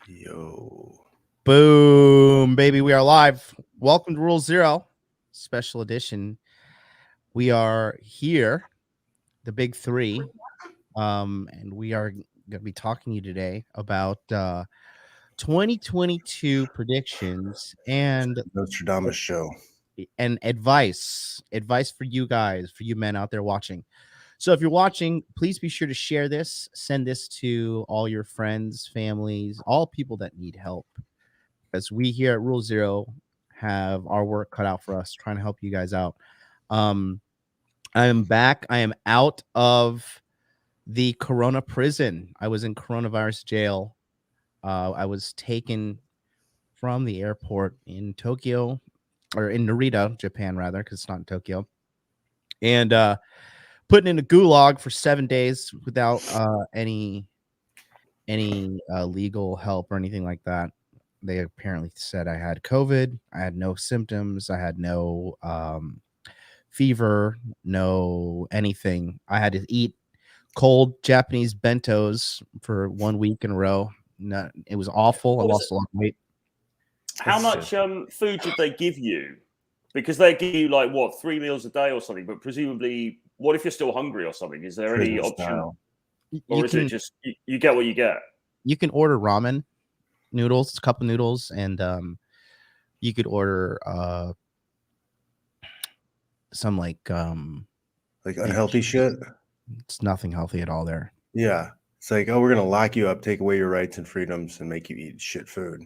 Yo. Boom, baby. We are live. Welcome to Rule Zero, special edition. We are here, the big three, and we are going to be talking to you today about 2022 predictions and Nostradamus show. advice for you guys, for you men out there watching. So if you're watching, please be sure to share this, send this to all your friends, families, all people that need help. As we here at Rule Zero have our work cut out for us, trying to help you guys out. I am back. I am out of the Corona prison. I was in coronavirus jail. I was taken from the airport in Tokyo, or in Narita, Japan, rather, because it's not in Tokyo, and put in a gulag for 7 days without any legal help or anything like that. They apparently said I had COVID. I had no symptoms. I had no fever, no anything. I had to eat cold Japanese bentos for 1 week in a row. No, it was awful. I lost a lot of weight. How much food did they give you? Because they give you like what, 3 meals a day or something. But presumably, what if you're still hungry or something? Is there any option, or is it just you get what you get? You can order ramen noodles, a cup of noodles, and you could order some like unhealthy shit. It's nothing healthy at all there. Yeah. It's like, oh, we're gonna lock you up, take away your rights and freedoms, and make you eat shit food.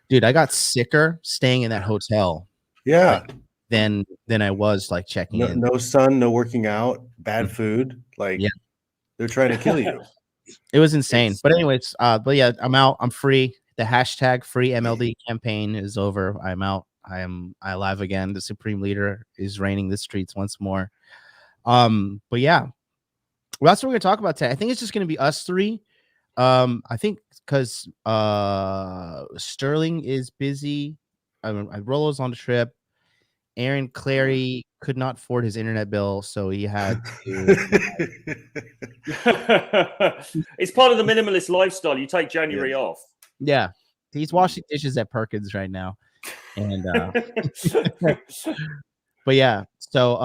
Dude, I got sicker staying in that hotel. Yeah. Than I was like checking in. No sun, no working out, bad food. Like, yeah, they're trying to kill you. It was insane. But anyways, but yeah, I'm out. I'm free. The hashtag free MLD campaign is over. I'm out. I am alive again. The supreme leader is reigning the streets once more. But yeah, well, that's what we're gonna talk about today. I think it's just gonna be us three. I think because Sterling is busy. Rollo's on the trip. Aaron Clary could not afford his internet bill, so he had to. It's part of the minimalist lifestyle. You take January off. Yeah, he's washing dishes at Perkins right now, and but yeah. So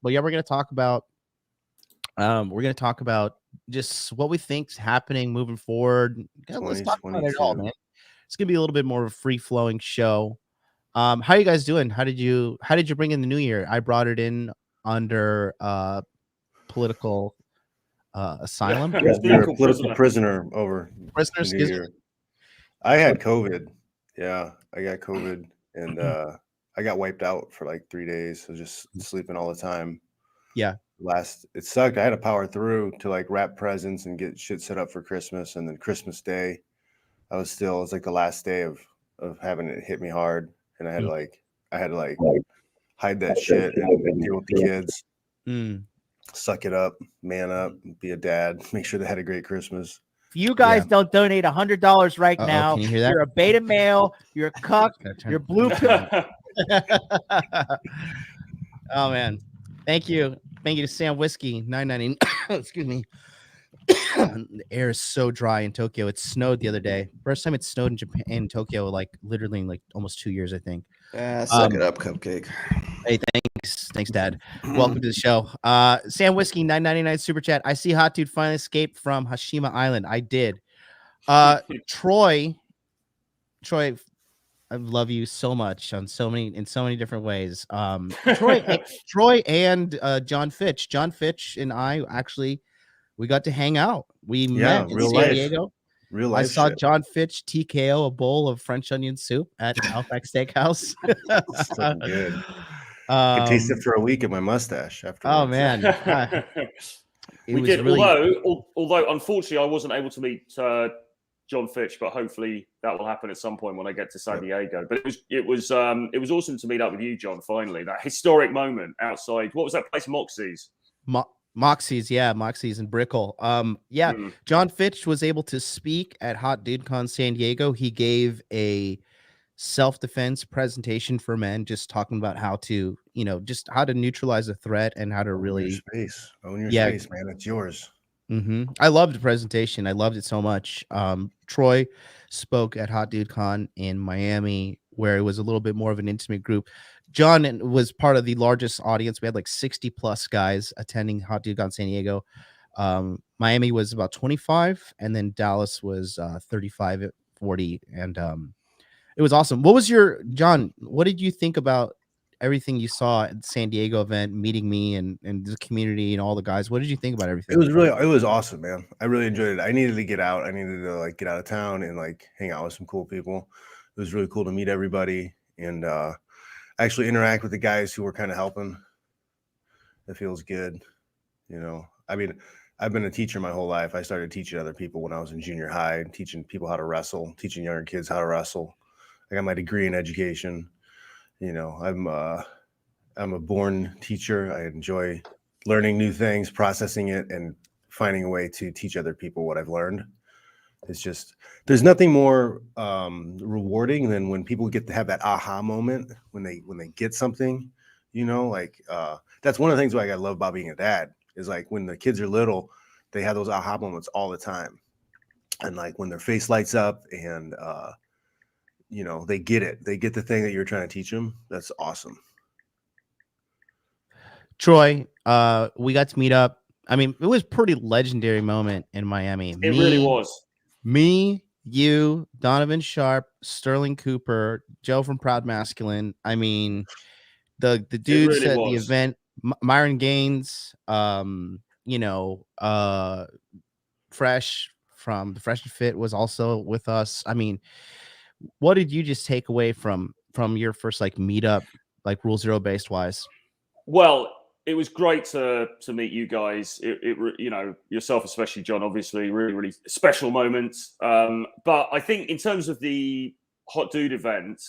but yeah, we're gonna talk about just what we think's happening moving forward. Let's talk about it all, man. It's gonna be a little bit more of a free flowing show. How are you guys doing? How did you bring in the new year? I brought it in under political asylum. Yeah, you're a political prisoner over prisoners. I had COVID. Yeah, I got COVID, and I got wiped out for like 3 days. I was just sleeping all the time. Yeah. It sucked. I had to power through to like wrap presents and get shit set up for Christmas, and then Christmas Day, it was like the last day of having it hit me hard. And I had to like hide that shit and deal with the kids, suck it up, man up, be a dad, make sure they had a great Christmas. If you guys don't donate $100 right now, can you hear that? You're a beta male, you're a cuck, you're blue pill. Oh man, thank you to Sam Whiskey 999. Excuse me. The air is so dry in Tokyo. It snowed the other day. First time it snowed in Japan, in Tokyo, like literally in like almost 2 years, I think. Suck it up, cupcake. Hey, thanks, Dad. Welcome to the show. Sam Whiskey 999 super chat. I see Hot Dude finally escaped from Hashima Island. I did. Troy, I love you so much in so many different ways. Troy and John Fitch. John Fitch and I actually. We got to hang out. We met in San Diego. Real life. I saw John Fitch TKO a bowl of French onion soup at Outback Steakhouse. So good. I tasted it for a week in my mustache afterwards. Oh man, we did. Really... Although unfortunately I wasn't able to meet John Fitch, but hopefully that will happen at some point when I get to San Diego. But it was awesome to meet up with you, John. Finally, that historic moment outside. What was that place? Moxie's. Moxie's in Brickell. John Fitch was able to speak at Hot Dude Con San Diego. He gave a self-defense presentation for men, just talking about how to, just how to neutralize a threat and how to really own your space, man. It's yours. I loved the presentation. I loved it so much. Troy spoke at Hot Dude Con in Miami, where it was a little bit more of an intimate group. John was part of the largest audience. We had like 60 plus guys attending Hot Dude Con San Diego. Miami was about 25, and then Dallas was 35 at 40. And it was awesome. What was John, what did you think about everything you saw at the San Diego event, meeting me and the community and all the guys? What did you think about everything? It was awesome, man. I really enjoyed it. I needed to get out. I needed to like get out of town and like hang out with some cool people. It was really cool to meet everybody and actually interact with the guys who were kind of helping. It feels good. You know, I mean, I've been a teacher my whole life. I started teaching other people when I was in junior high, teaching people how to wrestle, teaching younger kids how to wrestle. I got my degree in education. You know, I'm a born teacher. I enjoy learning new things, processing it, and finding a way to teach other people what I've learned. It's just, there's nothing more rewarding than when people get to have that aha moment when they get something, you know, like that's one of the things like I love about being a dad is like when the kids are little, they have those aha moments all the time. And like when their face lights up and, you know, they get it. They get the thing that you're trying to teach them. That's awesome. Troy, we got to meet up. I mean, it was a pretty legendary moment in Miami. It really was. Me, you, Donovan Sharp, Sterling Cooper, Joe from Proud Masculine. I mean, the dudes really at was. the event, Myron Gaines, you know, Fresh from the Fresh and Fit was also with us. I mean, what did you just take away from your first like meetup, like Rule Zero based wise? Well, it was great to meet you guys. It you know, yourself especially, John, obviously really, really special moments. But I think in terms of the Hot Dude event,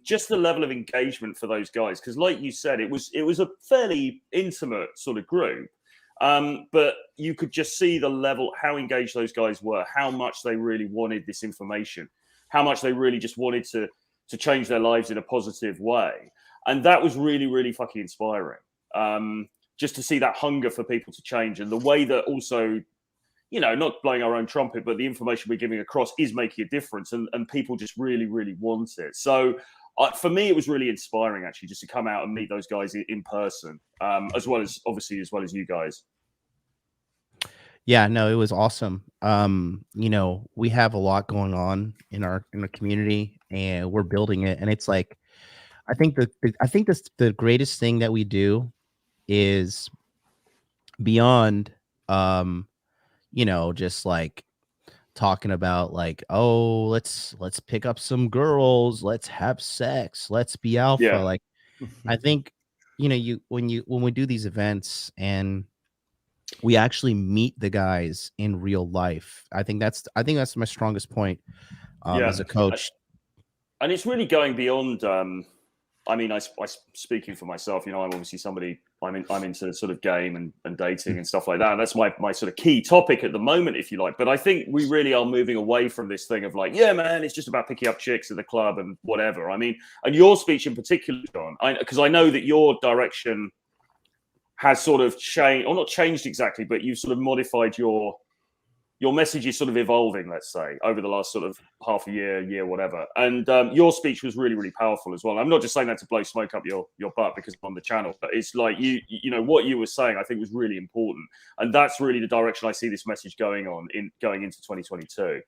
just the level of engagement for those guys, because like you said, it was a fairly intimate sort of group. But you could just see the level, how engaged those guys were, how much they really wanted this information, how much they really just wanted to change their lives in a positive way. And that was really, really fucking inspiring. Just to see that hunger for people to change and the way that also, you know, not blowing our own trumpet, but the information we're giving across is making a difference and people just really, really want it. So for me, it was really inspiring actually just to come out and meet those guys in person, as well as you guys. Yeah, no, it was awesome. You know, we have a lot going on in our community and we're building it. And it's like, I think the greatest thing that we do is beyond, you know, just like talking about like, oh, let's pick up some girls, let's have sex, let's be alpha. Yeah. Like, I think, you know, when we do these events and we actually meet the guys in real life, I think that's my strongest point as a coach. And it's really going beyond. I mean, I speaking for myself, you know, I'm obviously somebody. I'm into sort of game and dating and stuff like that. And that's my sort of key topic at the moment, if you like. But I think we really are moving away from this thing of like, yeah, man, it's just about picking up chicks at the club and whatever. I mean, and your speech in particular, John, because I know that your direction has sort of changed, or not changed exactly, but you've sort of modified your message is sort of evolving, let's say, over the last sort of half a year, whatever. And your speech was really, really powerful as well. I'm not just saying that to blow smoke up your butt because I'm on the channel, but it's like you know what you were saying, I think was really important. And that's really the direction I see this message going into 2022.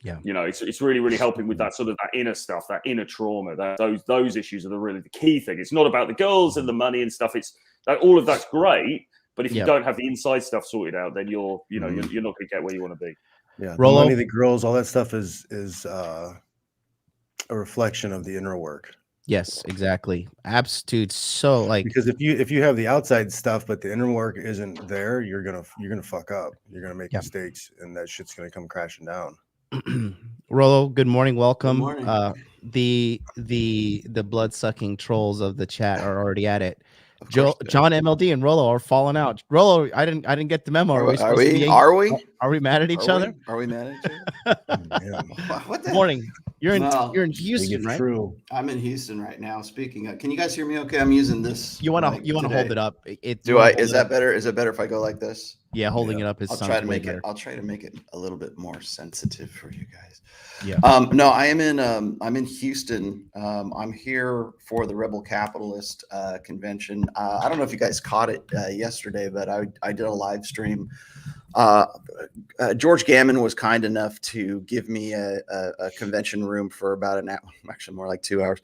Yeah. You know, it's really, really helping with that sort of that inner stuff, that inner trauma, those issues are really the key thing. It's not about the girls and the money and stuff. It's that all of that's great. But if you don't have the inside stuff sorted out, then you're not going to get where you want to be. Yeah, the money, the girls, all that stuff is a reflection of the inner work. Yes, exactly. Dude, so like, because if you have the outside stuff but the inner work isn't there, you're gonna fuck up. You're gonna make mistakes, and that shit's gonna come crashing down. Rollo, good morning, welcome. Good morning. The blood sucking trolls of the chat are already at it. John MLD and Rollo are falling out. Rollo, I didn't get the memo. Are we mad at each other? Are we mad at each other? Morning. You're in No. you're in Make Houston, it right? true. I'm in Houston right now. Speaking of, can you guys hear me okay? I'm using this. You want to mic hold today. it up. Do I? Is that better? Is it better if I go like this? Yeah, holding Yeah. it up is I'll sounds try to way make better. it. I'll try to make it a little bit more sensitive for you guys. Yeah. No, I'm in Houston. I'm here for the Rebel Capitalist convention. I don't know if you guys caught it yesterday, but I did a live stream. George Gammon was kind enough to give me a convention room for about an hour, actually more like 2 hours,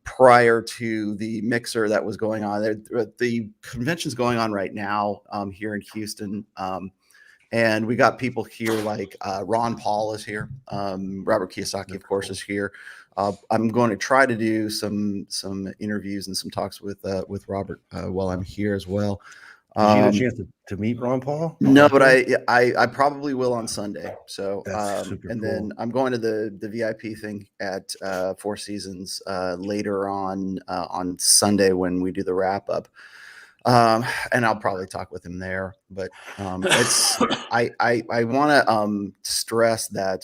prior to the mixer that was going on. The convention's going on right now here in Houston. And we got people here like Ron Paul is here. Robert Kiyosaki, of course, is here. I'm going to try to do some interviews and some talks with Robert while I'm here as well. Did you get a chance to meet Ron Paul? No, but I probably will on Sunday. So That's super and cool. then I'm going to the VIP thing at Four Seasons later on Sunday when we do the wrap up. And I'll probably talk with him there. But it's I want to stress that,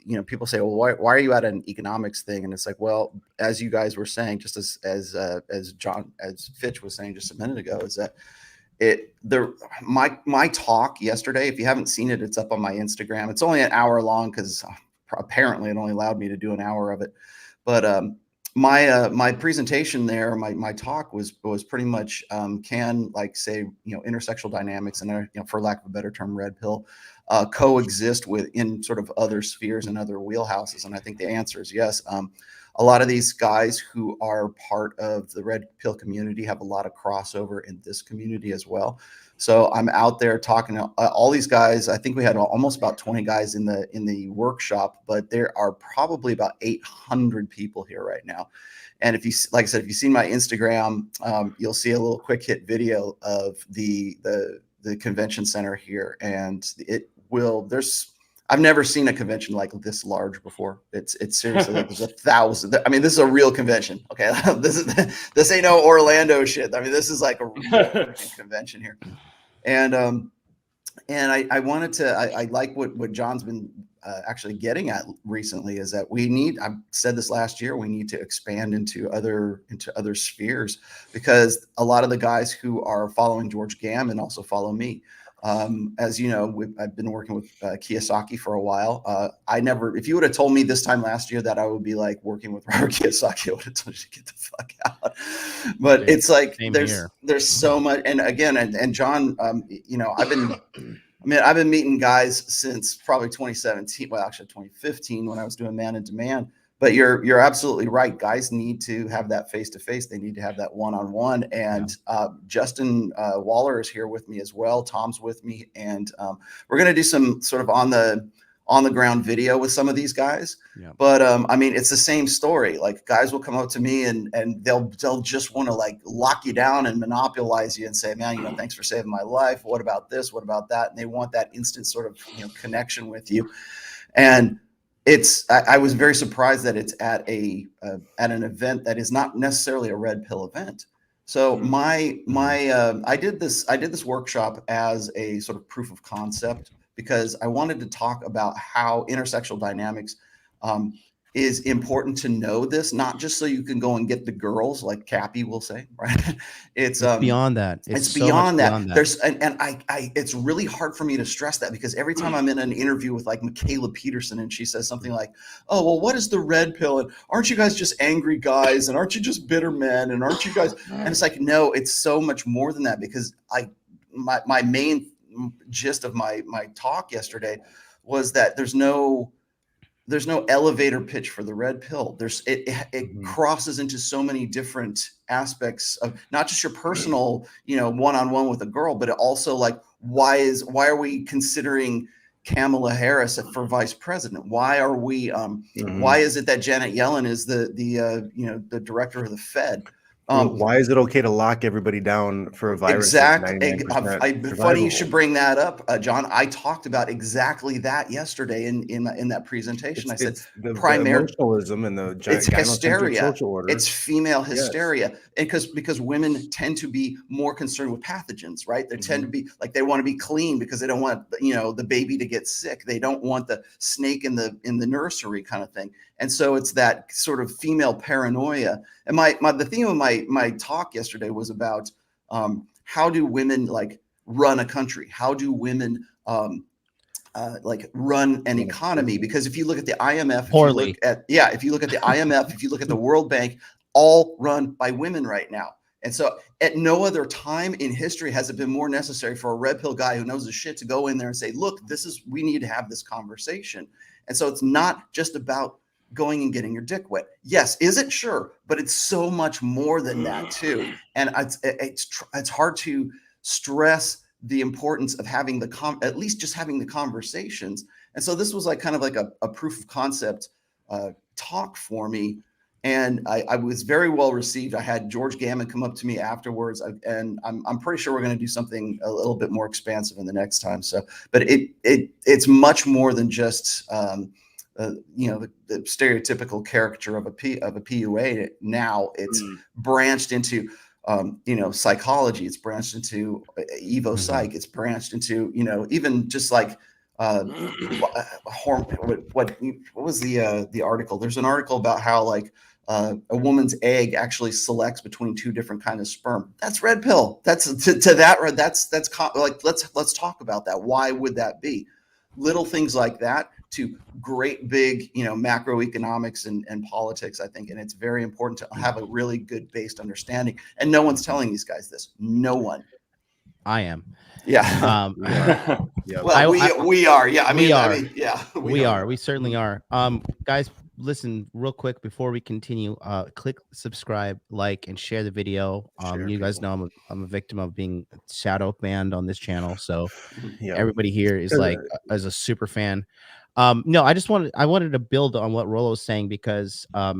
you know, people say, well, why are you at an economics thing? And it's like, well, as you guys were saying, just as Fitch was saying just a minute ago, is that my talk yesterday, if you haven't seen it, it's up on my Instagram. It's only an hour long because apparently it only allowed me to do an hour of it. But my presentation there, my talk was pretty much can, like, say, you know, intersectional dynamics and, you know, for lack of a better term, red pill coexist within sort of other spheres and other wheelhouses. And I think the answer is yes. A lot of these guys who are part of the red pill community have a lot of crossover in this community as well. So I'm out there talking to all these guys. I think we had almost about 20 guys in the workshop, but there are probably about 800 people here right now. And if you, like I said, if you've seen my Instagram, you'll see a little quick hit video of the convention center here, and I've never seen a convention like this large before. It's seriously like there's 1,000. I mean, this is a real convention. Okay, this ain't no Orlando shit. I mean, this is like a real freaking convention here. And I wanted to. I like what John's been actually getting at recently is that I've said this last year, we need to expand into other spheres, because a lot of the guys who are following George Gammon also follow me. As you know, I've been working with Kiyosaki for a while. If you would have told me this time last year that I would be like working with Robert Kiyosaki, I would have told you to get the fuck out. But it's like there's so much. And again, and John, you know, I've been meeting guys since probably 2017. Well, actually 2015 when I was doing Man in Demand. But you're absolutely right. Guys need to have that face-to-face. They need to have that one-on-one. And Justin Waller is here with me as well. Tom's with me, and we're going to do some sort of on the ground video with some of these guys. Yeah. But I mean, it's the same story. Like, guys will come up to me and they'll just want to like lock you down and monopolize you and say, man, you know, thanks for saving my life. What about this? What about that? And they want that instant sort of, you know, connection with you. And I was very surprised that it's at an event that is not necessarily a red pill event. So I did this workshop as a sort of proof of concept, because I wanted to talk about how intersectional dynamics is important to know this, not just so you can go and get the girls, like Cappy will say, right? It's beyond that. It's so beyond that. There's and I it's really hard for me to stress that, because every time I'm in an interview with like Michaela Peterson and she says something like, oh, well, what is the red pill? And aren't you guys just angry guys? And aren't you just bitter men? And aren't you guys? And it's like, no, it's so much more than that, because my main gist of my talk yesterday was that there's no elevator pitch for the red pill. It crosses into so many different aspects of not just your personal, you know, one-on-one with a girl, but it also, like, why are we considering Kamala Harris for vice president? Why are we why is it that Janet Yellen is the director of the Fed? Why is it okay to lock everybody down for a virus? Funny you should bring that up, John. I talked about exactly that yesterday in that presentation. I said the emotionalism and it's hysteria. Social order. It's female hysteria, and because women tend to be more concerned with pathogens, right? They tend to be like they want to be clean because they don't want the baby to get sick. They don't want the snake in the nursery kind of thing. And so it's that sort of female paranoia. And the theme of my talk yesterday was about how do women like run a country? How do women like run an economy? Because if you look at the IMF, if you look at the IMF, if you look at the World Bank, all run by women right now. And so at no other time in history has it been more necessary for a red pill guy who knows his shit to go in there and say, look, we need to have this conversation. And so it's not just about going and getting your dick wet. Yes, is it? Sure, but it's so much more than that too. And it's hard to stress the importance of having at least just having the conversations. And so this was like kind of like a proof of concept talk for me. And I was very well received. I had George Gammon come up to me afterwards, and I'm pretty sure we're going to do something a little bit more expansive in the next time. So, but it's much more than just the stereotypical caricature of a PUA. Now it's branched into psychology. It's branched into Evo Psych. It's branched into even just like what was the article? There's an article about how like a woman's egg actually selects between two different kinds of sperm. That's red pill. That's like let's talk about that. Why would that be? Little things like that to great big macroeconomics and politics, I think. And it's very important to have a really good based understanding. And no one's telling these guys this. No one. I am. Yeah. Yeah. Well, we are. Yeah. We are. We certainly are. Guys, listen real quick before we continue. Click subscribe, like, and share the video. You guys know I'm a victim of being shadow banned on this channel, so everybody here is like as a super fan. No, I wanted to build on what Rollo was saying because I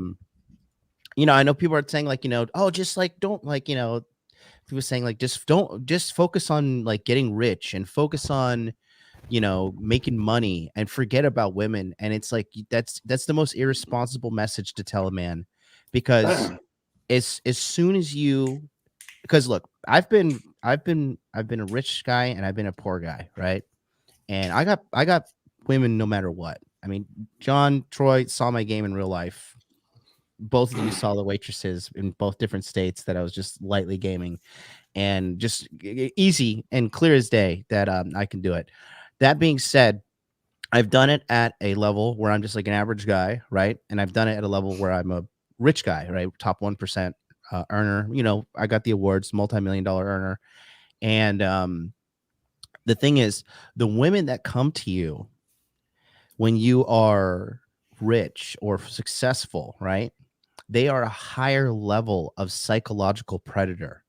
know people are saying like just like don't like he was saying like just focus on like getting rich and focus on making money and forget about women. And it's like that's the most irresponsible message to tell a man, because as soon as because look, I've been a rich guy and I've been a poor guy, right? And I got women no matter what. I mean, John, Troy saw my game in real life. Both of you saw the waitresses in both different states that I was just lightly gaming, and just easy and clear as day that I can do it. That being said, I've done it at a level where I'm just like an average guy, right? And I've done it at a level where I'm a rich guy, right? Top 1% earner. I got the awards, multi-million-dollar earner. And the thing is, the women that come to you when you are rich or successful, right? They are a higher level of psychological predator,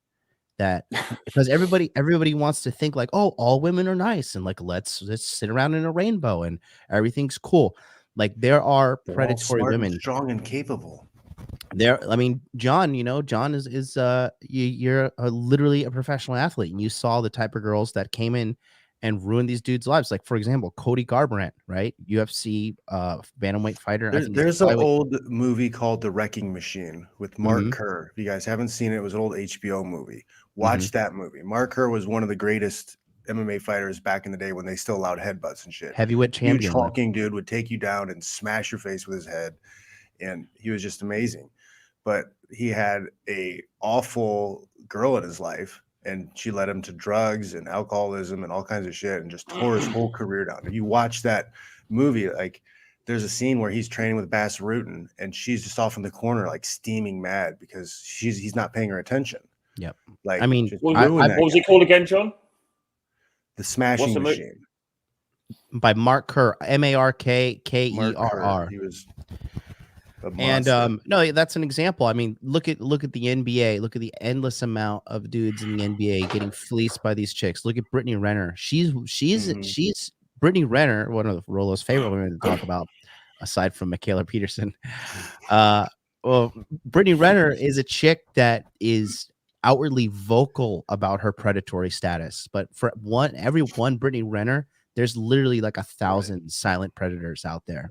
that because everybody wants to think like, oh, all women are nice and like let's sit around in a rainbow and everything's cool. Like there are predatory women, strong and capable. I mean, John, John is you're literally a professional athlete, and you saw the type of girls that came in and ruined these dudes' lives. Like, for example, Cody Garbrandt, right? UFC bantamweight fighter. There's an old movie called The Wrecking Machine with Mark Kerr. If you guys haven't seen it, it was an old HBO movie. Watch that movie. Mark Kerr was one of the greatest MMA fighters back in the day when they still allowed headbutts and shit. Heavyweight champion. Huge hulking dude would take you down and smash your face with his head. And he was just amazing. But he had a awful girl in his life, and she led him to drugs and alcoholism and all kinds of shit, and just tore his whole career down. If you watch that movie, like there's a scene where he's training with Bass Rutten, and she's just off in the corner, like steaming mad because he's not paying her attention. Yep. Like, I mean, what was it called again, John? The Smashing Machine by Mark Kerr, Markkerr. He was. And no, that's an example. I mean, look at the NBA. Look at the endless amount of dudes in the NBA getting fleeced by these chicks. Look at Brittany Renner. She's Brittany Renner, one of Rollo's favorite women to talk about, aside from Michaela Peterson. Well, Brittany Renner is a chick that is outwardly vocal about her predatory status, but for every one Brittany Renner, there's literally like 1,000 silent predators out there.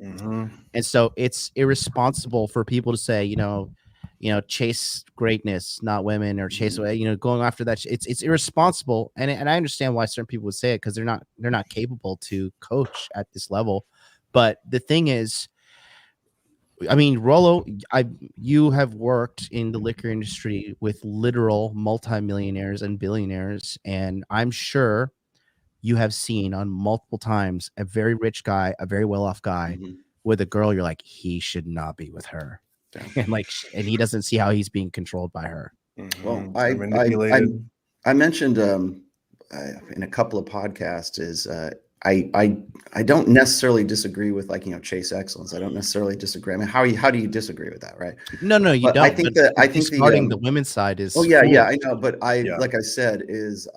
And so it's irresponsible for people to say, chase greatness, not women, or chase away, going after that. It's irresponsible. And I understand why certain people would say it, because they're not capable to coach at this level. But the thing is, I mean, Rollo, you have worked in the liquor industry with literal multimillionaires and billionaires, and I'm sure you have seen on multiple times a very rich guy, a very well-off guy with a girl. You're like, he should not be with her, and he doesn't see how he's being controlled by her. Well, I mentioned in a couple of podcasts is I don't necessarily disagree with chase excellence. I don't necessarily disagree. I mean, how do you disagree with that, right? No, you don't. I think the women's side is. Oh yeah, I know, but like I said, is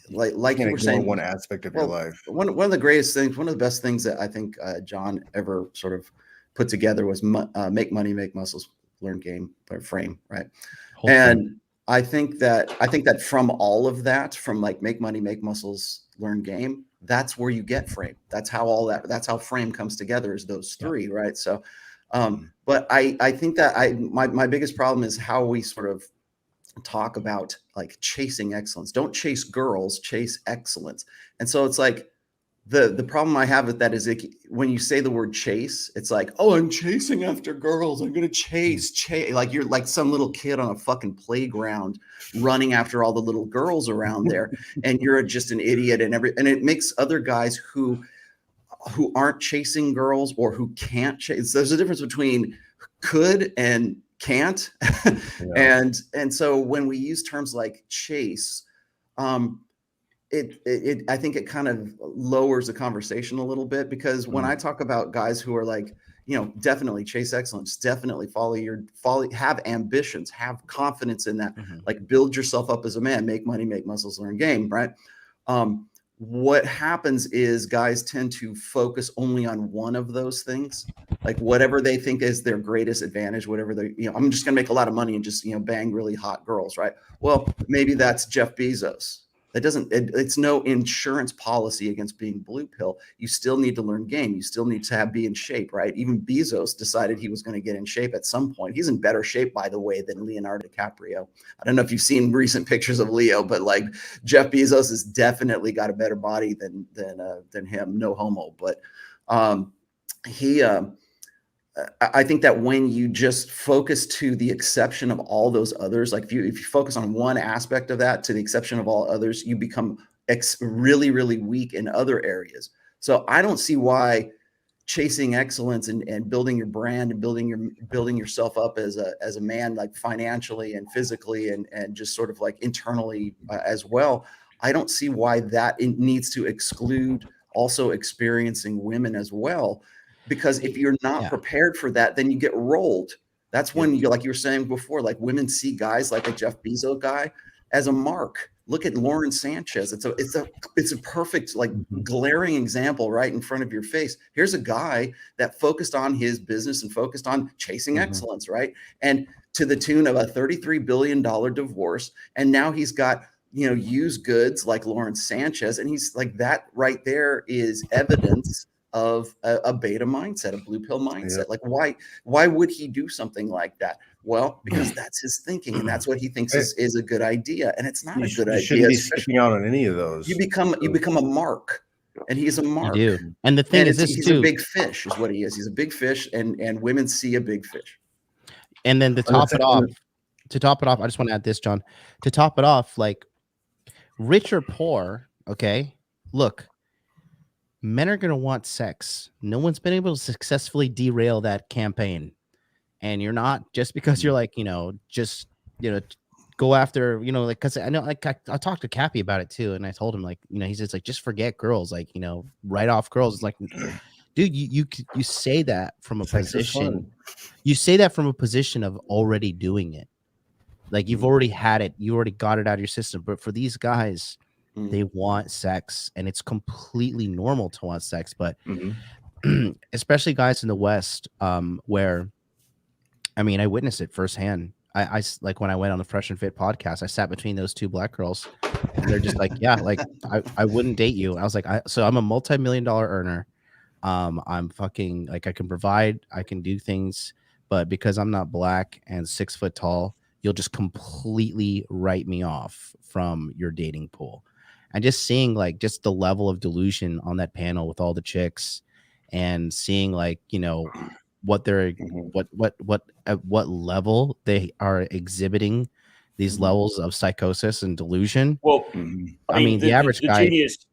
like you were saying, one aspect of your life. One of the greatest things, one of the best things that I think John ever sort of put together was make money, make muscles, learn game, or frame, right? I think that from all of that, from like make money, make muscles, learn game, that's where you get frame. That's how frame comes together, is those three, right? So, but I think that my biggest problem is how we sort of talk about like chasing excellence. Don't chase girls, chase excellence. And so it's like the problem I have with that is when you say the word chase, it's like, oh, I'm chasing after girls. I'm going to chase. Like you're like some little kid on a fucking playground running after all the little girls around there. And you're just an idiot and it makes other guys who aren't chasing girls or who can't chase. There's a difference between could and can't. And so when we use terms like chase, I think it kind of lowers the conversation a little bit, because when I talk about guys who are like, definitely chase excellence, definitely have ambitions, have confidence in that, like build yourself up as a man, make money, make muscles, learn game, right? What happens is guys tend to focus only on one of those things, like whatever they think is their greatest advantage, whatever they, I'm just going to make a lot of money and just, bang really hot girls, right? Well, maybe that's Jeff Bezos. It's no insurance policy against being blue pill. You still need to learn game. You still need to be in shape, right? Even Bezos decided he was going to get in shape at some point. He's in better shape, by the way, than Leonardo DiCaprio. I don't know if you've seen recent pictures of Leo, but like Jeff Bezos has definitely got a better body than him. No homo, but I think that when you just focus to the exception of all those others, like if you focus on one aspect of that to the exception of all others, you become really, really weak in other areas. So I don't see why chasing excellence and building your brand and building yourself up as a man, like financially and physically and just sort of like internally as well. I don't see why that it needs to exclude also experiencing women as well. Because if you're not prepared for that, then you get rolled. That's when you, like you were saying before, like women see guys like a Jeff Bezos guy as a mark. Look at Lauren Sanchez. It's a perfect, like glaring example right in front of your face. Here's a guy that focused on his business and focused on chasing excellence, right? And to the tune of a $33 billion divorce. And now he's got, used goods like Lauren Sanchez. And he's like, that right there is evidence of a beta mindset, a blue pill mindset. Like why would he do something like that? Well, because that's his thinking and that's what he thinks is a good idea. And it's not a good idea. You shouldn't be skipping out on any of those. You become a mark, and he's a mark. You do. And the thing is this he's a big fish is what he is. He's a big fish and women see a big fish. And then to top it off, I just want to add this, John. To top it off, like rich or poor, okay, look, men are going to want sex. No one's been able to successfully derail that campaign. And you're not, just because you're like, go after, like, because I know, like, I talked to Cappy about it too. And I told him, like, he says, like, just forget girls, like, write off girls. It's like, dude, you say that from a position. You say that from a position of already doing it. Like, you've already had it. You already got it out of your system. But for these guys, they want sex, and it's completely normal to want sex. But especially guys in the West, where I mean, I witnessed it firsthand. Like when I went on the Fresh and Fit podcast, I sat between those two black girls, and they're just like, yeah, like I wouldn't date you. I was like, so I'm a multi-million-dollar earner. I'm fucking like I can provide, I can do things, but because I'm not black and 6 foot tall, you'll just completely write me off from your dating pool. And just seeing like just the level of delusion on that panel with all the chicks, and seeing like, you know, what they're what at what level they are exhibiting these levels of psychosis and delusion. Well, I mean, the average guy. Genius.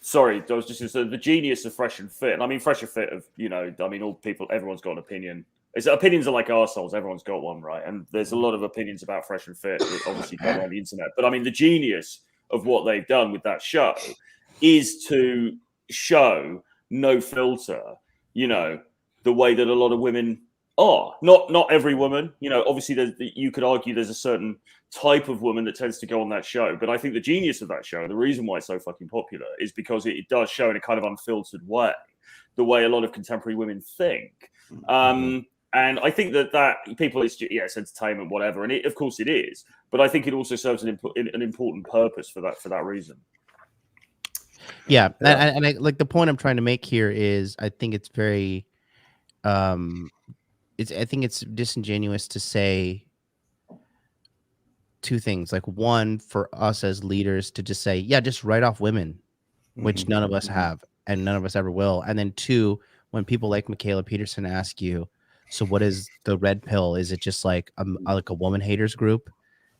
Sorry, I was just going to say the genius of Fresh and Fit. And I mean, Fresh and Fit of, you know, I mean, all people, everyone's got an opinion. Opinions are like arseholes. Everyone's got one, right? And there's a lot of opinions about Fresh and Fit that obviously go on the internet. But I mean, the genius of what they've done with that show is to show no filter, you know, the way that a lot of women are. Not every woman, you know, obviously you could argue there's a certain type of woman that tends to go on that show. But I think the genius of that show, the reason why it's so fucking popular, is because it does show in a kind of unfiltered way the way a lot of contemporary women think. And I think that people, it's entertainment, whatever, and of course it is. But I think it also serves an important purpose for that reason. Yeah. And I, like the point I'm trying to make here is I think it's very, I think it's disingenuous to say two things. Like, one, for us as leaders to just say, yeah, just write off women, which none of us have and none of us ever will. And then two, when people like Michaela Peterson ask you, so what is the red pill? Is it just like a woman haters group?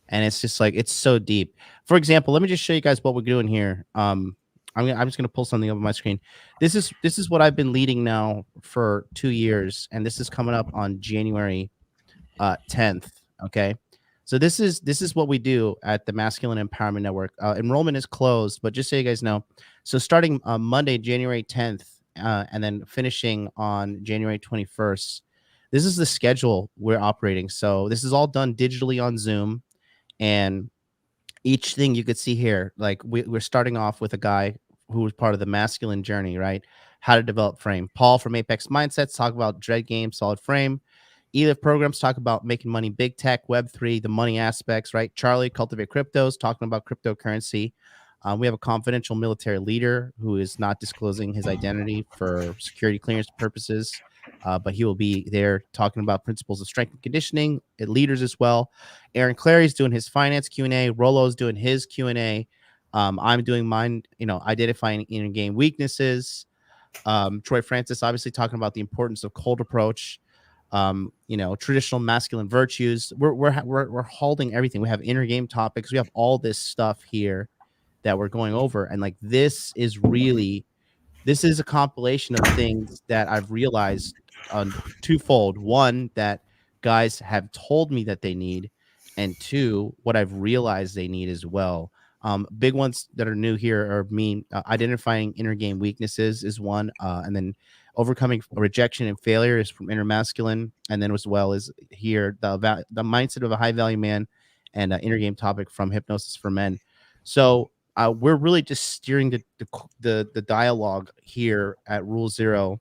And it's just like, it's so deep. For example, let me just show you guys what we're doing here. I'm just gonna pull something up on my screen. This is what I've been leading now for 2 years, and this is coming up on January 10th. Okay, so this is what we do at the Masculine Empowerment Network. Enrollment is closed, but just so you guys know, so starting Monday, January 10th, and then finishing on January 21st, this is the schedule we're operating. So this is all done digitally on Zoom, and each thing you could see here, like we're starting off with a guy who was part of the masculine journey, right? How to develop frame. Paul from Apex Mindsets talk about Dread Game, Solid Frame. Edith Programs talk about making money, big tech, Web3, the money aspects, right? Charlie, Cultivate Cryptos, talking about cryptocurrency. We have a confidential military leader who is not disclosing his identity for security clearance purposes, but he will be there talking about principles of strength and conditioning, leaders as well. Aaron Clary's doing his finance Q&A. Rolo's doing his Q&A. I'm doing mine, identifying inner game weaknesses. Troy Francis obviously talking about the importance of cold approach. Traditional masculine virtues. We're holding everything. We have inner game topics. We have all this stuff here that we're going over, and like this is a compilation of things that I've realized on twofold. One, that guys have told me that they need, and two, what I've realized they need as well. Big ones that are new here are identifying inner game weaknesses is one, and then overcoming rejection and failure is from inner masculine, and then as well as here the mindset of a high value man, and inner game topic from Hypnosis for Men. So we're really just steering the dialogue here at Rule Zero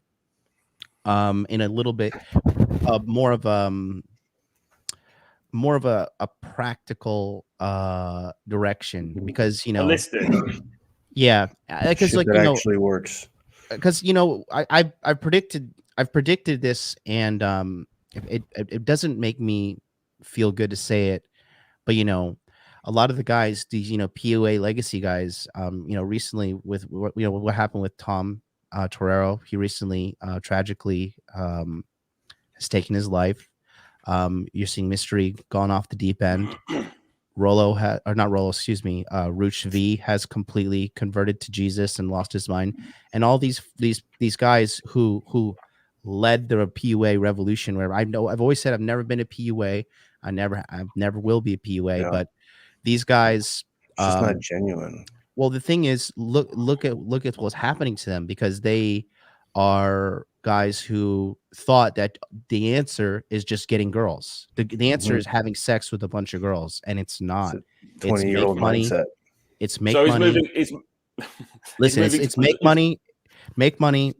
in a little bit more of a practical direction, because yeah, because like that actually works, because I've predicted this, and it doesn't make me feel good to say it, but a lot of the guys, these PUA legacy guys, recently with what happened with Tom Torero, he recently tragically has taken his life. You're seeing Mystery gone off the deep end. Rooch V has completely converted to Jesus and lost his mind. And all these guys who led the PUA revolution, where I've always said I've never been a PUA. I never will be a PUA, yeah. But these guys, it's just not genuine. Well, the thing is, look at what's happening to them, because they are guys who thought that the answer is just getting girls. The answer is having sex with a bunch of girls, and it's not. It's 20-year-old mindset. It's make money. Listen, it's make money,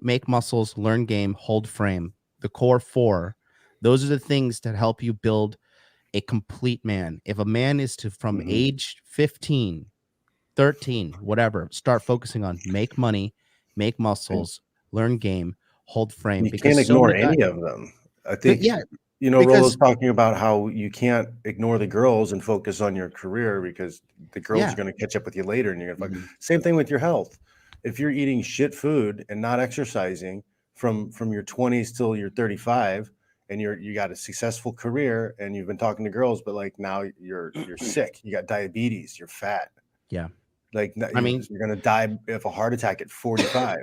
make muscles, learn game, hold frame. The core four. Those are the things that help you build a complete man. If a man is to, from age 15, 13, whatever, start focusing on make money, make muscles, learn game, hold frame. You Because can't so ignore many guys, any of them. I think, yeah, you know, because Rolo's talking about how you can't ignore the girls and focus on your career because the girls are going to catch up with you later and you're going to fuck. Same thing with your health. If you're eating shit food and not exercising from your 20s till you're 35 and you got a successful career and you've been talking to girls, but like now you're sick, you got diabetes, you're fat. Yeah. Like I mean, you're going to die of a heart attack at 45.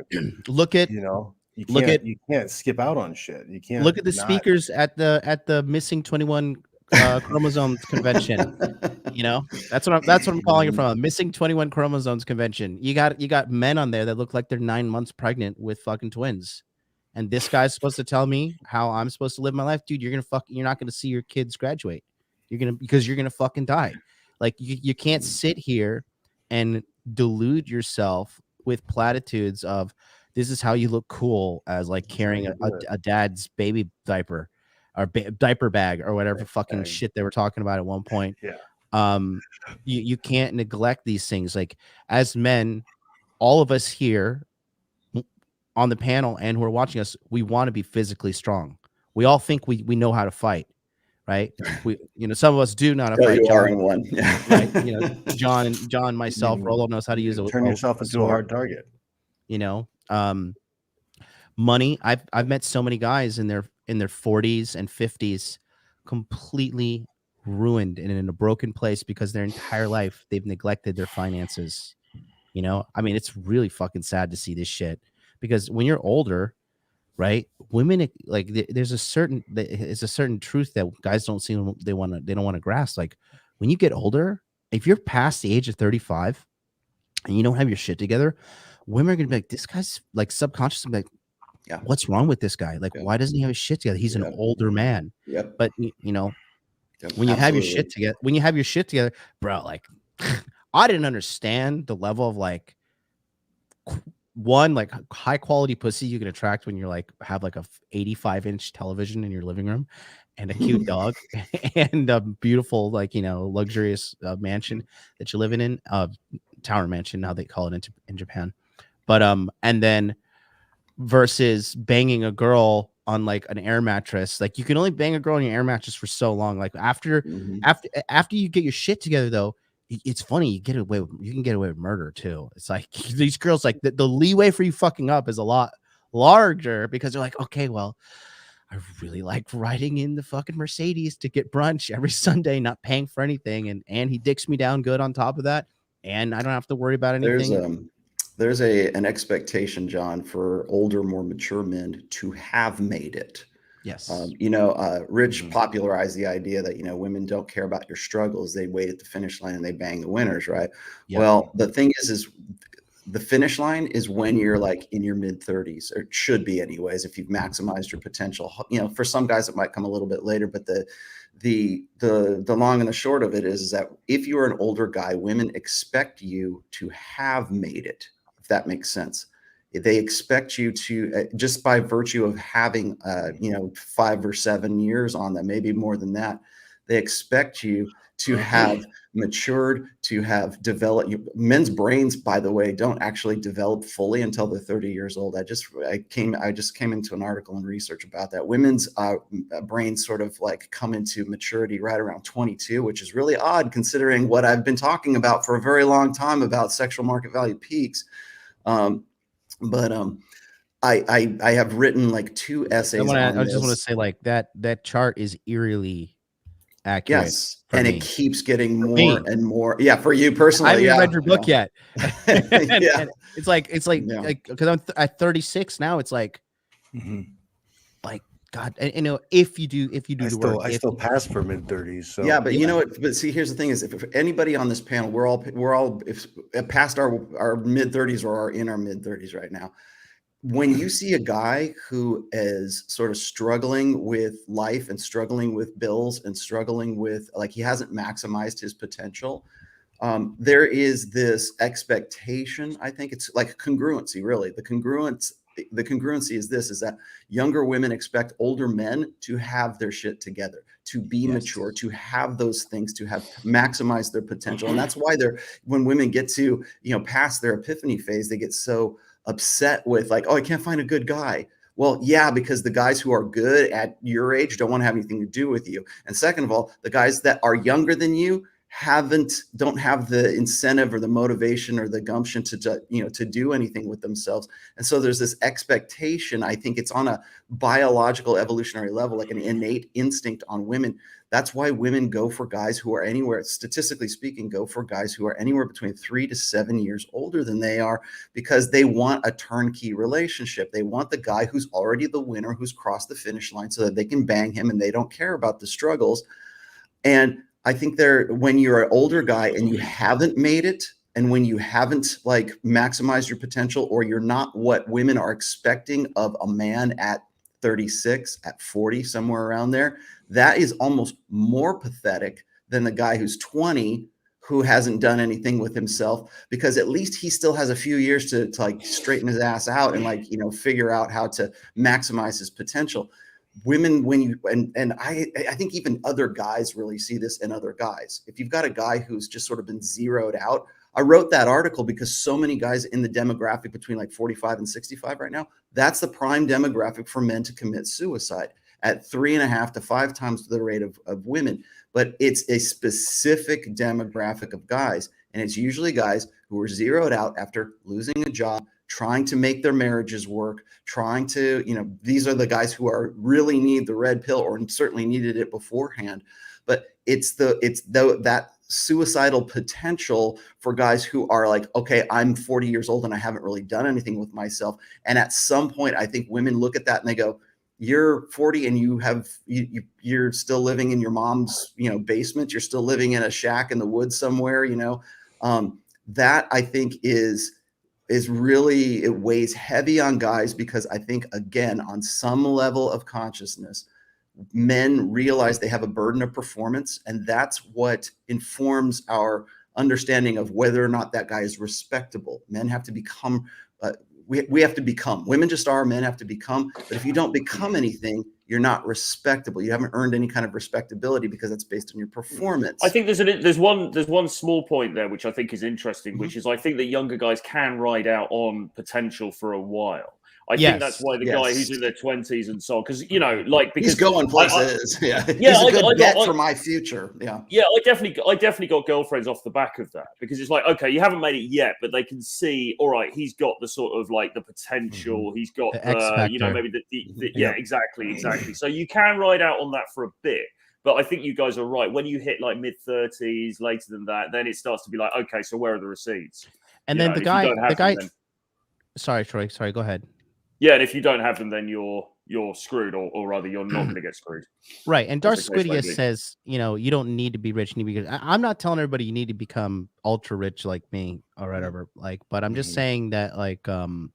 look at, You know, you look can't at, you can't skip out on shit. You can't look at the not. speakers at the missing 21 chromosomes convention. You know, that's what I'm calling it from, a missing 21 chromosomes convention. You got men on there that look like they're 9 months pregnant with fucking twins. And this guy's supposed to tell me how I'm supposed to live my life. Dude, you're not gonna see your kids graduate. Because you're gonna fucking die. Like you can't sit here and delude yourself with platitudes of this is how you look cool as like carrying a dad's baby diaper or diaper bag or whatever fucking shit they were talking about at one point. Yeah. You can't neglect these things. Like as men, all of us here on the panel and who are watching us, we want to be physically strong. We all think we know how to fight, right? We, some of us do know how to fight. You John, are in one, right? John, myself, Rolo knows how to use turn yourself into a hard target. Money. I've met so many guys in their 40s and 50s, completely ruined and in a broken place because their entire life they've neglected their finances. I mean, it's really fucking sad to see this shit because when you're older, right, women like there's a certain truth that guys don't see, they don't want to grasp. Like when you get older, if you're past the age of 35 and you don't have your shit together, women are gonna be like, this guy's like subconsciously like, yeah, what's wrong with this guy? Like, why doesn't he have his shit together? He's an older man. Yep. But when you have your shit together, bro, like I didn't understand the level of like like high quality pussy you can attract when you're like have like a 85-inch television in your living room and a cute dog and a beautiful luxurious mansion that you're living in, tower mansion now they call it in Japan. But and then versus banging a girl on like an air mattress. Like you can only bang a girl on your air mattress for so long. Like after you get your shit together though, it's funny, you can get away with murder too. It's like these girls, like the leeway for you fucking up is a lot larger because they're like, okay, well, I really like riding in the fucking Mercedes to get brunch every Sunday, not paying for anything, and he dicks me down good on top of that, and I don't have to worry about anything. There's an expectation, John, for older, more mature men to have made it. Yes. Rich popularized the idea that, women don't care about your struggles. They wait at the finish line and they bang the winners, right? Yep. Well, the thing is the finish line is when you're like in your mid 30s, or it should be anyways, if you've maximized your potential. For some guys, it might come a little bit later, but the long and the short of it is that if you're an older guy, women expect you to have made it, if that makes sense. They expect you to, just by virtue of having, 5 or 7 years on them, maybe more than that, they expect you to have matured, to have developed. Men's brains, by the way, don't actually develop fully until they're 30 years old. I just came into an article and research about that. Women's brains sort of like come into maturity right around 22, which is really odd considering what I've been talking about for a very long time about sexual market value peaks. But I have written like 2 essays on this. I just want to say like that chart is eerily accurate. Yes, and it keeps getting more and more. Yeah, for you personally. I haven't read your book yet. and it's like Yeah. because I'm at 36 now. It's like, like God, and if you do the work, I still pass for mid 30s. So yeah, but you know what? But see, here's the thing: is if anybody on this panel, we're all past our mid 30s or are in our mid 30s right now. When you see a guy who is sort of struggling with life and struggling with bills and struggling with, like, he hasn't maximized his potential, there is this expectation. I think it's like congruency, really. The congruence the congruency is this, is that younger women expect older men to have their shit together, to be mature, to have those things, to have maximize their potential. And that's why when women get to, past their epiphany phase, they get so upset with like, oh, I can't find a good guy. Well, yeah, because the guys who are good at your age don't want to have anything to do with you. And second of all, the guys that are younger than you don't have the incentive or the motivation or the gumption to do anything with themselves. And so there's this expectation. I think it's on a biological evolutionary level, like an innate instinct on women. That's why women go for guys who are anywhere, statistically speaking, go for guys who are anywhere between 3 to 7 years older than they are, because they want a turnkey relationship. They want the guy who's already the winner, who's crossed the finish line, so that they can bang him and they don't care about the struggles. And I think when you're an older guy and you haven't made it, and when you haven't like maximized your potential, or you're not what women are expecting of a man at 36, at 40, somewhere around there, that is almost more pathetic than the guy who's 20 who hasn't done anything with himself, because at least he still has a few years to like straighten his ass out and like, figure out how to maximize his potential. Women, I think even other guys really see this in other guys. If you've got a guy who's just sort of been zeroed out, I wrote that article because so many guys in the demographic between like 45 and 65 right now, that's the prime demographic for men to commit suicide at 3.5 to 5 times the rate of women. But it's a specific demographic of guys. And it's usually guys who are zeroed out after losing a job, trying to make their marriages work, trying to, these are the guys who really need the red pill, or certainly needed it beforehand. But it's that suicidal potential for guys who are like, okay, I'm 40 years old and I haven't really done anything with myself. And at some point, I think women look at that and they go, you're 40 and you're still living in your mom's, basement. You're still living in a shack in the woods somewhere, that I think is really, it weighs heavy on guys, because I think, again, on some level of consciousness, men realize they have a burden of performance, and that's what informs our understanding of whether or not that guy is respectable. Men have to become, we have to become. Women just are, men have to become. But if you don't become anything, you're not respectable. You haven't earned any kind of respectability, because that's based on your performance. I think there's one small point there which I think is interesting, which is I think that younger guys can ride out on potential for a while. I think that's why the guy who's in their 20s and so on, because because he's going places. He's a good bet for my future. I definitely got girlfriends off the back of that, because it's like, okay, you haven't made it yet, but they can see, all right, he's got the sort of like the potential, he's got the maybe exactly. So you can ride out on that for a bit. But I think you guys are right. When you hit like mid-30s, later than that, then it starts to be like, okay, so where are the receipts? And then the guy. Sorry, Troy. Sorry, go ahead. Yeah, and if you don't have them, then you're screwed, or rather, you're not going to get screwed. Right. And Darth Squidius says, you don't need to be rich. You need to be good. I'm not telling everybody you need to become ultra rich like me or whatever. Like, but I'm just saying that, like, you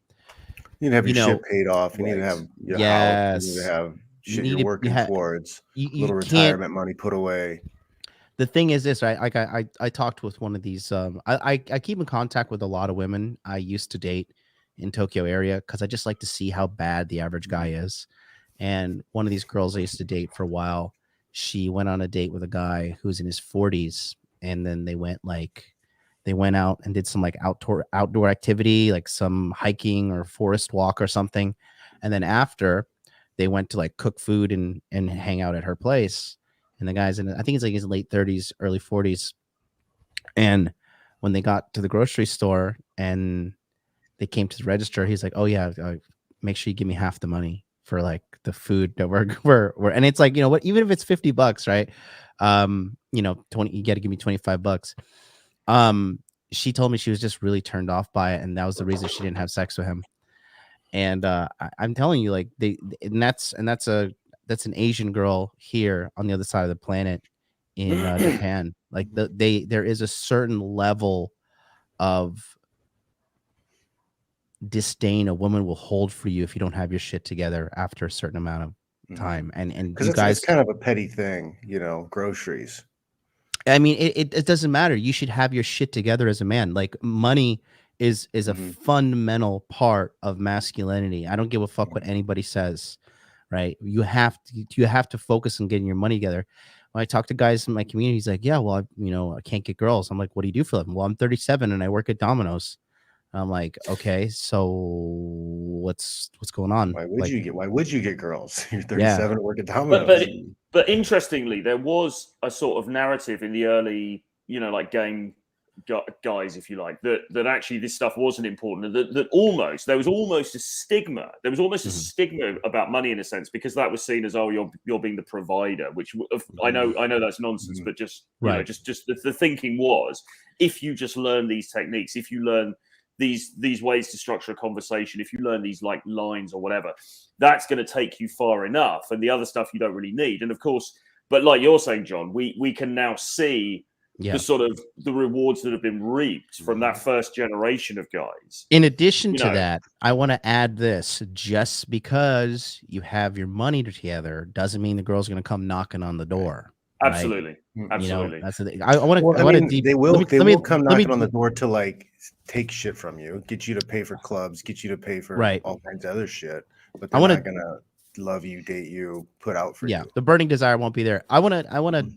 need to have your shit paid off. You need to have your house. You need to have shit you're working towards. Little retirement money put away. The thing is this, right? Like I talked with one of these. I keep in contact with a lot of women I used to date in Tokyo area, because I just like to see how bad the average guy is. And one of these girls I used to date for a while, she went on a date with a guy who's in his 40s, and then they went out and did some like outdoor activity, like some hiking or forest walk or something. And then after, they went to like cook food and hang out at her place. And the guy's I think it's like his late 30s, early 40s. And when they got to the grocery store and they came to the register, he's like, oh yeah, make sure you give me half the money for like the food that we're and it's like, what, even if it's $50, right? 20, you got to give me $25. She told me she was just really turned off by it, and that was the reason she didn't have sex with him. And I'm telling you, like, that's an Asian girl here on the other side of the planet in Japan. Like there is a certain level of disdain a woman will hold for you if you don't have your shit together after a certain amount of time. And because it's kind of a petty thing, groceries. I mean, it doesn't matter. You should have your shit together as a man. Like, money is a Mhm. fundamental part of masculinity. I don't give a fuck what anybody says, right? You have to focus on getting your money together. When I talk to guys in my community, he's like, yeah, well, I can't get girls. I'm like, what do you do for them? Well, I'm 37 and I work at Domino's. I'm like, okay, so what's going on? Why would Like, you get girls? You're yeah, 37 and work at But Domino's. but interestingly, there was a sort of narrative in the early, like game guys, if you like, that actually this stuff wasn't important, and that there was almost a stigma. There was almost a Mhm. stigma about money in a sense, because that was seen as, oh, you're being the provider, which I know that's nonsense, Mhm. but just Right. just the thinking was, if you just learn these techniques, if you learn these ways to structure a conversation, if you learn these like lines or whatever, that's going to take you far enough, and the other stuff you don't really need. And of course, but like you're saying, John, we can now see yeah. the sort of the rewards that have been reaped from that first generation of guys. In addition to that, I want to add this: just because you have your money together doesn't mean the girl's going to come knocking on the door. Right? Absolutely. Absolutely. That's the thing. I want to. Well, I want to mean, deep. they will come knocking on the deep- door to like take shit from you, get you to pay for clubs, get you to pay for Right. all kinds of other shit. But I they're wanna- not gonna love you, date you, put out for you. The burning desire won't be there. I want to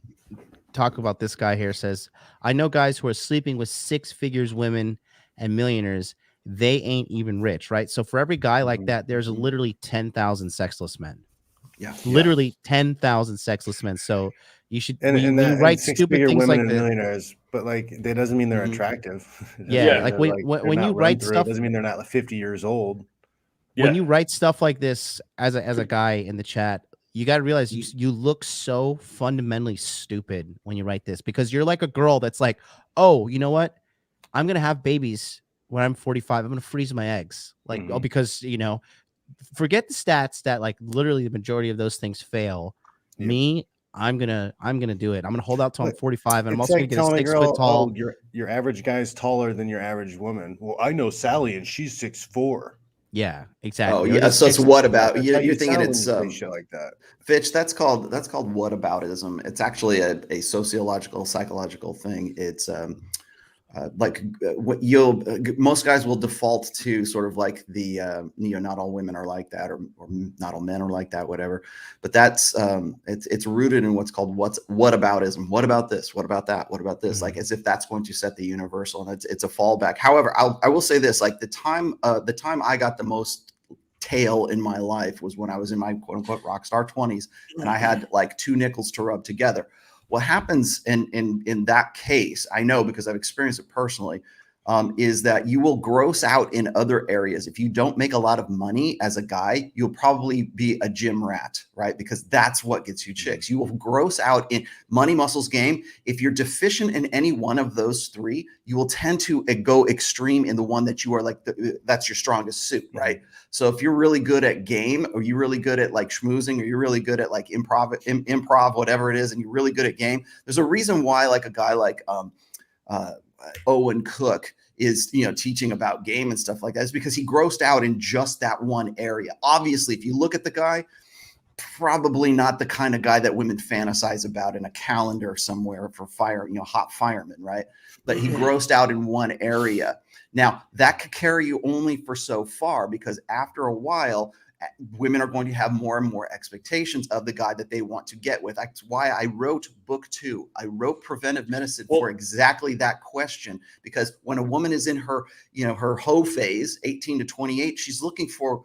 talk about this guy here. Says, I know guys who are sleeping with 6 figures women and millionaires. They ain't even rich, right? So for every guy like that, there's literally 10,000 sexless men. Yeah. Literally 10,000 sexless men. So you should And when you and write stupid six-figure things women like and this. millionaires, but like that doesn't mean they're Mhm. attractive. It doesn't Yeah, mean like they're, when they're you not run write through. stuff, It doesn't mean they're not 50 years old. when you write stuff like this as a guy in the chat, you got to realize you look so fundamentally stupid when you write this, because you're like a girl that's like, oh, you know what? I'm going to have babies when I'm 45. I'm going to freeze my eggs. Like, oh, because, forget the stats that like literally the majority of those things fail. Yep. Me, I'm going to do it. I'm going to hold out till I'm 45, and I'm It's also like going to get a telling 6 foot tall. Oh, your average guy's taller than your average woman. Well, I know Sally and she's 6'4". Yeah, exactly. Oh Or yeah. this So it's chick's- what about That's how you're you thinking sound it's when you say shit like that. Fitch, that's called whataboutism. It's actually a sociological, psychological thing. It's what most guys will default to sort of like the not all women are like that, or not all men are like that, whatever. But that's it's rooted in what's called whataboutism. What about this? What about that? What about this? Like as if that's going to set the universal, and it's a fallback. However, I will say this: like the time I got the most tail in my life was when I was in my quote unquote rock star 20s, and I had like 2 nickels to rub together. What happens in that case, I know because I've experienced it personally, is that you will gross out in other areas. If you don't make a lot of money as a guy, you'll probably be a gym rat, right? Because that's what gets you chicks. You will gross out in money, muscles, game. If you're deficient in any one of those 3, you will tend to go extreme in the one that you are like, that's your strongest suit, right? So if you're really good at game, or you're really good at like schmoozing, or you're really good at like improv, whatever it is, and you're really good at game, there's a reason why like a guy like Owen Cook is teaching about game and stuff like that. Is because he grossed out in just that one area. Obviously, if you look at the guy, probably not the kind of guy that women fantasize about in a calendar somewhere for hot fireman, right? But he grossed out in one area. Now that could carry you only for so far, because after a while, women are going to have more and more expectations of the guy that they want to get with. That's why I wrote book 2. I wrote Preventive Medicine for exactly that question, because when a woman is in her, her hoe phase, 18 to 28, she's looking for,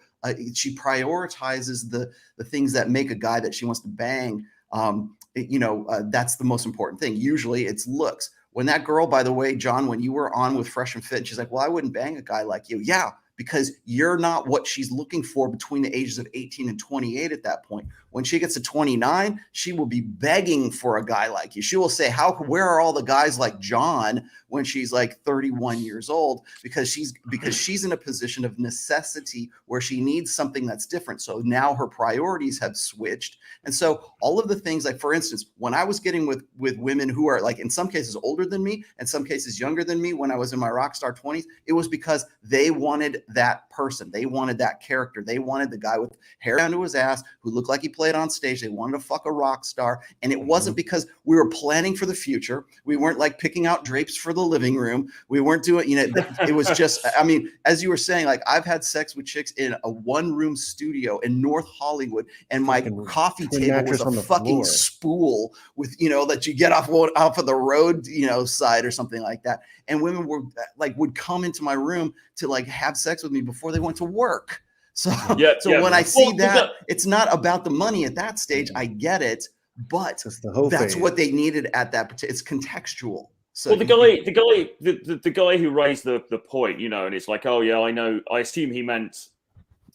she prioritizes the things that make a guy that she wants to bang. That's the most important thing. Usually it's looks. When that girl, by the way, John, when you were on with Fresh and Fit, she's like, well, I wouldn't bang a guy like you. Yeah, because you're not what she's looking for between the ages of 18 and 28 at that point. When she gets to 29, she will be begging for a guy like you. She will say, where are all the guys like John when she's like 31 years old? Because she's in a position of necessity where she needs something that's different. So now her priorities have switched. And so all of the things, like for instance, when I was getting with women who are like in some cases older than me, in some cases younger than me, when I was in my rock star 20s, it was because they wanted that person. They wanted that character. They wanted the guy with hair down to his ass who looked like he played play it on stage. They wanted to fuck a rock star. And it wasn't because we were planning for the future. We weren't like picking out drapes for the living room. We weren't doing, it was just, I mean, as you were saying, like I've had sex with chicks in a 1-room studio in North Hollywood, and my coffee table was a fucking spool with, that you get off of the road, side or something like that. And women were like, would come into my room to like have sex with me before they went to work. So, when I see that, it's not about the money at that stage. I get it, but that's what they needed at that particular. It's contextual. So well, the guy who raised the point, and it's like, oh yeah, I know. I assume he meant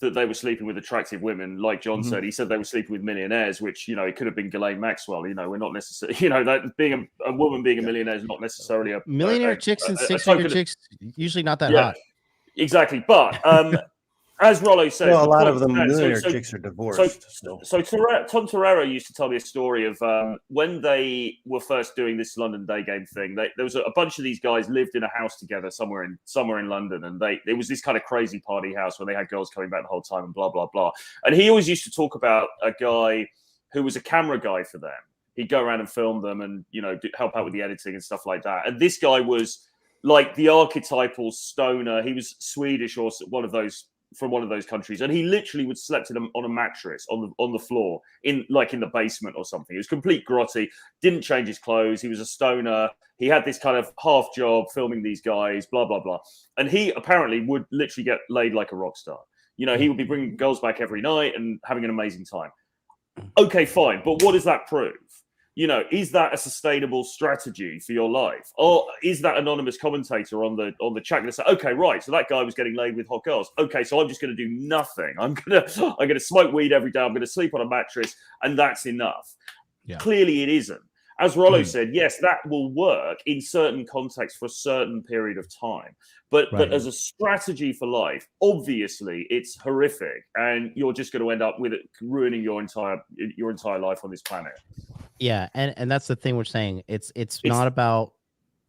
that they were sleeping with attractive women, like John said. He said they were sleeping with millionaires, which it could have been Ghislaine Maxwell. We're not necessarily, that being a woman being a millionaire is not necessarily a millionaire chicks and 6-figure chicks usually not that hot. Exactly, but as Rollo says, well, a lot of them millionaire chicks are divorced. So Tom Torero used to tell me a story of when they were first doing this London day game thing. There was a bunch of these guys lived in a house together somewhere in London, and it was this kind of crazy party house where they had girls coming back the whole time and blah blah blah. And he always used to talk about a guy who was a camera guy for them. He'd go around and film them, and help out with the editing and stuff like that. And this guy was like the archetypal stoner. He was Swedish or one of those. From one of those countries, and he literally would slept on a mattress on the floor in the basement or something. It was complete grotty. Didn't change his clothes. He was a stoner. He had this kind of half job filming these guys, blah blah blah. And he apparently would literally get laid like a rock star. He would be bringing girls back every night and having an amazing time. Okay, fine, but what does that prove? Is that a sustainable strategy for your life, or is that anonymous commentator on the chat going to say, okay, right, so that guy was getting laid with hot girls. Okay, so I'm just going to do nothing. I'm gonna smoke weed every day. I'm going to sleep on a mattress, and that's enough. Yeah. Clearly, it isn't. As Rollo said, yes, that will work in certain contexts for a certain period of time. But as a strategy for life, obviously, it's horrific, and you're just going to end up with it ruining your entire life on this planet. Yeah, and that's the thing we're saying. It's not about.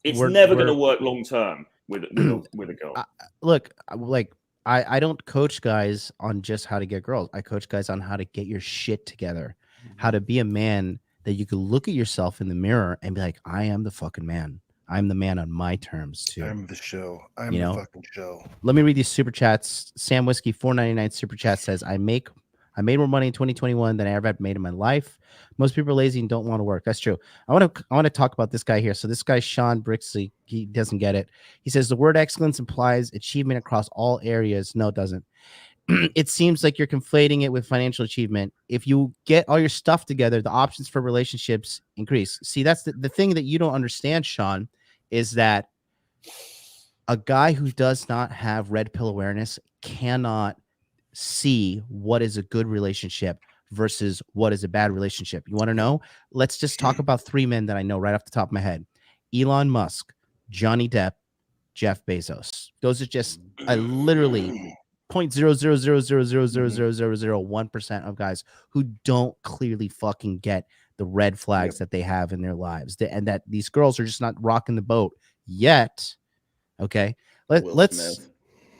It's never going to work long term with a girl. Look, like I don't coach guys on just how to get girls. I coach guys on how to get your shit together, how to be a man that you can look at yourself in the mirror and be like, I am the fucking man. I'm the man on my terms too. I'm the show. I'm the fucking show. Let me read these super chats. Sam Whiskey 499 super chat says, I made more money in 2021 than I ever had made in my life. Most people are lazy and don't want to work. That's true. I want to talk about this guy here. So this guy, Sean Brixley, he doesn't get it. He says the word excellence implies achievement across all areas. No, it doesn't. It seems like you're conflating it with financial achievement. If you get all your stuff together, the options for relationships increase. See, that's the thing that you don't understand, Sean, is that a guy who does not have red pill awareness cannot see what is a good relationship versus what is a bad relationship. You want to know? Let's just talk about 3 men that I know right off the top of my head. Elon Musk, Johnny Depp, Jeff Bezos. Those are just literally 0.000000001% of guys who don't clearly fucking get the red flags that they have in their lives, and that these girls are just not rocking the boat yet. Okay, let's.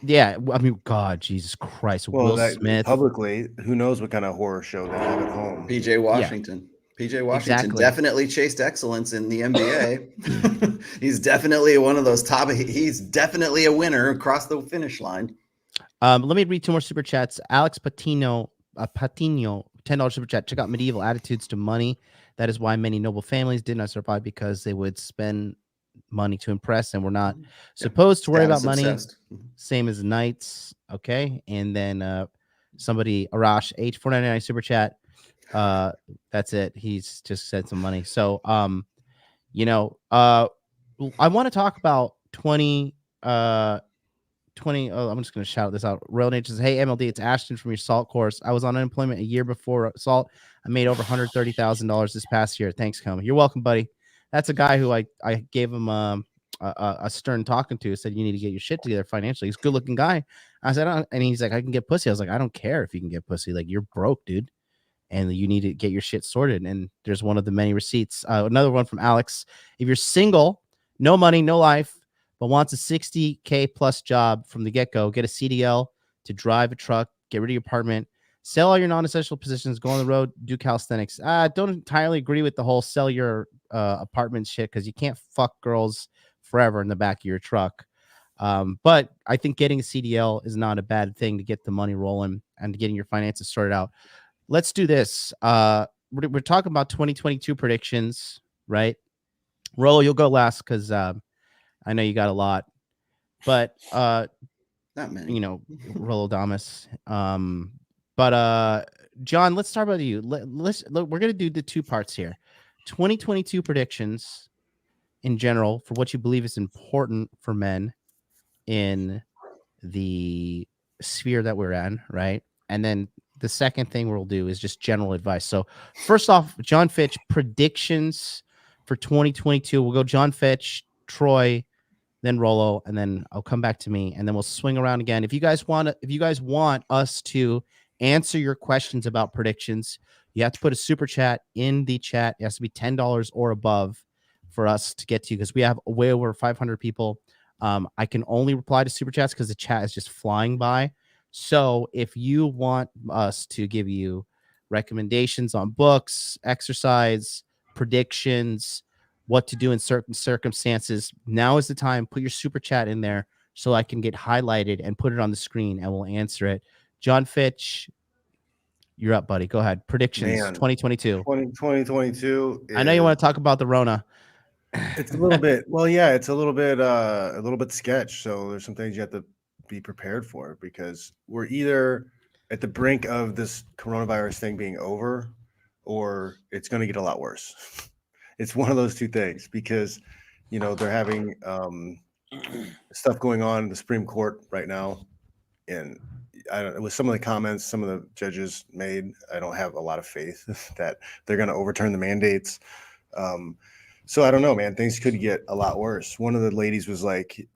Yeah, I mean, God, Jesus Christ, Will Smith. Publicly, who knows what kind of horror show they have at home? PJ Washington. Yeah. PJ Washington definitely chased excellence in the NBA. He's definitely one of those top. He's definitely a winner across the finish line. Let me read 2 more super chats. Alex Patino, $10 super chat. Check out Medieval Attitudes to Money. That is why many noble families did not survive, because they would spend money to impress and we're not supposed to worry about money. Same as knights. Okay. And then somebody, Arash H499 super chat. That's it. He's just said some money. So I want to talk about 20 I'm just going to shout this out. Real Nature says, hey MLD, it's Ashton from your SALT course. I was on unemployment a year before SALT. I made over $130,000 this past year. Thanks, Comey. You're welcome, buddy. That's a guy who I gave him a stern talking to. Said, you need to get your shit together financially. He's a good looking guy. I said, and he's like, I can get pussy. I was like, I don't care if you can get pussy. Like, you're broke, dude, and you need to get your shit sorted. And there's one of the many receipts. Another one from Alex. If you're single, no money, no life, but wants a $60K plus job from the get-go, get a CDL to drive a truck, get rid of your apartment, Sell all your non-essential positions, go on the road, do calisthenics. Don't entirely agree with the whole sell your apartment shit, because you can't fuck girls forever in the back of your truck. But I think getting a CDL is not a bad thing to get the money rolling and getting your finances sorted out. Let's do this. We're talking about 2022 predictions, right? Rollo, you'll go last because I know you got a lot. But Not many. you know, Rollo Damas. But John, let's start with you. We're gonna do the two parts here. 2022 predictions in general for what you believe is important for men in the sphere that we're in, right? And then the second thing we'll do is just general advice. So first off, John Fitch, predictions for 2022. We'll go John Fitch, Troy, then Rollo, and then I'll come back to me, and then we'll swing around again. If you guys want us to answer your questions about predictions, you have to put a super chat in the chat. It has to be $10 or above for us to get to you, because we have way over 500 people. I can only reply to super chats because the chat is just flying by. So if you want us to give you recommendations on books, exercise, predictions, what to do in certain circumstances, now is the time. Put your super chat in there so I can get highlighted and put it on the screen, and we'll answer it. John Fitch, you're up, buddy. Go ahead. Predictions, Man, 2022. 2022. I know you want to talk about the Rona. It's a little bit, well, yeah, it's a little bit sketch. So there's some things you have to be prepared for, because we're either at the brink of this coronavirus thing being over, or it's going to get a lot worse. It's one of those two things, because, you know, they're having stuff going on in the Supreme Court right now. And with some of the comments some of the judges made, I don't have a lot of faith that they're going to overturn the mandates. So I don't know, man. Things could get a lot worse. One of the ladies was like,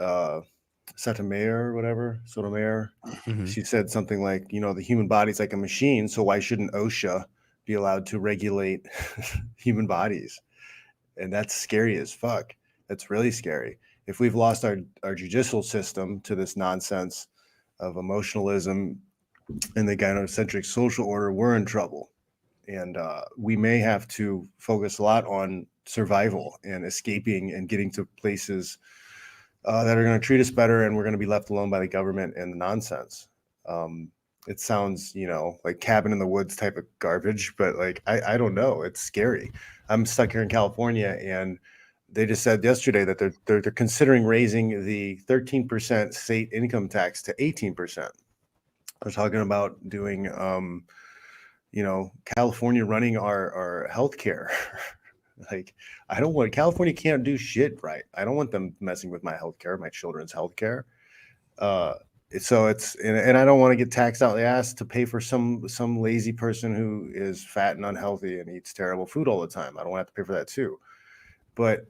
Sotomayor or whatever, Sotomayor. Mhm. She said something like, you know, the human body's like a machine, so why shouldn't OSHA be allowed to regulate human bodies? And that's scary as fuck. That's really scary. If we've lost our judicial system to this nonsense of emotionalism and the gynocentric social order, we're in trouble. And we may have to focus a lot on survival and escaping and getting to places that are going to treat us better, and we're going to be left alone by the government and the nonsense. It sounds, you know, like cabin in the woods type of garbage, but like, I don't know. It's scary. I'm stuck here in California, and they just said yesterday that they're considering raising the 13% state income tax to 18%. They're talking about doing, you know, California running our healthcare. Like, California can't do shit right. I don't want them messing with my healthcare, my children's healthcare. So and I don't want to get taxed out the ass to pay for some lazy person who is fat and unhealthy and eats terrible food all the time. I don't want to have to pay for that too. But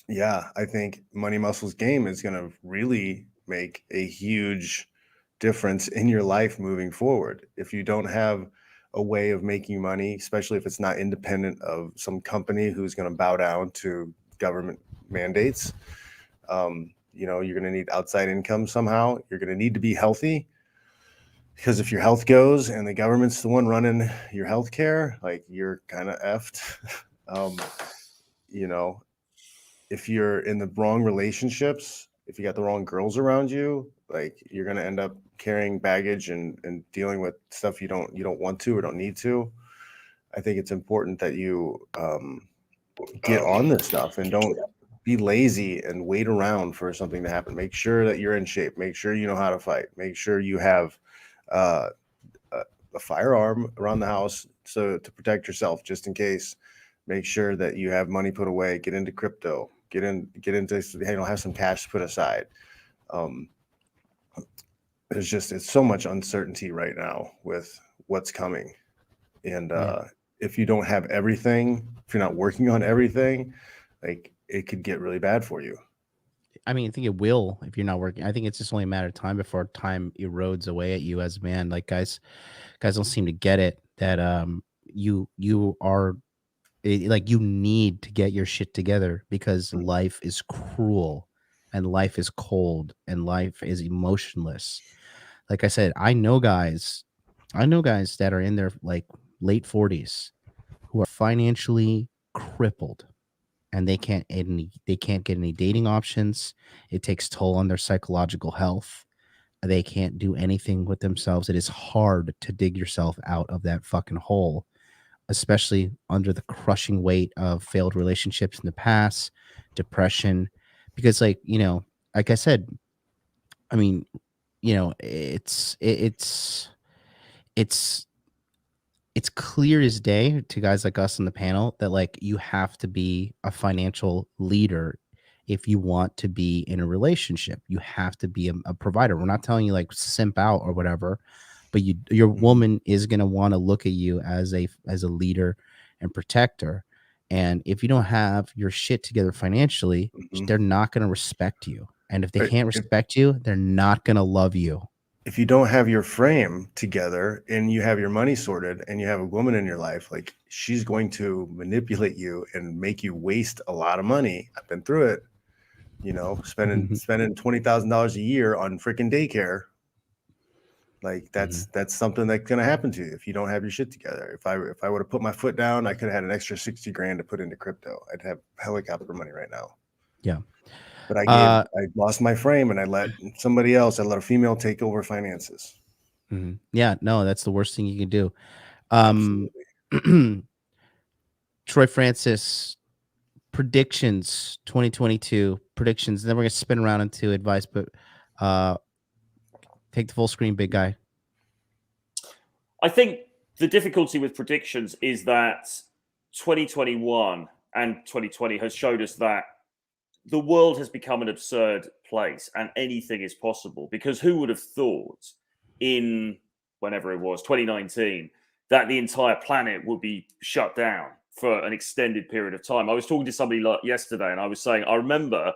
yeah, I think Money Muscles Game is going to really make a huge difference in your life moving forward. If you don't have a way of making money, especially if it's not independent of some company who's going to bow down to government mandates, you know, you're going to need outside income somehow. You're going to need to be healthy, because if your health goes and the government's the one running your health care, like, you're kind of effed. You know, if you're in the wrong relationships, if you got the wrong girls around you, like, you're going to end up carrying baggage and dealing with stuff you don't want to or don't need to. I think it's important that you get on this stuff and don't be lazy and wait around for something to happen. Make sure that you're in shape. Make sure you know how to fight. Make sure you have a firearm around the house to protect yourself, just in case. Make sure that you have money put away. Get into crypto. Get into, you know, have some cash put aside. It's so much uncertainty right now with what's coming. And if you don't have everything, if you're not working on everything, like, it could get really bad for you. I mean, I think it will if you're not working. I think it's just only a matter of time before time erodes away at you as a man. Like, guys don't seem to get it, that you are, like, you need to get your shit together, because life is cruel and life is cold and life is emotionless. Like I said, I know guys that are in their like late 40s who are financially crippled, and they can't get any dating options. It takes toll on their psychological health. They can't do anything with themselves. It is hard to dig yourself out of that fucking hole, especially under the crushing weight of failed relationships in the past, depression, because like, you know, like I said, I mean, you know, it's clear as day to guys like us on the panel that like you have to be a financial leader if you want to be in a relationship. You have to be a provider. We're not telling you like simp out or whatever, but your woman is going to want to look at you as a leader and protector. And if you don't have your shit together financially, they're not going to respect you. And if they can't respect you, they're not going to love you. If you don't have your frame together and you have your money sorted and you have a woman in your life, like she's going to manipulate you and make you waste a lot of money. I've been through it, you know, spending $20,000 a year on freaking daycare. Like that's something that's going to happen to you if you don't have your shit together. If I would have put my foot down, I could have had an extra 60 grand to put into crypto. I'd have helicopter money right now. Yeah. But I lost my frame and I let somebody else, I let a female take over finances. Yeah, no, that's the worst thing you can do. Troy Francis, predictions, 2022 predictions. Then we're going to spin around into advice, but take the full screen, big guy. I think the difficulty with predictions is that 2021 and 2020 has showed us that the world has become an absurd place and anything is possible, because who would have thought in whenever it was 2019 that the entire planet would be shut down for an extended period of time. I was talking to somebody yesterday and I was saying, I remember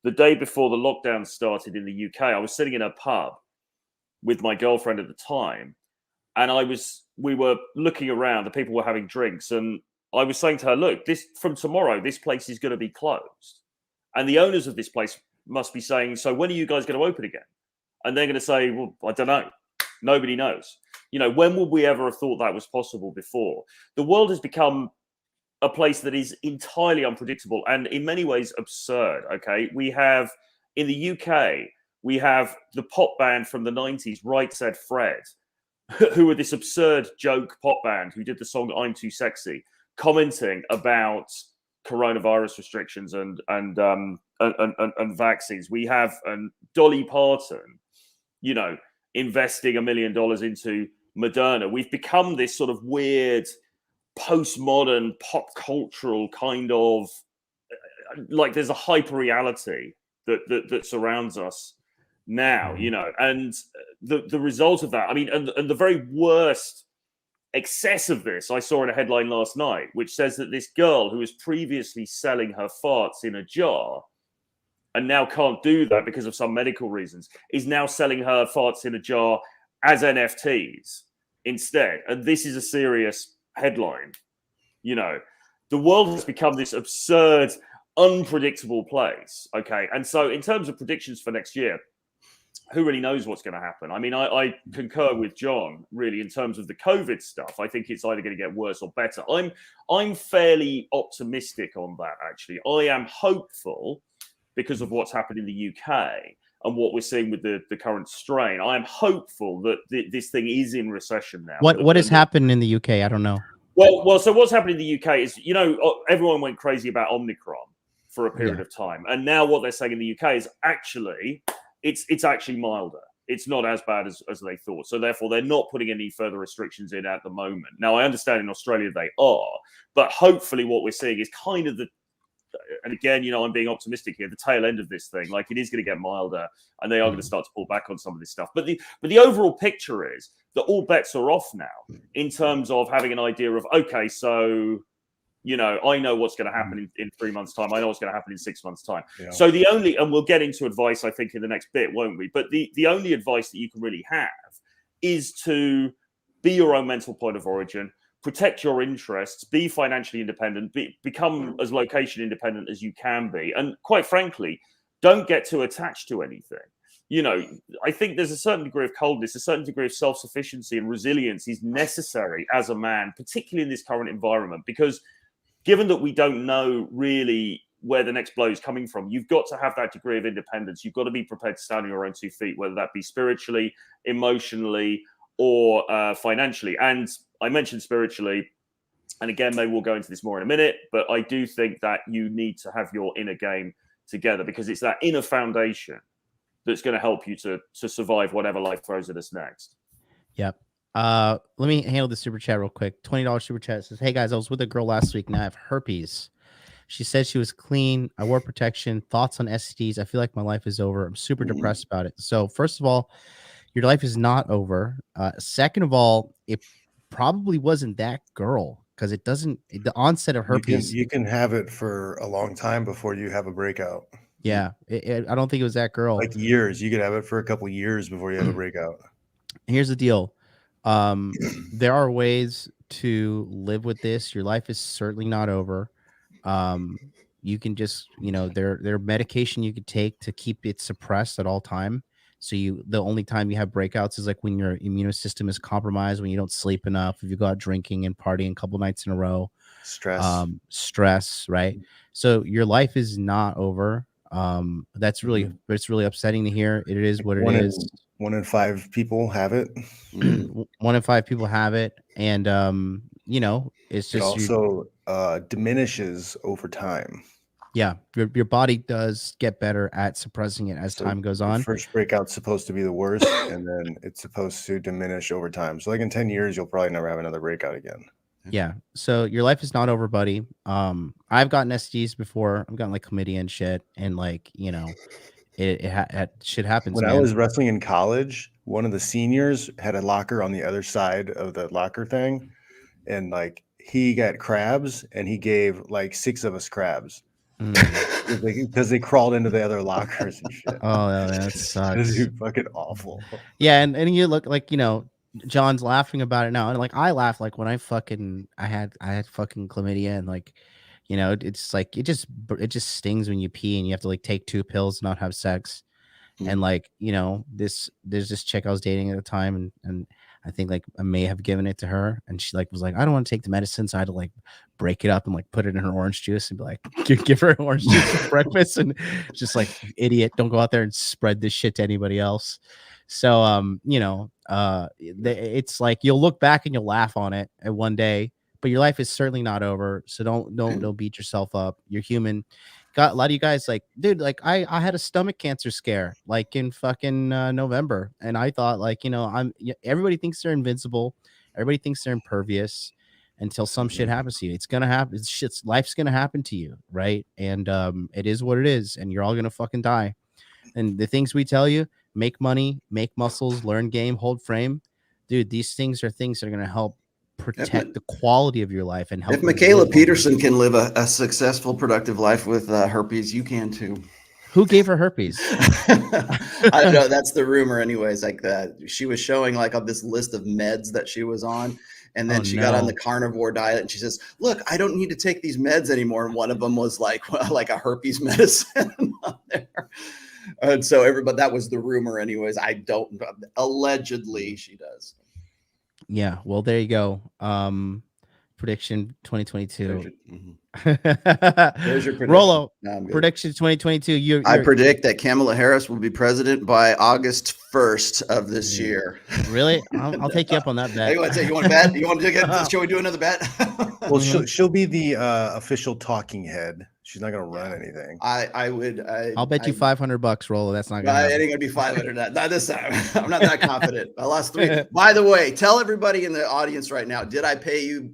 the day before the lockdown started in the UK, I was sitting in a pub with my girlfriend at the time, and we were looking around, the people were having drinks, and I was saying to her, look, from tomorrow, this place is going to be closed. And the owners of this place must be saying, so when are you guys going to open again? And they're going to say, well, I don't know. Nobody knows. You know, when would we ever have thought that was possible before? The world has become a place that is entirely unpredictable and in many ways absurd. Okay. We have in the UK, we have the pop band from the 90s, Right Said Fred, who were this absurd joke pop band who did the song I'm Too Sexy, commenting about coronavirus restrictions and vaccines. We have Dolly Parton, you know, investing $1 million into Moderna. We've become this sort of weird postmodern pop cultural kind of like there's a hyper reality that surrounds us now, you know, and the result of that, I mean, and the very worst excess of this, I saw in a headline last night, which says that this girl who was previously selling her farts in a jar and now can't do that because of some medical reasons, is now selling her farts in a jar as NFTs instead. And this is a serious headline. You know, the world has become this absurd, unpredictable place. Okay. And so in terms of predictions for next year, who really knows what's going to happen? I mean, I concur with John, really, in terms of the COVID stuff. I think it's either going to get worse or better. I'm fairly optimistic on that, actually. I am hopeful because of what's happened in the UK and what we're seeing with the current strain. I am hopeful that this thing is in recession now. What has happened in the UK? I don't know. Well, so what's happened in the UK is, you know, everyone went crazy about Omicron for a period of time. And now what they're saying in the UK is actually... It's actually milder. It's not as bad as they thought. So therefore, they're not putting any further restrictions in at the moment. Now, I understand in Australia they are, but hopefully what we're seeing is kind of and again, you know, I'm being optimistic here, the tail end of this thing. Like, it is going to get milder and they are going to start to pull back on some of this stuff. But the overall picture is that all bets are off now in terms of having an idea of, okay, so... You know, I know what's going to happen in 3 months' time. I know what's going to happen in 6 months' time. Yeah. So and we'll get into advice, I think, in the next bit, won't we? But the only advice that you can really have is to be your own mental point of origin, protect your interests, be financially independent, become as location independent as you can be. And quite frankly, don't get too attached to anything. you know, I think there's a certain degree of coldness, a certain degree of self-sufficiency and resilience is necessary as a man, particularly in this current environment, because given that we don't know really where the next blow is coming from, you've got to have that degree of independence. You've got to be prepared to stand on your own 2 feet, whether that be spiritually, emotionally, or financially. And I mentioned spiritually, and again, maybe we'll go into this more in a minute, but I do think that you need to have your inner game together, because it's that inner foundation that's going to help you to survive whatever life throws at us next. Yep. Let me handle the super chat real quick. $20 super chat says, "Hey guys, I was with a girl last week. Now I have herpes. She said she was clean. I wore protection. Thoughts on STDs? I feel like my life is over. I'm super depressed about it." So first of all, your life is not over. Second of all, it probably wasn't that girl, because it doesn't. The onset of herpes. You can have it for a long time before you have a breakout. Yeah, I don't think it was that girl. Like years. You could have it for a couple of years before you have a breakout. Here's the deal. There are ways to live with this. Your life is certainly not over. You can just, there are medication you could take to keep it suppressed at all time. So the only time you have breakouts is like when your immune system is compromised, when you don't sleep enough, if you go out drinking and partying a couple nights in a row. Stress, right? So your life is not over. That's really, it's really upsetting to hear. It is what it is. 1 in 5 people have it. 1 in 5 people have it, and it's just it also diminishes over time. Yeah, your body does get better at suppressing it as time goes on. The first breakout's supposed to be the worst, and then it's supposed to diminish over time. So like in 10 years, you'll probably never have another breakout again. Yeah. So your life is not over, buddy. I've gotten STDs before. I've gotten like chlamydia and shit, and like, shit happens. When I was wrestling in college, one of the seniors had a locker on the other side of the locker thing, and like he got crabs, and he gave like 6 of us crabs because they crawled into the other lockers and shit. Oh, that sucks. This is fucking awful. Yeah, and you look like, John's laughing about it now, and like I laugh like when I had fucking chlamydia, and like, it's like it just stings when you pee and you have to like take 2 pills to not have sex. And like, there's this chick I was dating at the time, and I think like I may have given it to her, and she like was like, I don't want to take the medicine, so I had to like break it up and like put it in her orange juice and be like, give her orange juice for breakfast, and just like, idiot, don't go out there and spread this shit to anybody else. So it's like you'll look back and you'll laugh on it at one day, but your life is certainly not over. So don't beat yourself up. You're human. Got a lot of you guys like, dude, like I had a stomach cancer scare like in fucking November, and I thought like, everybody thinks they're invincible, everybody thinks they're impervious until some shit happens to you. It's gonna happen. Life's gonna happen to you, right? And it is what it is, and you're all gonna fucking die. And the things we tell you: make money, make muscles, learn game, hold frame, dude. These things are things that are gonna help protect the quality of your life and help. If Michaela Peterson can live a successful, productive life with herpes, you can too. Who gave her herpes? I don't know. That's the rumor, anyways. Like that, she was showing like this list of meds that she was on, and then she got on the carnivore diet, and she says, "Look, I don't need to take these meds anymore." And one of them was like a herpes medicine on there. And so everybody, that was the rumor, anyways. Allegedly, she does. Yeah, well, there you go. Prediction 2022. There's your prediction. Rollo, prediction 2022. I predict that Kamala Harris will be president by August 1st of this year. Really? I'll take you up on that bet. You want to bet? You want to get? Shall we do another bet? Well, she'll be the official talking head. She's not going to run anything. I'll bet you $500, Rollo. That's not going to happen. It ain't going to be 500. Not this time. I'm not that confident. I lost 3. By the way, tell everybody in the audience right now, did I pay you?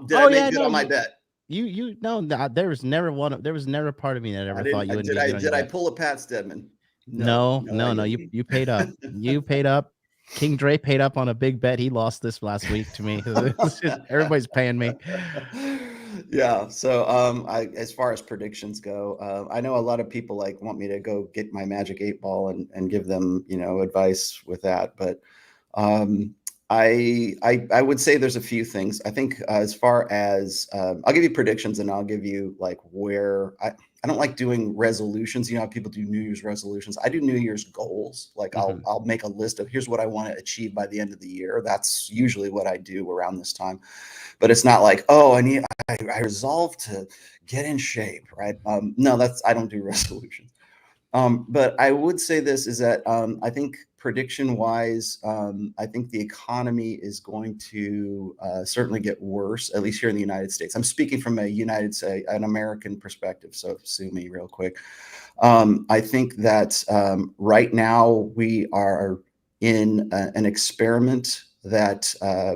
Did I make good on my bet? You know, there was never a part of me that ever thought you would. Did I pull a Pat Stedman? No. You paid up. You paid up. King Dre paid up on a big bet. He lost this last week to me. Everybody's paying me. Yeah. So as far as predictions go, I know a lot of people like want me to go get my magic 8 ball and give them, advice with that. But I would say there's a few things. I think as far as I'll give you predictions, and I'll give you like where I don't like doing resolutions. You know how people do New Year's resolutions. I do New Year's goals. Like I'll make a list of here's what I want to achieve by the end of the year. That's usually what I do around this time. But it's not like, oh, I resolve to get in shape, right? No, I don't do resolutions. But I would say this is that I think prediction wise, I think the economy is going to certainly get worse, at least here in the United States. I'm speaking from an American perspective, so sue me real quick. I think that right now we are in an experiment that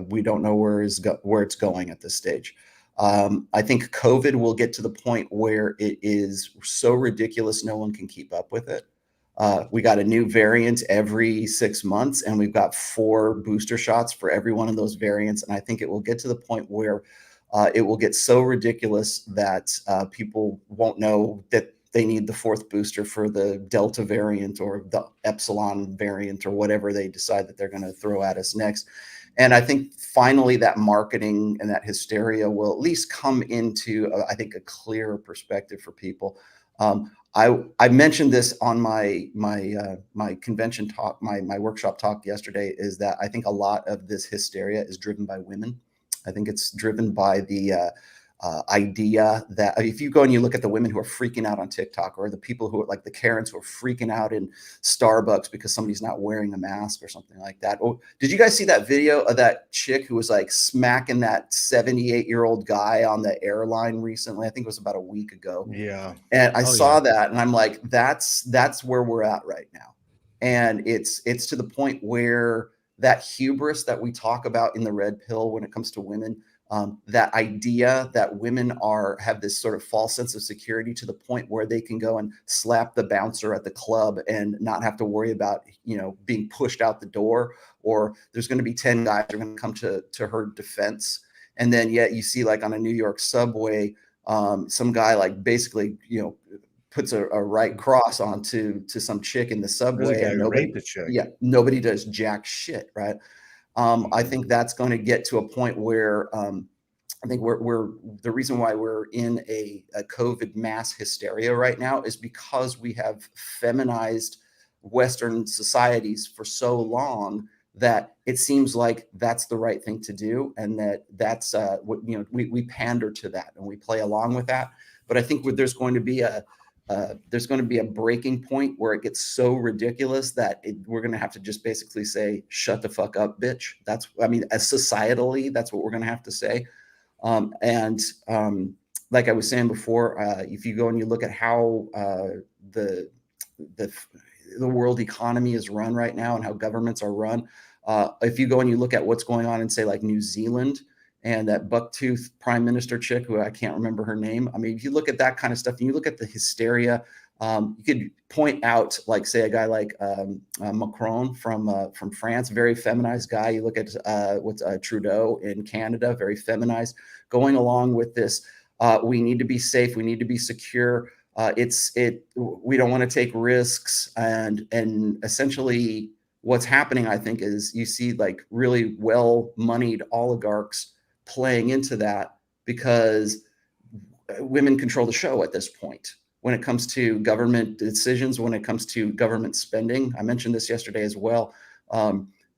we don't know where it's going at this stage. I think COVID will get to the point where it is so ridiculous no one can keep up with it. We got a new variant every 6 months, and we've got 4 booster shots for every one of those variants. And I think it will get to the point where it will get so ridiculous that people won't know that they need the 4th booster for the Delta variant or the Epsilon variant or whatever they decide that they're going to throw at us next. And I think finally that marketing and that hysteria will at least come into, I think, a clearer perspective for people. I mentioned this on my convention talk, my workshop talk yesterday, is that I think a lot of this hysteria is driven by women. I think it's driven by the idea that if you go and you look at the women who are freaking out on TikTok, or the people who are like the Karens who are freaking out in Starbucks because somebody's not wearing a mask or something like that. Oh, did you guys see that video of that chick who was like smacking that 78-year-old guy on the airline recently? I think it was about a week ago. Yeah. And I saw that and I'm like, that's where we're at right now. And it's to the point where that hubris that we talk about in the red pill when it comes to women, that idea that women have this sort of false sense of security to the point where they can go and slap the bouncer at the club and not have to worry about, being pushed out the door, or there's going to be 10 guys who are going to come to her defense. And then yet you see like on a New York subway, some guy like basically, puts a right cross onto some chick in the subway. And nobody does jack shit, right? I think that's going to get to a point where I think we're the reason why we're in a COVID mass hysteria right now is because we have feminized Western societies for so long that it seems like that's the right thing to do, and that's what we pander to that and we play along with that. But I think there's going to be a breaking point where it gets so ridiculous that we're going to have to just basically say, shut the fuck up, bitch. As societally, that's what we're going to have to say. Like I was saying before, if you go and you look at how the world economy is run right now and how governments are run, if you go and you look at what's going on in, say, like New Zealand, and that bucktooth prime minister chick who I can't remember her name. I mean, if you look at that kind of stuff and you look at the hysteria, you could point out, like, say, a guy like Macron from France, very feminized guy. You look at Trudeau in Canada, very feminized, going along with this. We need to be safe. We need to be secure. We don't want to take risks. And essentially what's happening, I think, is you see like really well-moneyed oligarchs playing into that because women control the show at this point when it comes to government decisions, when it comes to government spending. I mentioned this yesterday as well.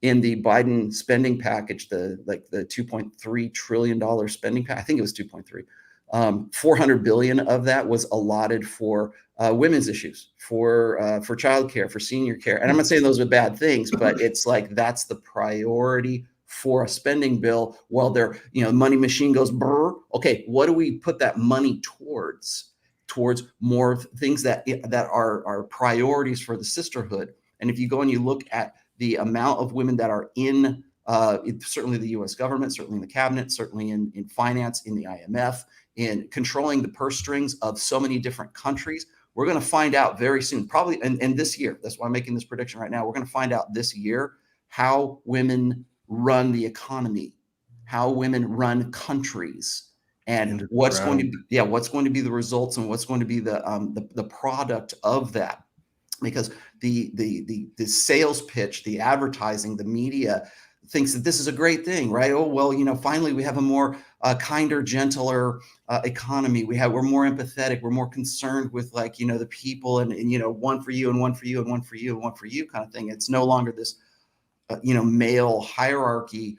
In the Biden spending package, the $2.3 trillion spending package, I think it was 2.3. 400 billion of that was allotted for women's issues, for childcare, for senior care. And I'm not saying those are bad things, but it's like that's the priority for a spending bill. While their money machine goes brr. Okay, what do we put that money towards? Towards more things that are priorities for the sisterhood. And if you go and you look at the amount of women that are in certainly the U.S. government, certainly in the cabinet, certainly in finance, in the IMF, in controlling the purse strings of so many different countries, we're going to find out very soon, probably, and this year, that's why I'm making this prediction right now, we're going to find out this year how women run the economy, how women run countries, and what's going to be the results and what's going to be the product of that. Because the sales pitch, the advertising, the media, thinks that this is a great thing, right? Oh, well, finally we have a more kinder, gentler economy. We're more empathetic. We're more concerned with the people and one for you and one for you and one for you and one for you kind of thing. It's no longer this, male hierarchy,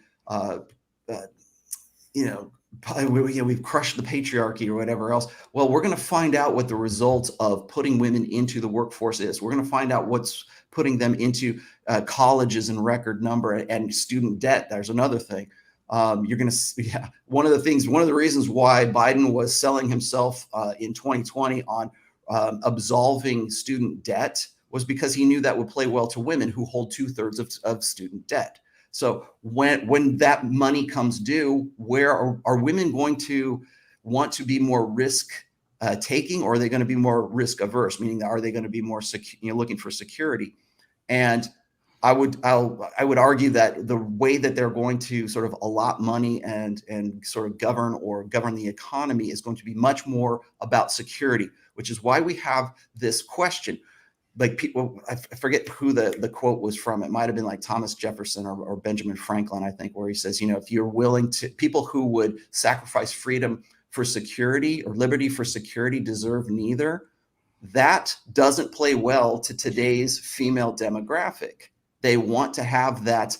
we've crushed the patriarchy or whatever else. Well, we're going to find out what the result of putting women into the workforce is. We're going to find out what's putting them into colleges in record number and student debt. There's another thing. You're going to, one of the reasons why Biden was selling himself in 2020 on absolving student debt was because he knew that would play well to women who hold 2/3 of student debt. So when that money comes due, where are women going to want to be more risk taking, or are they going to be more risk averse? Meaning, are they going to be more looking for security? And I would argue that the way that they're going to sort of allot money and sort of govern the economy is going to be much more about security, which is why we have this question. Like people, I forget who the quote was from. It might have been like Thomas Jefferson or Benjamin Franklin, I think, where he says, if you're willing to, people who would sacrifice freedom for security or liberty for security deserve neither. That doesn't play well to today's female demographic. They want to have that.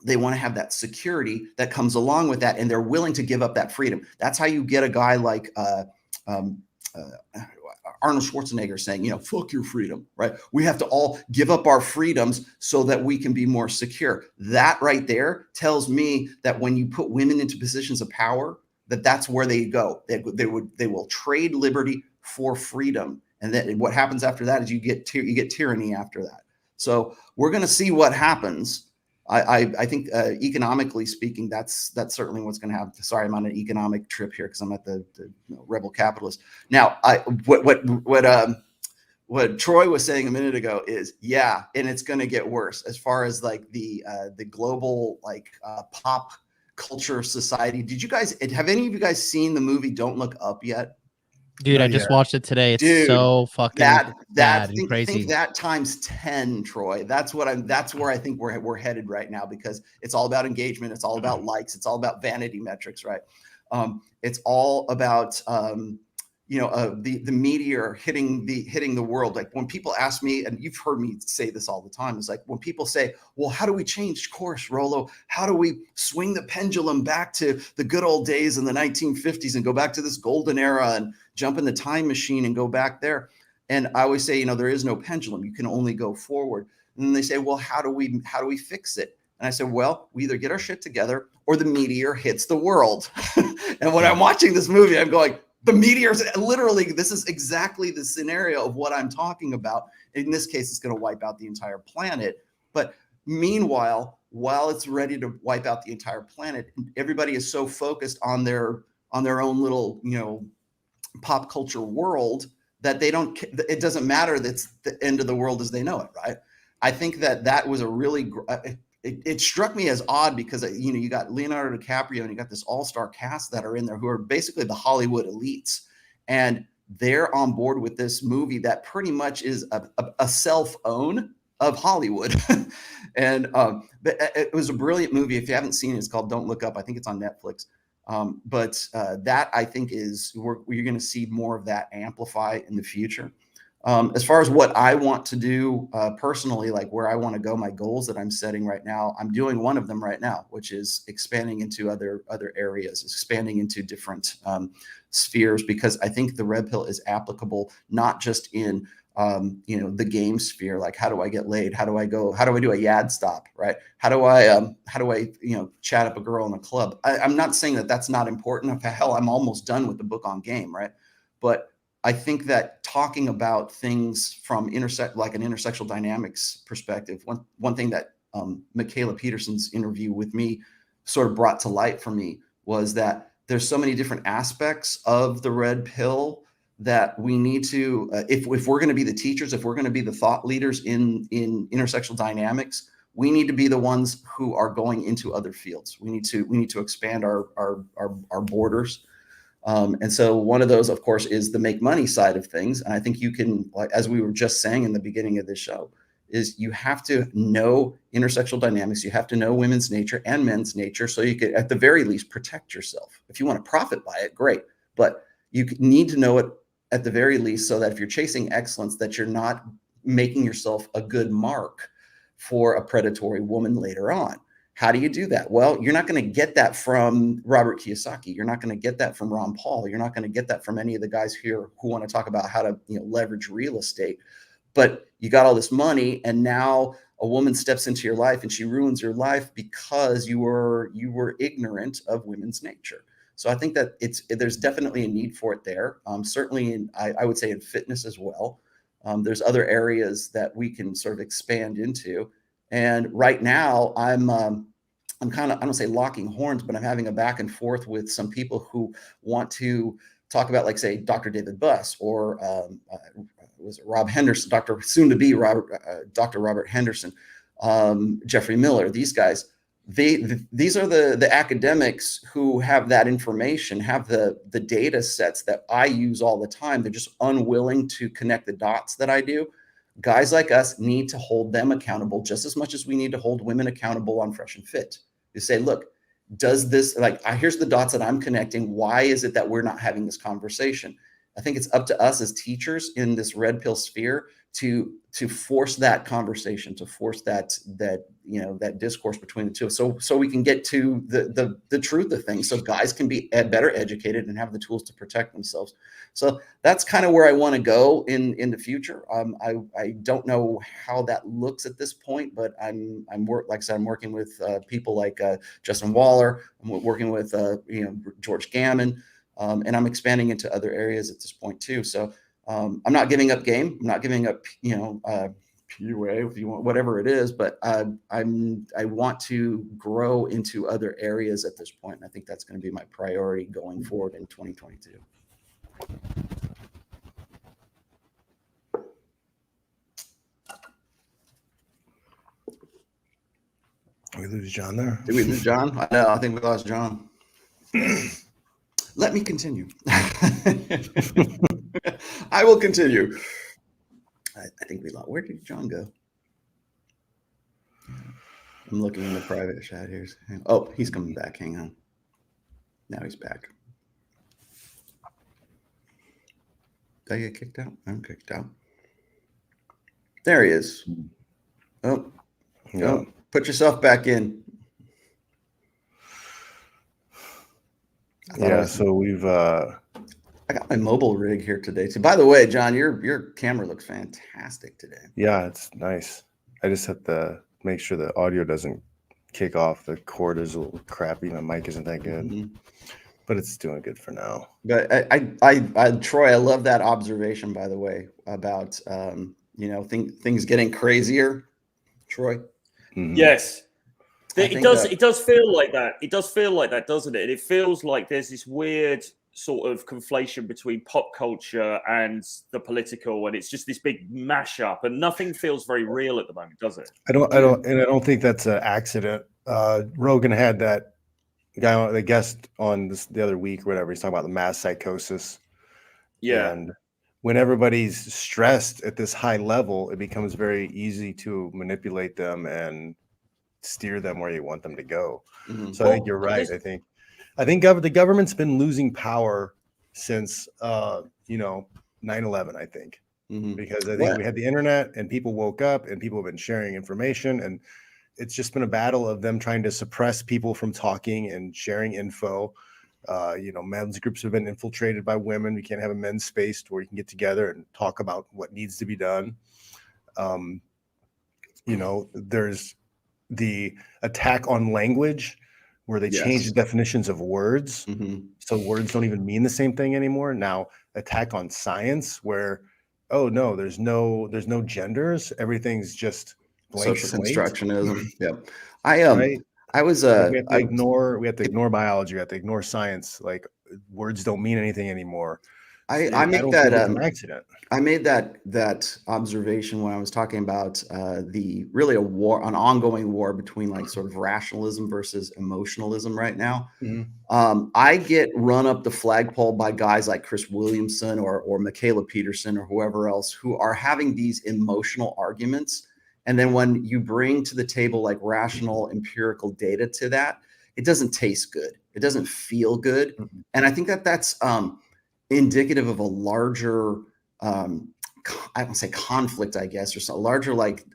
They want to have that security that comes along with that, and they're willing to give up that freedom. That's how you get a guy like Arnold Schwarzenegger saying, fuck your freedom, right? We have to all give up our freedoms so that we can be more secure. That right there tells me that when you put women into positions of power, that's where they go. They will trade liberty for freedom. And then what happens after that is you get tyranny after that. So we're going to see what happens. I think economically speaking, that's certainly what's going to happen. Sorry, I'm on an economic trip here because I'm at the rebel capitalist. Now, what Troy was saying a minute ago is, and it's going to get worse as far as like the global pop culture society. Have any of you guys seen the movie Don't Look Up yet? Dude, I just watched it today. It's so fucking bad and crazy. Think that times 10, Troy. That's where I think we're headed right now, because it's all about engagement. It's all about likes. It's all about vanity metrics, right? It's all about the meteor hitting the world. Like when people ask me, and you've heard me say this all the time, it's like when people say, well, how do we change course, Rollo? How do we swing the pendulum back to the good old days in the 1950s and go back to this golden era and jump in the time machine and go back there? And I always say, there is no pendulum. You can only go forward. And then they say, well, how do we fix it? And I said, well, we either get our shit together or the meteor hits the world. And when I'm watching this movie, I'm going, the meteors, literally, this is exactly the scenario of what I'm talking about. In this case, it's going to wipe out the entire planet. But meanwhile, while it's ready to wipe out the entire planet, everybody is so focused on their own little, pop culture world that it doesn't matter that's the end of the world as they know it, right? I think that was a really, it struck me as odd because, you got Leonardo DiCaprio and you got this all-star cast that are in there who are basically the Hollywood elites. And they're on board with this movie that pretty much is a self-own of Hollywood. And it was a brilliant movie. If you haven't seen it, it's called Don't Look Up. I think it's on Netflix. But that I think is where you're going to see more of that amplify in the future. As far as what I want to do personally, like where I want to go, my goals that I'm setting right now, I'm doing one of them right now, which is expanding into other areas, expanding into different spheres, because I think the red pill is applicable not just in the game sphere. Like, how do I get laid? How do I do a yad stop? Right? How do I chat up a girl in a club? I'm not saying that that's not important. Hell, I'm almost done with the book on game, right? But I think that talking about things from an intersectional dynamics perspective, one thing that Michaela Peterson's interview with me sort of brought to light for me was that there's so many different aspects of the red pill that we need to, if we're going to be the teachers, if we're going to be the thought leaders in intersectional dynamics, we need to be the ones who are going into other fields. We need to expand our borders. And so one of those, of course, is the make money side of things. And I think you can, like, as we were just saying in the beginning of this show, is you have to know intersexual dynamics. You have to know women's nature and men's nature, so you could, at the very least, protect yourself. If you want to profit by it, great. But you need to know it at the very least, so that if you're chasing excellence, that you're not making yourself a good mark for a predatory woman later on. How do you do that? Well, you're not going to get that from Robert Kiyosaki. You're not going to get that from Ron Paul. You're not going to get that from any of the guys here who want to talk about how to, leverage real estate. But you got all this money, and now a woman steps into your life and she ruins your life because you were ignorant of women's nature. So I think that there's definitely a need for it there. Certainly, I would say in fitness as well. There's other areas that we can sort of expand into. And right now, I'm kind of, I don't say locking horns, but I'm having a back and forth with some people who want to talk about, like, say, Dr. David Buss, or was it Rob Henderson, Dr. Robert Henderson, Jeffrey Miller. These guys, these are the academics who have that information, have the data sets that I use all the time. They're just unwilling to connect the dots that I do. Guys like us need to hold them accountable just as much as we need to hold women accountable on Fresh and Fit. You say, look, does this, here's the dots that I'm connecting. Why is it that we're not having this conversation? I think it's up to us as teachers in this red pill sphere to force that conversation, to force that discourse between the two, so we can get to the truth of things, so guys can be better educated and have the tools to protect themselves. So that's kind of where I want to go in the future. I don't know how that looks at this point, but I'm working with people like Justin Waller. I'm working with George Gammon, and I'm expanding into other areas at this point too. So I'm not giving up game. I'm not giving up, PUA, if you want, whatever it is, but I want to grow into other areas at this point. And I think that's going to be my priority going forward in 2022. Did we lose John there? Did we lose John? I know. I think we lost John. Let me continue. I will continue. I think we lost. Where did John go? I'm looking in the private chat here. Oh, he's coming back. Hang on. Now he's back. Did I get kicked out? I'm kicked out. There he is. Oh, Yeah. oh, put yourself back in. Yeah. So we've. I got my mobile rig here today too. By the way, John, your camera looks fantastic today. Yeah, it's nice. I just have to make sure the audio doesn't kick off. The cord is a little crappy. My mic isn't that good, Mm-hmm. but it's doing good for now. But I Troy, I love that observation, by the way, about things getting crazier. Troy. Mhm. Yes. I It does feel like that. It does feel like that, doesn't it? It feels like there's this weird sort of conflation between pop culture and the political, and it's just this big mashup, and nothing feels very real at the moment, does it? I don't think that's an accident. Rogan had that guy, the guest on the other week or whatever. He's talking about the mass psychosis. Yeah. And when everybody's stressed at this high level, it becomes very easy to manipulate them and steer them where you want them to go. Mm-hmm. So I think you're right. I think the government's been losing power since 9/11, I think. Mm-hmm. Because I think we had the internet and people woke up and people have been sharing information, and it's just been a battle of them trying to suppress people from talking and sharing info. Men's groups have been infiltrated by women. We can't have a men's space where you can get together and talk about what needs to be done. There's the attack on language, where they change the definitions of words. Mm-hmm. So words don't even mean the same thing anymore. Now, attack on science, where, oh no, there's no genders. Everything's just blank Social slate. constructionism. Yep. Right? I was we have to ignore biology. We have to ignore science. Like, words don't mean anything anymore. I make don't that think it's an accident. I made that observation when I was talking about an ongoing war between like sort of rationalism versus emotionalism right now. Mm-hmm. I get run up the flagpole by guys like Chris Williamson or Michaela Peterson or whoever else who are having these emotional arguments And then when you bring to the table like rational empirical data to that, it doesn't taste good. It doesn't feel good. And I think that that's indicative of a larger, I don't say conflict, I guess, or some larger like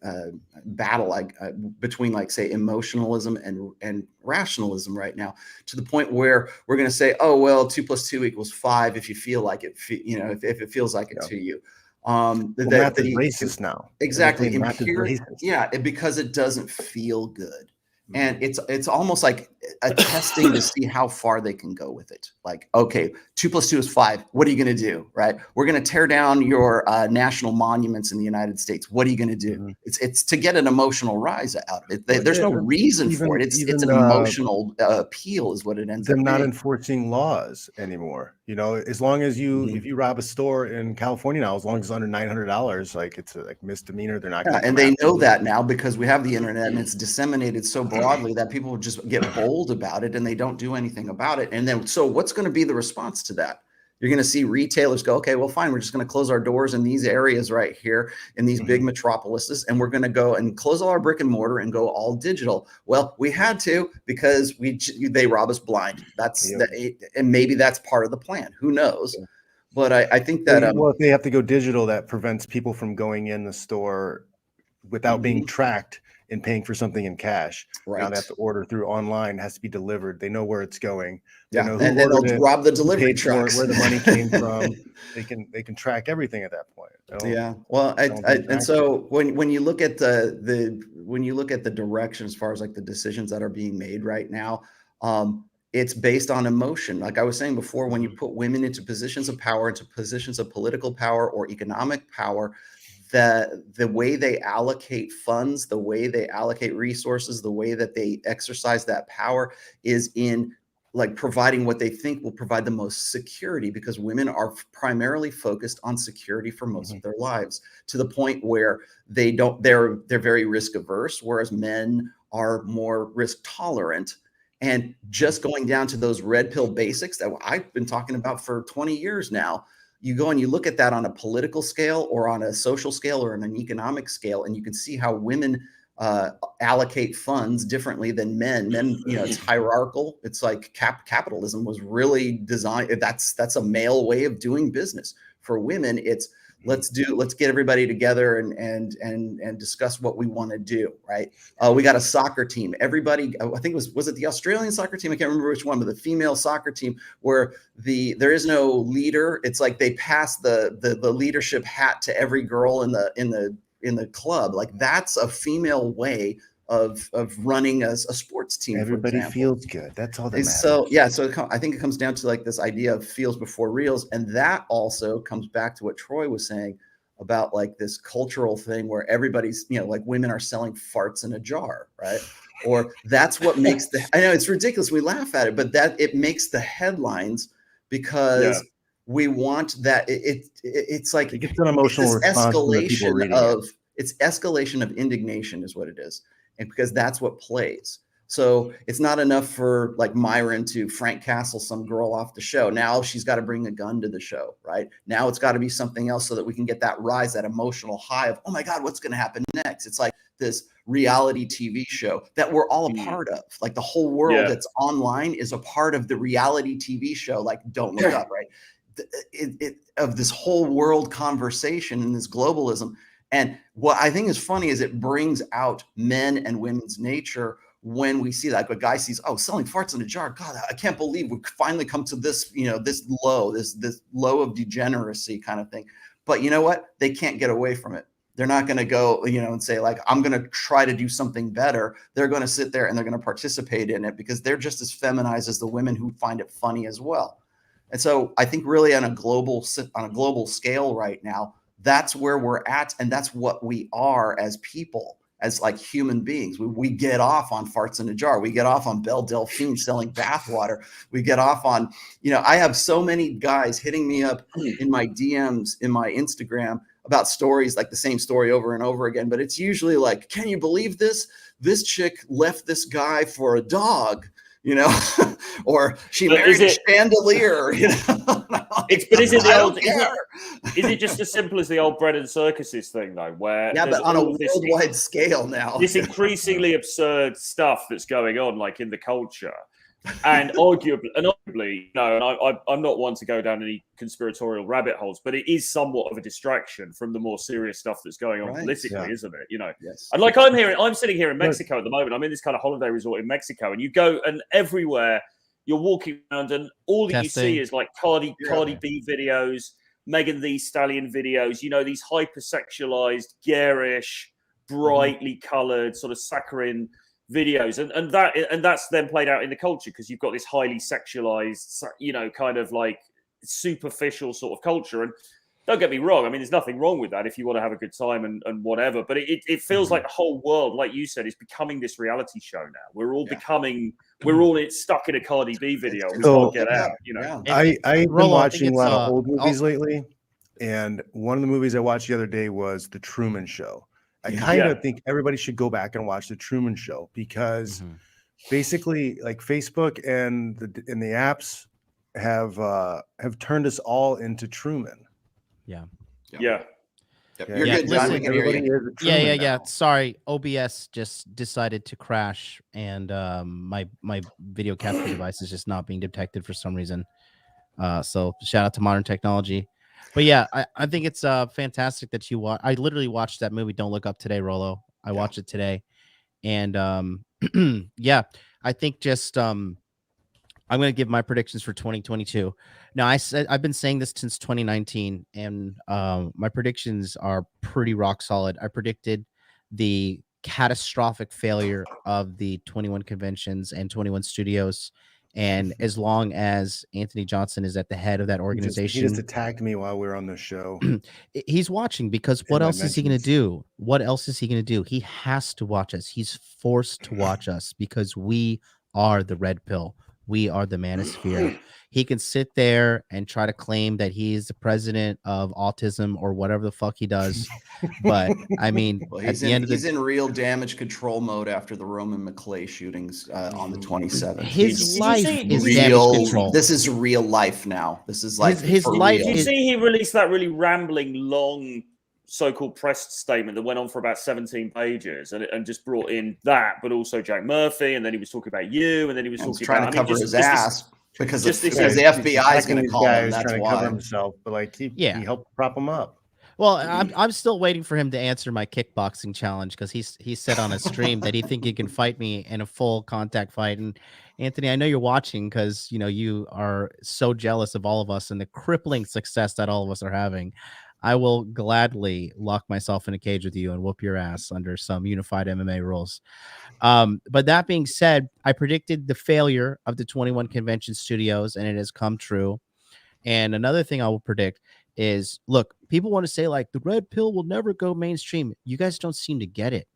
battle like between like say emotionalism and rationalism right now, to the point where we're going to say, oh, well, 2 + 2 = 5 if you feel like it, you know, if it feels like it to you. Math is racist now. Exactly. Math is racist. Yeah, because it doesn't feel good. And it's almost like a testing to see how far they can go with it. Like, okay, 2 + 2 = 5. What are you going to do? Right? We're going to tear down your national monuments in the United States. What are you going to do? It's to get an emotional rise out of it. There's no reason for it. It's an emotional appeal is what it ends up being. Them not enforcing laws anymore. You know, as long as you if you rob a store in California now, as long as it's under $900, like it's a like misdemeanor. They're not. Yeah, and they know that now because we have the internet and it's disseminated so broadly that people just get bold about it and they don't do anything about it. And then, so what's going to be the response to that? You're going to see retailers go, okay, well, fine. We're just going to close our doors in these areas right here in these big metropolises. And we're going to go and close all our brick and mortar and go all digital. Well, we had to because they rob us blind. And maybe that's part of the plan. Who knows? But I think that well, if they have to go digital, that prevents people from going in the store without being tracked and paying for something in cash. Right. Now they have to order through online. It has to be delivered. They know where it's going. They know and then they'll rob the delivery trucks. Where the money came from. They can track everything at that point. Yeah. Well, and so when you look at the direction as far as like the decisions that are being made right now, it's based on emotion. Like I was saying before, when you put women into positions of power, into positions of political power or economic power, the way they allocate funds, the way they allocate resources, the way that they exercise that power is in like providing what they think will provide the most security, because women are primarily focused on security for most of their lives, to the point where they're very risk averse, whereas men are more risk tolerant. And just going down to those red pill basics that I've been talking about for 20 years now, you go and you look at that on a political scale or on a social scale or on an economic scale, and you can see how women allocate funds differently than men. Men, you know, it's hierarchical. It's like capitalism was really designed. That's a male way of doing business. For women, it's let's get everybody together and discuss what we want to do. Right. We got a soccer team. Everybody, I think was it the Australian soccer team? I can't remember which one, but the female soccer team where there is no leader. It's like they pass the leadership hat to every girl in the club. Like that's a female way of running a sports team. Everybody feels good. That's all that matters. So yeah, so I think it comes down to like this idea of feels before reals, and that also comes back to what Troy was saying about like this cultural thing where everybody's, you know, like women are selling farts in a jar, right? Or that's what makes I know it's ridiculous. We laugh at it, but that it makes the headlines because we want that. It's like it gets an emotional response from the people reading it. It's escalation of indignation is what it is. And because that's what plays. So it's not enough for like Myron to Frank Castle some girl off the show. Now she's got to bring a gun to the show, right? Now it's got to be something else so that we can get that rise, that emotional high of, oh my God, what's going to happen next? It's like this reality TV show that we're all a part of. Like the whole world that's online is a part of the reality TV show. Like Don't Look Up, right? Of this whole world conversation and this globalism. And what I think is funny is it brings out men and women's nature when we see that. Like a guy sees, oh, selling farts in a jar. God, I can't believe we've finally come to this, you know, this low of degeneracy kind of thing. But you know what? They can't get away from it. They're not going to go, you know, and say like, I'm going to try to do something better. They're going to sit there and they're going to participate in it because they're just as feminized as the women who find it funny as well. And so I think really on a global scale right now, that's where we're at. And that's what we are as people, as like human beings. We get off on farts in a jar. We get off on Belle Delphine selling bathwater. We get off on, you know, I have so many guys hitting me up in my DMs, in my Instagram about stories, like the same story over and over again. But it's usually like, can you believe this? This chick left this guy for a dog. you know, or she But married a chandelier, you know. But is it the old? Care. Is it just as simple as the old bread and circuses thing though, where but on a worldwide scale now, this increasingly absurd stuff that's going on, like in the culture, and arguably, you know, and I'm not one to go down any conspiratorial rabbit holes, but it is somewhat of a distraction from the more serious stuff that's going on politically, isn't it? You know, and like I'm sitting here in Mexico at the moment. I'm in this kind of holiday resort in Mexico, and you go and everywhere. You're walking around and all that you see is like Cardi B videos, Megan Thee Stallion videos, you know, these hypersexualized, garish, brightly colored, sort of saccharine videos. And that's then played out in the culture because you've got this highly sexualized, you know, kind of like superficial sort of culture. And don't get me wrong, I mean, there's nothing wrong with that if you want to have a good time and whatever. But it feels like the whole world, like you said, is becoming this reality show now. We're all stuck in a Cardi B video. We can't get out, you know. I've been watching a lot of old movies lately. And one of the movies I watched the other day was The Truman Show. I kind of think everybody should go back and watch The Truman Show because basically like Facebook and the apps have turned us all into Truman. You're good, John. We can hear you. Yeah. Sorry, OBS just decided to crash, and my video capture device is just not being detected for some reason. So shout out to modern technology. But yeah, I think it's fantastic that you watch. I literally watched that movie Don't Look Up today, Rolo. I watched it today, and yeah, I think just I'm going to give my predictions for 2022. Now, I've been saying this since 2019, and my predictions are pretty rock solid. I predicted the catastrophic failure of the 21 conventions and 21 studios. And as long as Anthony Johnson is at the head of that organization, he just attacked me while we were on the show. He's watching because what else is he going to do? What else is he going to do? He has to watch us. He's forced to watch us because we are the red pill. We are the manosphere. He can sit there and try to claim that he's the president of autism or whatever the fuck he does. But I mean, he's in real damage control mode after the Roman McClay shootings on the 27th. His life is damage control. This is real life now. This is like his life. Did you see he released that really rambling, long so-called press statement that went on for about 17 pages and just brought in that, but also Jack Murphy, and then he was talking about you, and then he was talking trying about to cover his ass because the FBI is going to call him. That's trying why. to cover himself, but like he helped prop him up. Well, I'm still waiting for him to answer my kickboxing challenge because he said on a stream that he think he can fight me in a full contact fight. And Anthony, I know you're watching because you know you are so jealous of all of us and the crippling success that all of us are having. I will gladly lock myself in a cage with you and whoop your ass under some unified MMA rules. But that being said, I predicted the failure of the 21 convention studios, and it has come true. And another thing I will predict is, look, people want to say like the red pill will never go mainstream. You guys don't seem to get it.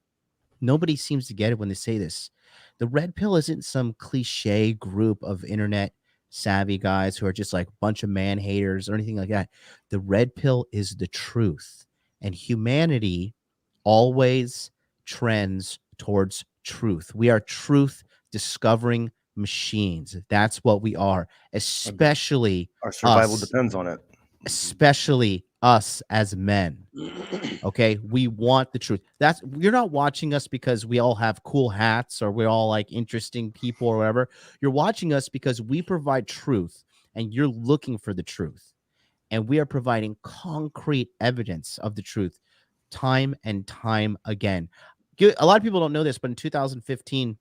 Nobody seems to get it when they say this. The red pill isn't some cliche group of internet savvy guys who are just like a bunch of man haters or anything like that. The red pill is the truth, and humanity always trends towards truth. We are truth discovering machines. That's what we are, especially our survival depends on it. Especially us as men. Okay, we want the truth. You're not watching us because we all have cool hats or we're all like interesting people or whatever. You're watching us because we provide truth and you're looking for the truth, and we are providing concrete evidence of the truth time and time again. A lot of people don't know this, but in 2015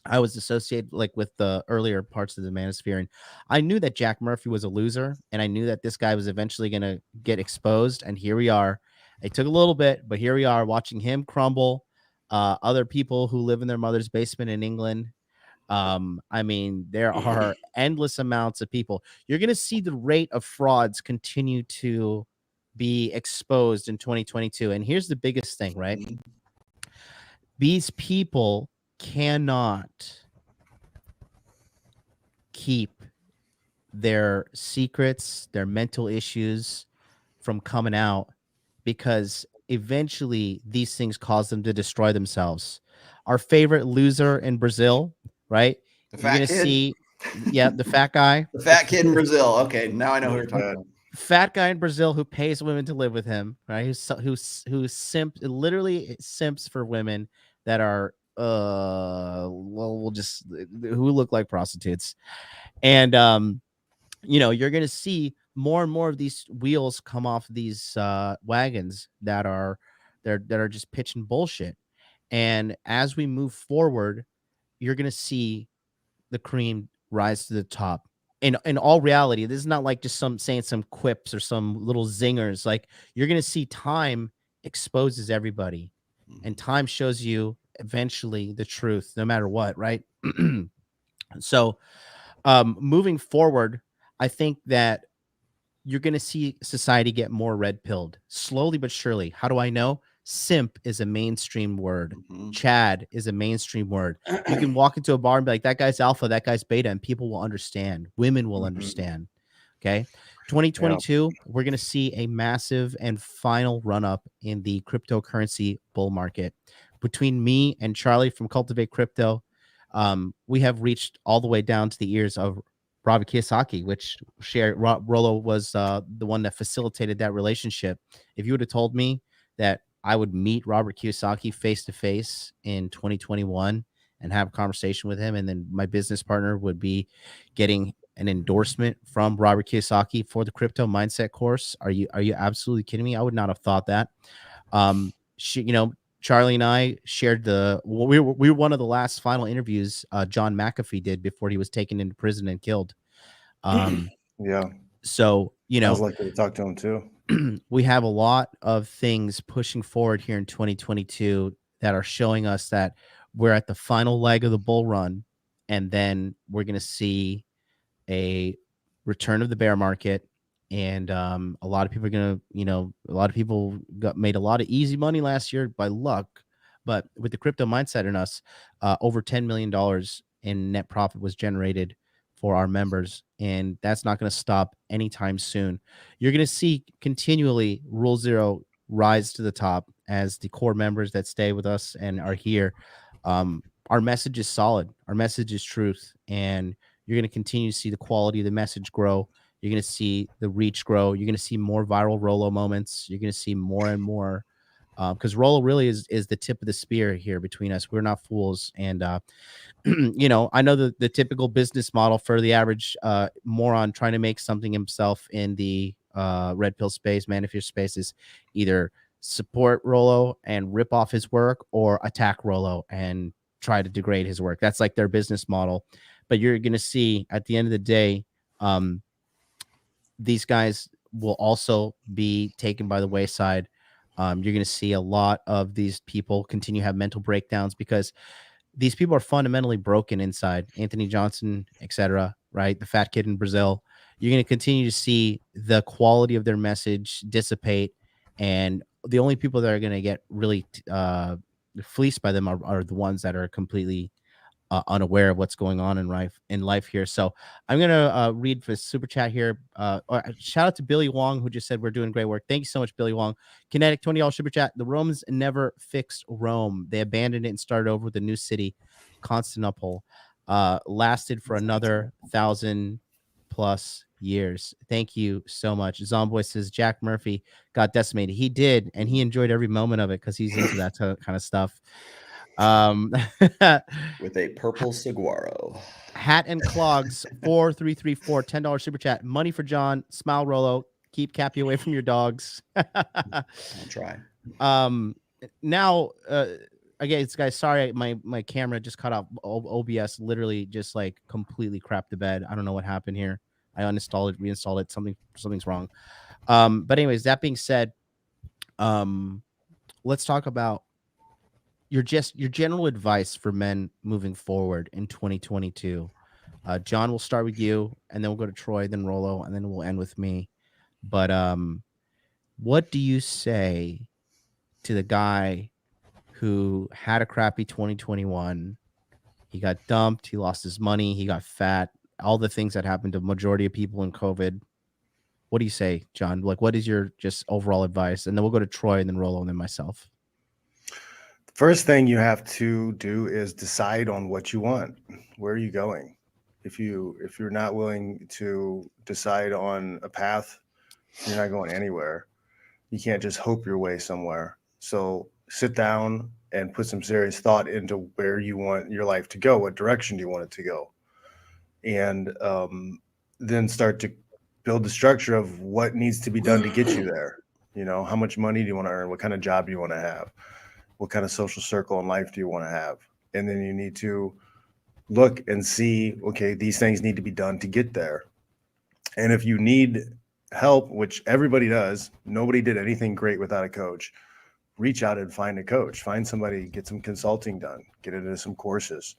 I was associated like with the earlier parts of the manosphere, and I knew that Jack Murphy was a loser, and I knew that this guy was eventually going to get exposed. And here we are. It took a little bit, but here we are watching him crumble. Other people who live in their mother's basement in England. I mean, there are endless amounts of people. You're going to see the rate of frauds continue to be exposed in 2022. And here's the biggest thing, right? These people cannot keep their secrets, their mental issues from coming out, because eventually these things cause them to destroy themselves. Our favorite loser in Brazil, right? The You're gonna fat kid. see, yeah, the fat guy. The fat kid in Brazil. Okay, now I know who you're talking about. Fat guy in Brazil who pays women to live with him, right? Who's literally simps for women that are well, we'll just who look like prostitutes. And you're gonna see more and more of these wheels come off these wagons that are just pitching bullshit. And as we move forward, you're gonna see the cream rise to the top. In all reality, this is not like just saying some quips or some little zingers. Like, you're gonna see time exposes everybody, and time shows you eventually the truth, no matter what, right? So, moving forward, I think that you're gonna see society get more red pilled slowly but surely. How do I know? Simp is a mainstream word. Chad is a mainstream word. You can walk into a bar and be like, that guy's alpha, that guy's beta, and people will understand. Women will understand. Okay. 2022, we're going to see a massive and final run up in the cryptocurrency bull market. Between me and Charlie from Cultivate Crypto, we have reached all the way down to the ears of Robert Kiyosaki, which Rollo was the one that facilitated that relationship. If you would have told me that I would meet Robert Kiyosaki face to face in 2021 and have a conversation with him, and then my business partner would be getting an endorsement from Robert Kiyosaki for the crypto mindset course, are you absolutely kidding me? I would not have thought that. Charlie and I shared we were one of the last final interviews John McAfee did before he was taken into prison and killed. Yeah. So, I was lucky to talk to him too. We have a lot of things pushing forward here in 2022 that are showing us that we're at the final leg of the bull run, and then we're going to see a return of the bear market. And a lot of people are going to, a lot of people made a lot of easy money last year by luck, but with the crypto mindset in us, over $10 million in net profit was generated for our members, and that's not going to stop anytime soon. You're going to see continually Rule Zero rise to the top as the core members that stay with us and are here. Our message is solid. Our message is truth, and you're going to continue to see the quality of the message grow. You're going to see the reach grow. You're going to see more viral Rollo moments. You're going to see more and more, because Rollo really is the tip of the spear here between us. We're not fools. And I know the typical business model for the average moron trying to make something himself in the red pill space, Manosphere space, is either support Rollo and rip off his work, or attack Rollo and try to degrade his work. That's like their business model. But you're going to see at the end of the day, these guys will also be taken by the wayside. You're going to see a lot of these people continue to have mental breakdowns because these people are fundamentally broken inside. Anthony Johnson, etc., right? The fat kid in Brazil. You're going to continue to see the quality of their message dissipate, and the only people that are going to get really fleeced by them are the ones that are completely unaware of what's going on in life here. So I'm gonna read for super chat here. Shout out to Billy Wong, who just said we're doing great work. Thank you so much, Billy Wong. Kinetic $20 super chat. The Romans never fixed Rome. They abandoned it and started over with a new city, Constantinople. Lasted for another 1,000+ years. Thank you so much. Zomboy says Jack Murphy got decimated. He did, and he enjoyed every moment of it because he's into that kind of stuff. With a purple saguaro. Hat and Clogs 4334 $10 super chat. Money for John. Smile Rollo. Keep Cappy away from your dogs. I'll try. Now again, guys, sorry, my camera just cut off. OBS literally just like completely crapped the bed. I don't know what happened here. I uninstalled it, reinstalled it. Something's wrong. But anyways, that being said, let's talk about your general advice for men moving forward in 2022. John, we'll start with you, and then we'll go to Troy, then Rollo, and then we'll end with me. But what do you say to the guy who had a crappy 2021? He got dumped, he lost his money, he got fat, all the things that happened to the majority of people in COVID. What do you say, John? Like, what is your just overall advice? And then we'll go to Troy, and then Rollo, and then myself. First thing you have to do is decide on what you want. Where are you going? If you're not willing to decide on a path, you're not going anywhere. You can't just hope your way somewhere. So sit down and put some serious thought into where you want your life to go. What direction do you want it to go? And then start to build the structure of what needs to be done to get you there. You know, how much money do you want to earn? What kind of job do you want to have? What kind of social circle in life do you want to have? And then you need to look and see, okay, these things need to be done to get there. And if you need help, which everybody does, nobody did anything great without a coach. Reach out and find a coach, find somebody, get some consulting done, get into some courses.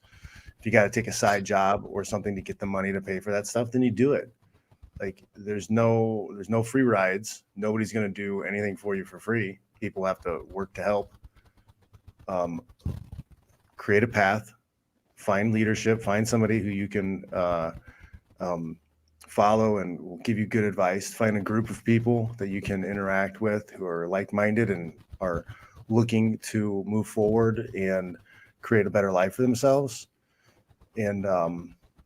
If you got to take a side job or something to get the money to pay for that stuff, then you do it. Like there's no free rides. Nobody's going to do anything for you for free. People have to work to help. Create a path, find leadership, find somebody who you can follow and will give you good advice. Find a group of people that you can interact with who are like-minded and are looking to move forward and create a better life for themselves, and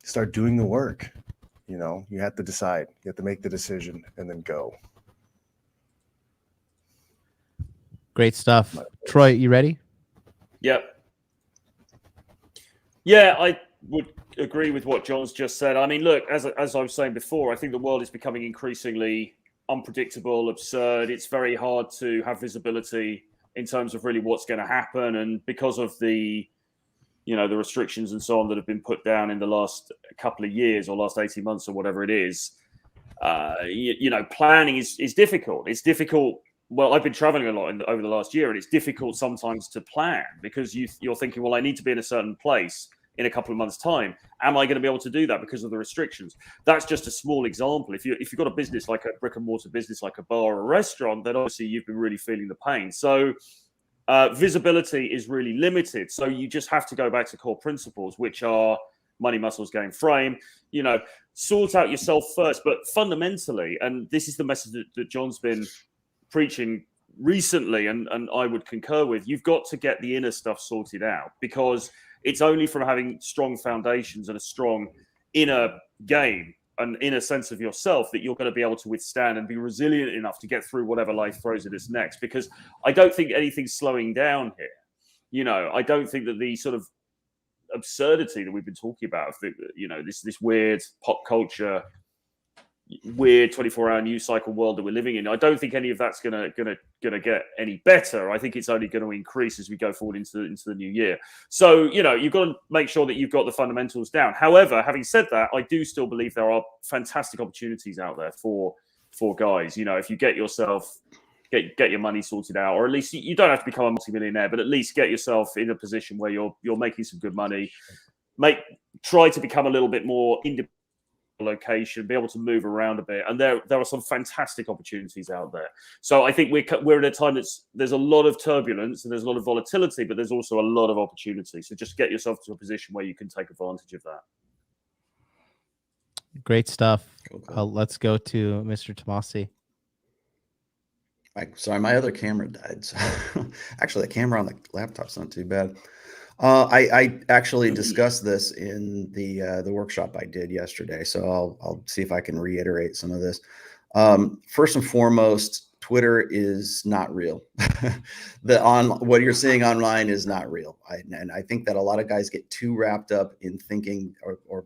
start doing the work. You know, you have to decide, you have to make the decision and then go. Great stuff. Troy, you ready? Yep. Yeah, I would agree with what John's just said. I mean, look, as I was saying before, I think the world is becoming increasingly unpredictable, absurd. It's very hard to have visibility in terms of really what's going to happen. And because of the, you know, the restrictions and so on that have been put down in the last couple of years or last 18 months or whatever it is, you know, planning is difficult. It's difficult. Well, I've been traveling a lot over the last year, and it's difficult sometimes to plan because you're thinking, well, I need to be in a certain place in a couple of months' time. Am I going to be able to do that because of the restrictions? That's just a small example. If you've got a business like a brick and mortar business, like a bar or a restaurant, then obviously you've been really feeling the pain. So visibility is really limited. So you just have to go back to core principles, which are money, muscles, game, frame. You know, sort out yourself first. But fundamentally, and this is the message that John's been preaching recently, and I would concur with, you've got to get the inner stuff sorted out, because it's only from having strong foundations and a strong inner game and inner sense of yourself that you're going to be able to withstand and be resilient enough to get through whatever life throws at us next. Because I don't think anything's slowing down here. You know, I don't think that the sort of absurdity that we've been talking about, you know, this weird pop culture, weird 24-hour news cycle world that we're living in, I don't think any of that's gonna get any better. I think it's only going to increase as we go forward into the new year. So, you know, you've got to make sure that you've got the fundamentals down. However, having said that, I do still believe there are fantastic opportunities out there for guys. You know, if you get yourself get your money sorted out, or at least you don't have to become a multimillionaire, but at least get yourself in a position where you're making some good money. Try to become a little bit more independent location, be able to move around a bit, and there are some fantastic opportunities out there. So I think we're at a time there's a lot of turbulence and there's a lot of volatility, but there's also a lot of opportunity. So just get yourself to a position where you can take advantage of that. Great stuff. Let's go to Mr. Tomasi. Sorry, my other camera died. So actually, the camera on the laptop's not too bad. I actually discussed this in the workshop I did yesterday, so I'll see if I can reiterate some of this. First and foremost, Twitter is not real. What you're seeing online is not real, and I think that a lot of guys get too wrapped up in thinking or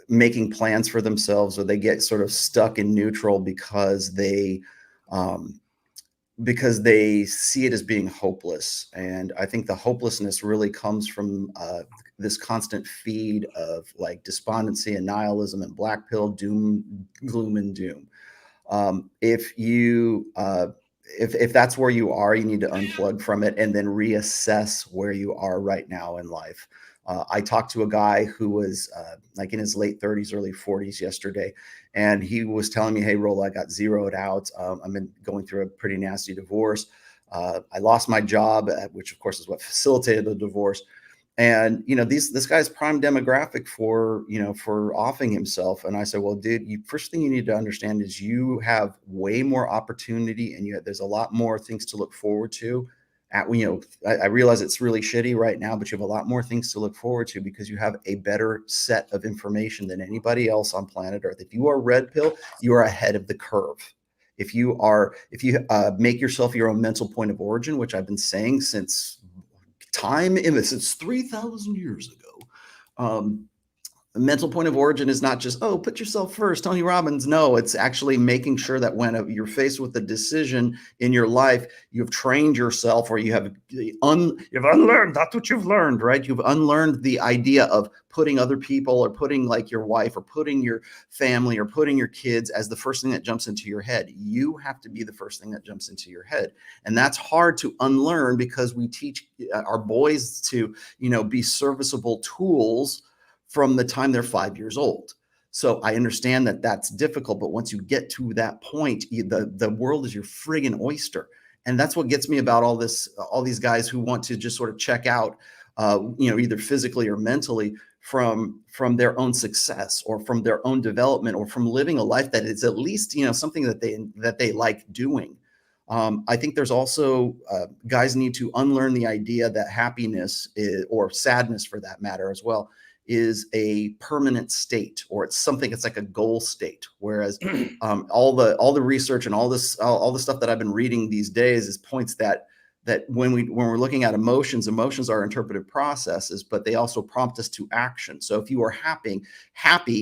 making plans for themselves, or they get sort of stuck in neutral because they see it as being hopeless. And I think the hopelessness really comes from this constant feed of like despondency and nihilism and black pill gloom and doom. If that's where you are, you need to unplug from it and then reassess where you are right now in life. I talked to a guy who was like in his late 30s, early 40s yesterday, and he was telling me, hey, Rolla, I got zeroed out. I've been going through a pretty nasty divorce. I lost my job, which of course is what facilitated the divorce. And, you know, this guy's prime demographic for offing himself. And I said, well, dude, first thing you need to understand is you have way more opportunity, and there's a lot more things to look forward to I realize it's really shitty right now, but you have a lot more things to look forward to because you have a better set of information than anybody else on planet Earth. If you are red pill, you are ahead of the curve. If you make yourself your own mental point of origin, which I've been saying since 3,000 years ago, the mental point of origin is not just, oh, put yourself first, Tony Robbins. No, it's actually making sure that when you're faced with a decision in your life, you've trained yourself, or you've unlearned. That's what you've learned, right? You've unlearned the idea of putting other people, or putting like your wife, or putting your family, or putting your kids as the first thing that jumps into your head. You have to be the first thing that jumps into your head. And that's hard to unlearn because we teach our boys to, be serviceable tools from the time they're 5 years old. So I understand that that's difficult, but once you get to that point, the world is your friggin' oyster. And that's what gets me about all these guys who want to just sort of check out, either physically or mentally from their own success, or from their own development, or from living a life that is at least, something that they like doing. I think there's also guys need to unlearn the idea that happiness or sadness, for that matter as well, is a permanent state, or it's like a goal state. Whereas all the research and all the stuff that I've been reading these days is points that when we're looking at emotions are interpretive processes, but they also prompt us to action. So if you are happy,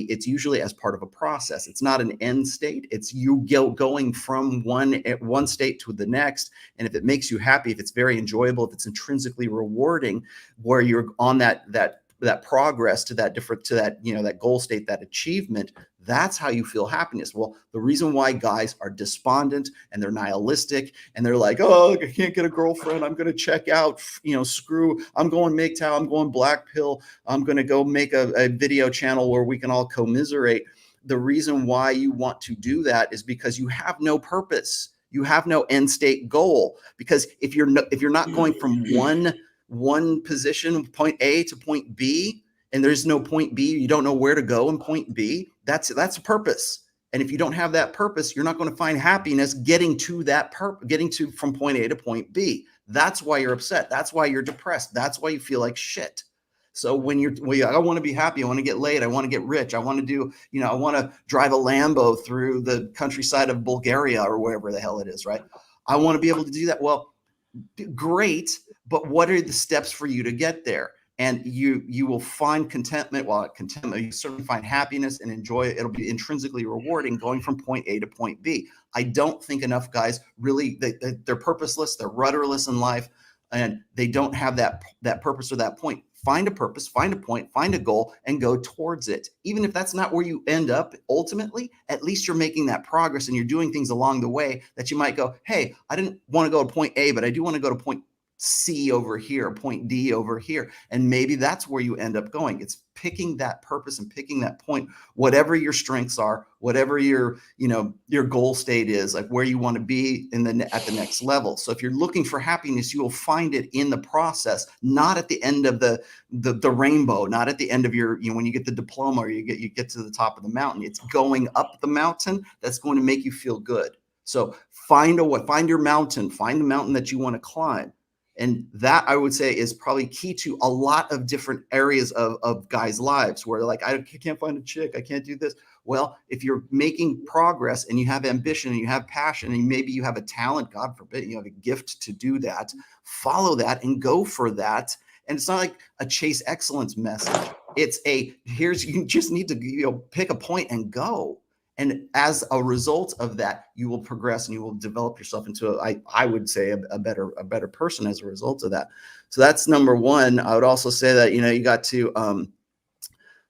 it's usually as part of a process. It's not an end state. It's you going from one state to the next. And if it makes you happy, if it's very enjoyable, if it's intrinsically rewarding, where you're on that progress to that goal state, that achievement, that's how you feel happiness. Well, the reason why guys are despondent and they're nihilistic and they're like, oh, I can't get a girlfriend, I'm going to check out, screw, I'm going MGTOW, I'm going black pill, I'm going to go make a video channel where we can all commiserate. The reason why you want to do that is because you have no purpose. You have no end state goal. Because if you're not going from one position, point A to point B, and there's no point B, you don't know where to go in point B, that's a purpose. And if you don't have that purpose, you're not going to find happiness getting from point A to point B. That's why you're upset. That's why you're depressed. That's why you feel like shit. So I want to be happy. I want to get laid. I want to get rich. I want to I want to drive a Lambo through the countryside of Bulgaria or wherever the hell it is, right? I want to be able to do that. Well, great. But what are the steps for you to get there? And you will find contentment. You certainly find happiness and enjoy it. It'll be intrinsically rewarding going from point A to point B. I don't think enough guys really, they're purposeless, they're rudderless in life, and they don't have that purpose or that point. Find a purpose, find a point, find a goal, and go towards it. Even if that's not where you end up ultimately, at least you're making that progress and you're doing things along the way that you might go, hey, I didn't want to go to point A, but I do want to go to point C over here, point D over here. And maybe that's where you end up going. It's picking that purpose and picking that point, whatever your strengths are, whatever your goal state is, like where you want to be at the next level. So if you're looking for happiness, you will find it in the process, not at the end of the rainbow, not at the end of your, when you get the diploma or you get to the top of the mountain. It's going up the mountain that's going to make you feel good. So find your mountain, find the mountain that you want to climb. And that, I would say, is probably key to a lot of different areas of guys' lives where they're like, I can't find a chick, I can't do this. Well, if you're making progress and you have ambition and you have passion and maybe you have a talent, God forbid, you have a gift to do that, follow that and go for that. And it's not like a chase excellence message. It's you just need to pick a point and go. And as a result of that, you will progress and you will develop yourself into I would say a better person as a result of that. So that's number one. I would also say that, you got to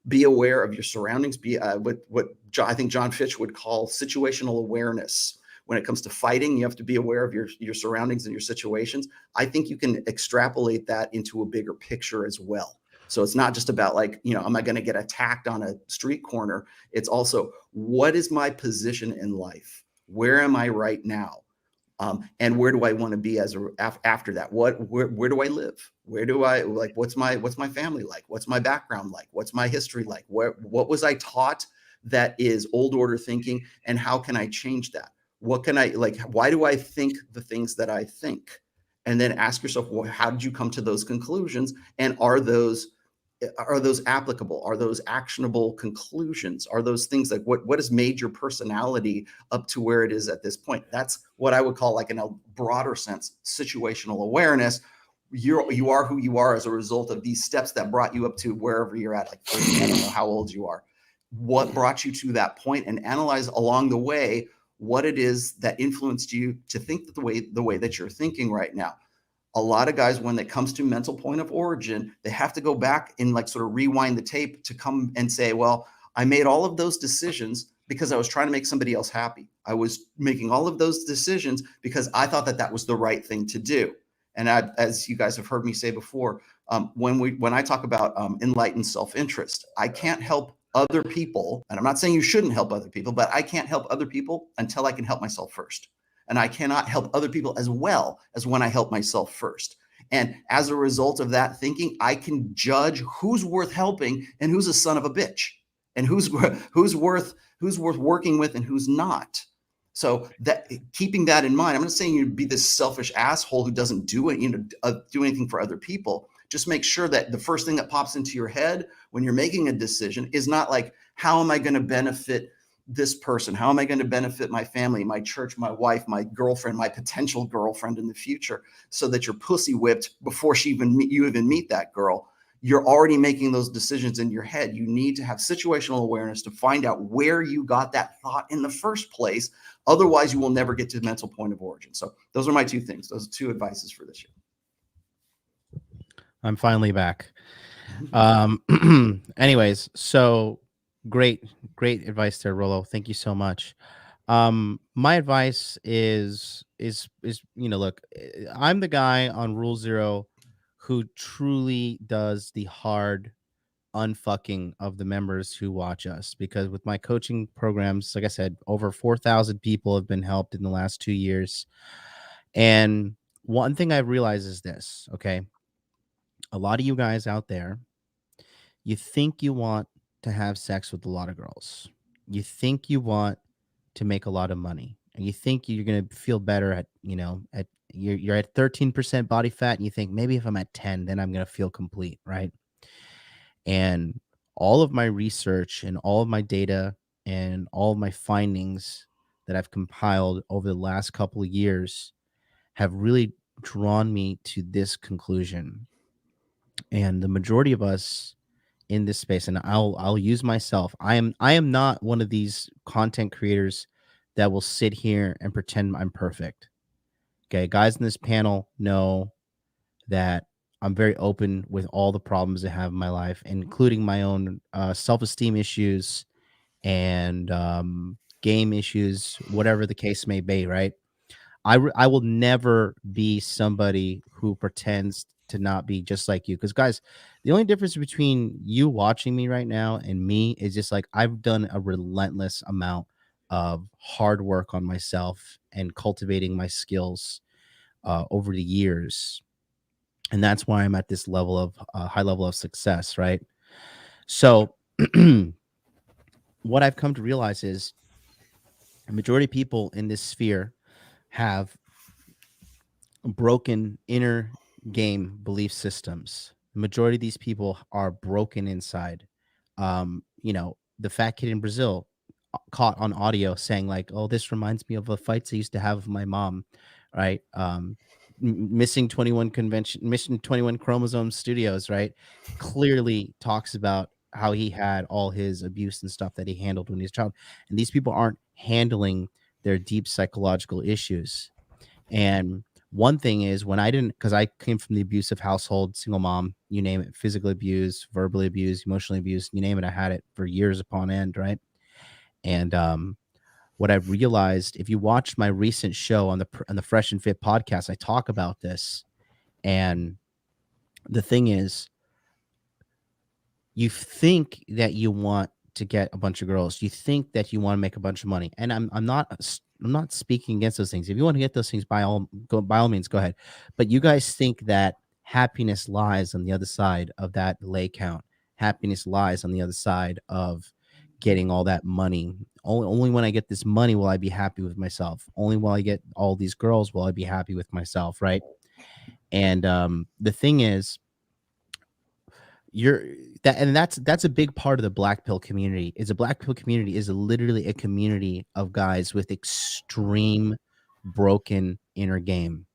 be aware of your surroundings, be what I think John Fitch would call situational awareness. When it comes to fighting, you have to be aware of your surroundings and your situations. I think you can extrapolate that into a bigger picture as well. So it's not just about am I going to get attacked on a street corner? It's also, what is my position in life? Where am I right now? And where do I want to be after that? Where do I live? Where do I what's my family like? What's my background like? What's my history like? What was I taught that is old order thinking? And how can I change that? What can why do I think the things that I think? and then ask yourself, well, how did you come to those conclusions? And are those applicable? Are those actionable conclusions? Are those things like what has made your personality up to where it is at this point? That's what I would call, like, in a broader sense, situational awareness. You are who you are as a result of these steps that brought you up to wherever you're at. Like, I don't know how old you are. What brought you to that point, and analyze along the way what it is that influenced you to think the way that you're thinking right now. A lot of guys, when it comes to mental point of origin, they have to go back and like sort of rewind the tape to come and say, well, I made all of those decisions because I was trying to make somebody else happy. I was making all of those decisions because I thought that was the right thing to do. And as you guys have heard me say before, when I talk about enlightened self-interest, I can't help other people. And I'm not saying you shouldn't help other people, but I can't help other people until I can help myself first. And I cannot help other people as well as when I help myself first. And as a result of that thinking, I can judge who's worth helping and who's a son of a bitch, and who's worth working with and who's not. So that, keeping that in mind, I'm not saying you be this selfish asshole who doesn't do anything for other people. Just make sure that the first thing that pops into your head when you're making a decision is not like, how am I going to benefit this person? How am I going to benefit my family, my church, my wife, my girlfriend, my potential girlfriend in the future, so that you're pussy whipped before you even meet that girl? You're already making those decisions in your head. You need to have situational awareness to find out where you got that thought in the first place. Otherwise, you will never get to the mental point of origin. So those are my two things. Those are two advices for this year. I'm finally back. Anyways, so great advice there, Rollo. Thank you so much. My advice is look, I'm the guy on Rule 0 who truly does the hard unfucking of the members who watch us, because with my coaching programs, like I said, over 4,000 people have been helped in the last 2 years. And one thing I've realized is this, okay? A lot of you guys out there, you think you want to have sex with a lot of girls. You think you want to make a lot of money, and you think you're going to feel better at you're at 13% body fat, and you think maybe if I'm at 10, then I'm going to feel complete, right? And all of my research and all of my data and all of my findings that I've compiled over the last couple of years have really drawn me to this conclusion. And the majority of us in this space, and I'll use myself, I am not one of these content creators that will sit here and pretend I'm perfect. Okay, guys in this panel know that I'm very open with all the problems I have in my life, including my own self-esteem issues and game issues, whatever the case may be, right? I will never be somebody who pretends to not be just like you. Because, guys, the only difference between you watching me right now and me is just like I've done a relentless amount of hard work on myself and cultivating my skills over the years. And that's why I'm at this level of high level of success, right? So what I've come to realize is the majority of people in this sphere have broken inner game belief systems. The majority of these people are broken inside. The fat kid in Brazil caught on audio saying like, "Oh, this reminds me of the fights I used to have with my mom," right? Missing 21 chromosomes studios, right? Clearly talks about how he had all his abuse and stuff that he handled when he was a child. And these people aren't handling their deep psychological issues. And one thing is, when I didn't, because I came from the abusive household, single mom, you name it, physically abused, verbally abused, emotionally abused, you name it, I had it for years upon end, right? And what I've realized, if you watch my recent show on the Fresh and Fit podcast, I talk about this. And the thing is, you think that you want to get a bunch of girls, you think that you want to make a bunch of money, and I'm not speaking against those things. If you want to get those things, by all means, go ahead. But you guys think that happiness lies on the other side of that lay count. Happiness lies on the other side of getting all that money. Only when I get this money will I be happy with myself. Only when I get all these girls will I be happy with myself, right? And the thing is, that's a big part of the black pill community. Is a black pill community is literally a community of guys with extreme broken inner game.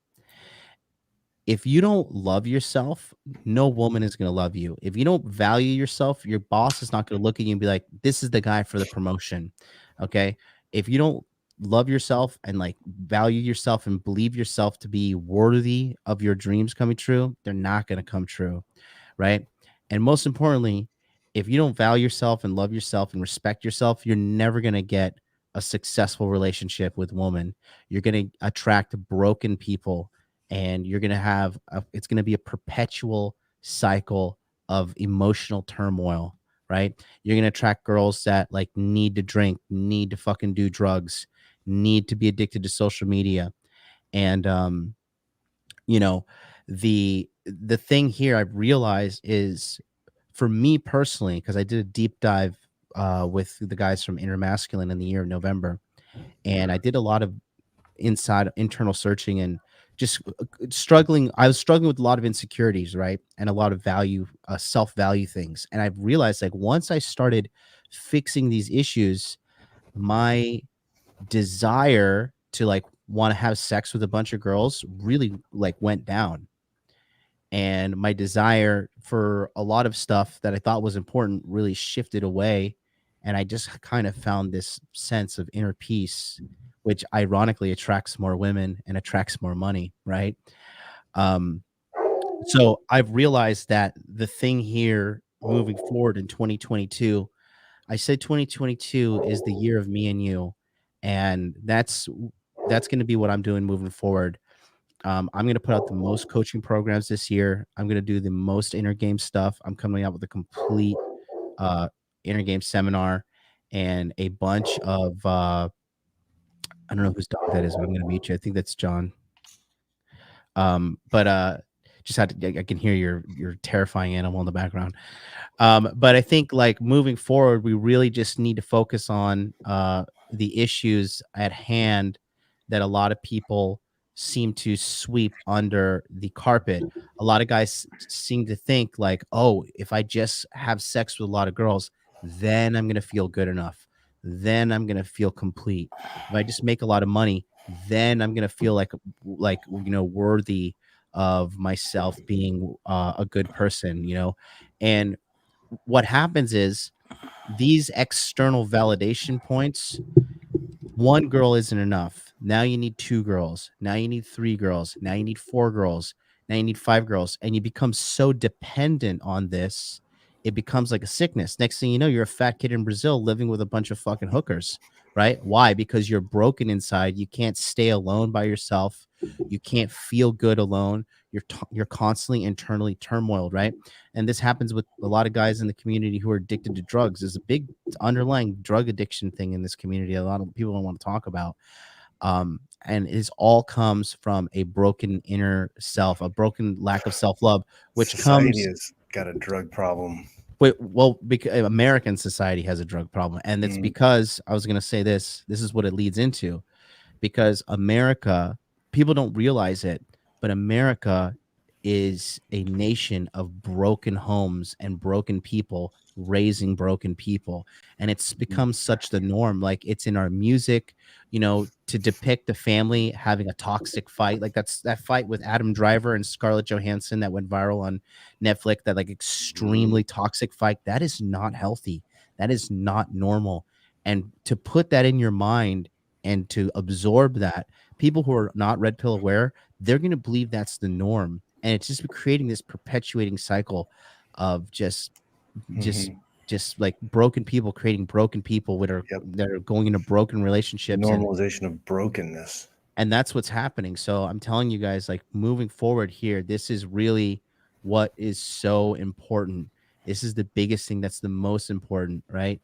If you don't love yourself, no woman is going to love you. If you don't value yourself, your boss is not going to look at you and be like, this is the guy for the promotion. Okay. If you don't love yourself and like value yourself and believe yourself to be worthy of your dreams coming true, they're not going to come true. Right. And most importantly, if you don't value yourself and love yourself and respect yourself, you're never going to get a successful relationship with woman. You're going to attract broken people, and you're going to have it's going to be a perpetual cycle of emotional turmoil, right? You're going to attract girls that like need to drink, need to fucking do drugs, need to be addicted to social media. And you know, the thing here I've realized is, for me personally, because I did a deep dive with the guys from Inner Masculine in the year of November, and I did a lot of internal searching and just struggling. I was struggling with a lot of insecurities, right? And a lot of self-value things. And I've realized, like, once I started fixing these issues, my desire to like want to have sex with a bunch of girls really like went down. And my desire for a lot of stuff that I thought was important really shifted away. And I just kind of found this sense of inner peace, which ironically attracts more women and attracts more money, right? So I've realized that the thing here moving forward in 2022, I said 2022 is the year of me and you. And that's going to be what I'm doing moving forward. I'm going to put out the most coaching programs this year. I'm going to do the most inner game stuff. I'm coming out with a complete inner game seminar and a bunch of I don't know whose dog that is, but I'm going to meet you. I think that's John. But just had to, I can hear your terrifying animal in the background. But I think like moving forward, we really just need to focus on the issues at hand that a lot of people seem to sweep under the carpet. A lot of guys seem to think like, oh, if I just have sex with a lot of girls, then I'm going to feel good enough. Then I'm going to feel complete. If I just make a lot of money, then I'm going to feel like, worthy of myself being a good person, and what happens is these external validation points, one girl isn't enough. Now you need 2 girls. Now you need 3 girls. Now you need 4 girls. Now you need 5 girls. And you become so dependent on this, it becomes like a sickness. Next thing you know, you're a fat kid in Brazil living with a bunch of fucking hookers, right? Why? Because you're broken inside. You can't stay alone by yourself. You can't feel good alone. You're constantly internally turmoiled, right? And this happens with a lot of guys in the community who are addicted to drugs. There's a big underlying drug addiction thing in this community. A lot of people don't want to talk about. And it all comes from a broken inner self, a broken lack of self-love, which society has got a drug problem. Because American society has a drug problem. And it's because I was going to say this is what it leads into, because America, people don't realize it, but America is a nation of broken homes and broken people raising broken people. And it's become such the norm. Like, it's in our music, to depict the family having a toxic fight. Like that fight with Adam Driver and Scarlett Johansson that went viral on Netflix, that like extremely toxic fight. That is not healthy. That is not normal. And to put that in your mind and to absorb that, people who are not red pill aware, they're going to believe that's the norm. And it's just creating this perpetuating cycle of just like broken people creating broken people that are going into broken relationships. Normalization of brokenness. And that's what's happening. So I'm telling you guys, like, moving forward here, this is really what is so important. This is the biggest thing. That's the most important, right?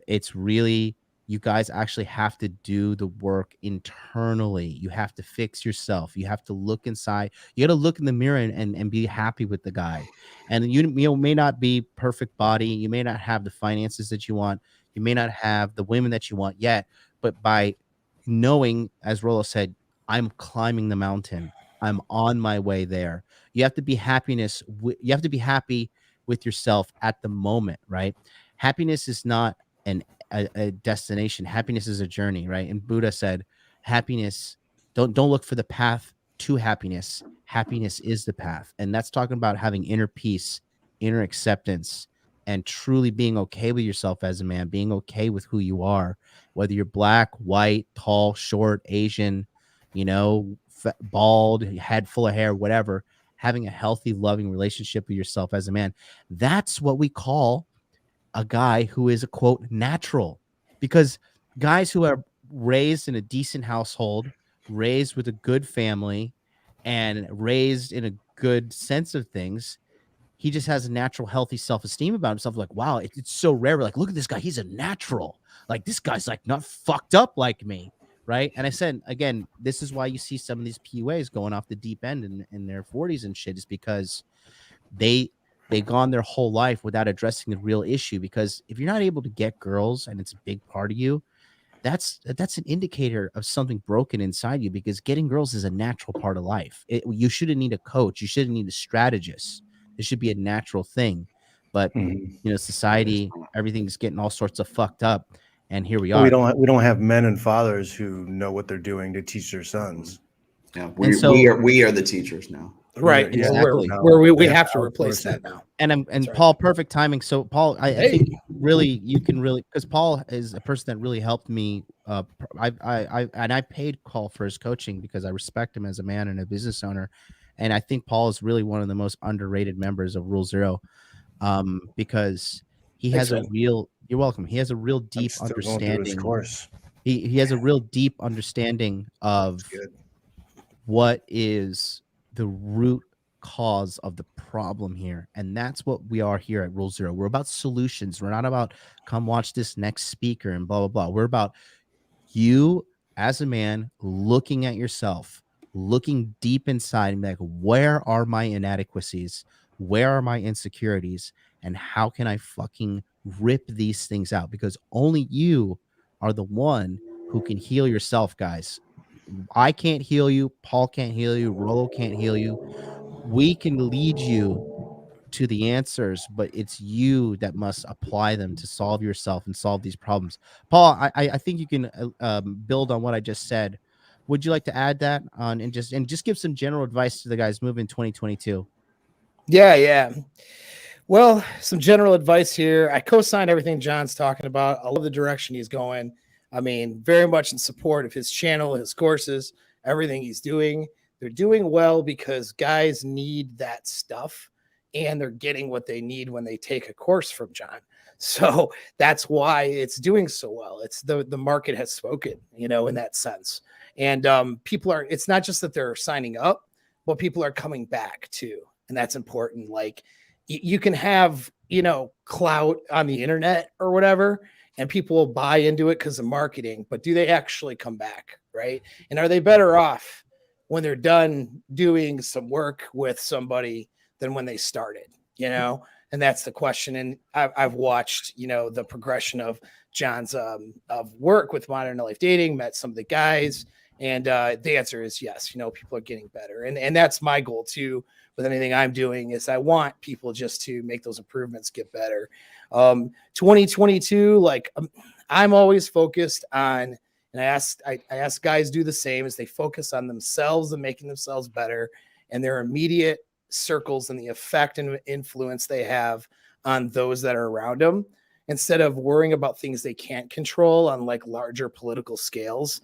It's really, you guys actually have to do the work internally. You have to fix yourself. You have to look inside. You got to look in the mirror and be happy with the guy. And you may not be perfect body. You may not have the finances that you want. You may not have the women that you want yet. But by knowing, as Rollo said, I'm climbing the mountain. I'm on my way there. You have to be you have to be happy with yourself at the moment, right? Happiness is not a destination. Happiness is a journey, right? And Buddha said, happiness, don't look for the path to happiness. Happiness is the path. And that's talking about having inner peace, inner acceptance, and truly being okay with yourself as a man, being okay with who you are, whether you're black, white, tall, short, Asian, bald, head full of hair, whatever. Having a healthy, loving relationship with yourself as a man. That's what we call a guy who is a quote natural, because guys who are raised in a decent household, raised with a good family, and raised in a good sense of things, he just has a natural, healthy self-esteem about himself. Like, wow, it's so rare. We're like, look at this guy. He's a natural. Like, this guy's like not fucked up like me. Right. And I said, again, this is why you see some of these PUAs going off the deep end in their 40s and shit, is because they've gone their whole life without addressing the real issue. Because if you're not able to get girls and it's a big part of you, that's an indicator of something broken inside you, because getting girls is a natural part of life. You shouldn't need a coach. You shouldn't need a strategist. It should be a natural thing. But society, everything's getting all sorts of fucked up, and here we are. We don't have men and fathers who know what they're doing to teach their sons. Yeah, we are the teachers now. Right. Yeah, exactly. We have to replace that now. And Paul, perfect timing. So Paul, I think really you can really, because Paul is a person that really helped me. I paid Paul for his coaching because I respect him as a man and a business owner, and I think Paul is really one of the most underrated members of Rule Zero, because he has a real. You're welcome. He has a real deep understanding. He has a real deep understanding of what is the root cause of the problem here. And that's what we are here at Rule Zero. We're about solutions. We're not about come watch this next speaker and blah, blah, blah. We're about you as a man looking at yourself, looking deep inside and be like, where are my inadequacies? Where are my insecurities? And how can I fucking rip these things out? Because only you are the one who can heal yourself, guys. I can't heal you. Paul can't heal you. Rollo can't heal you. We can lead you to the answers, but it's you that must apply them to solve yourself and solve these problems. Paul, I think you can build on what I just said. Would you like to add that on and just give some general advice to the guys moving 2022? Yeah. Well, some general advice here. I co-sign everything John's talking about. I love the direction he's going. I mean, very much in support of his channel, his courses, everything he's doing. They're doing well because guys need that stuff, and they're getting what they need when they take a course from John. So that's why it's doing so well. It's the market has spoken, in that sense. And people are, it's not just that they're signing up, but people are coming back too. And that's important. Like you can have, clout on the internet or whatever, and people will buy into it because of marketing, but do they actually come back? Right. And are they better off when they're done doing some work with somebody than when they started, and that's the question. And I've watched, the progression of John's of work with Modern Life Dating, met some of the guys, and the answer is yes. People are getting better, and that's my goal too. With anything I'm doing is I want people just to make those improvements, get better. 2022, like I'm always focused on, and I ask guys do the same, as they focus on themselves and making themselves better and their immediate circles and the effect and influence they have on those that are around them, instead of worrying about things they can't control on like larger political scales.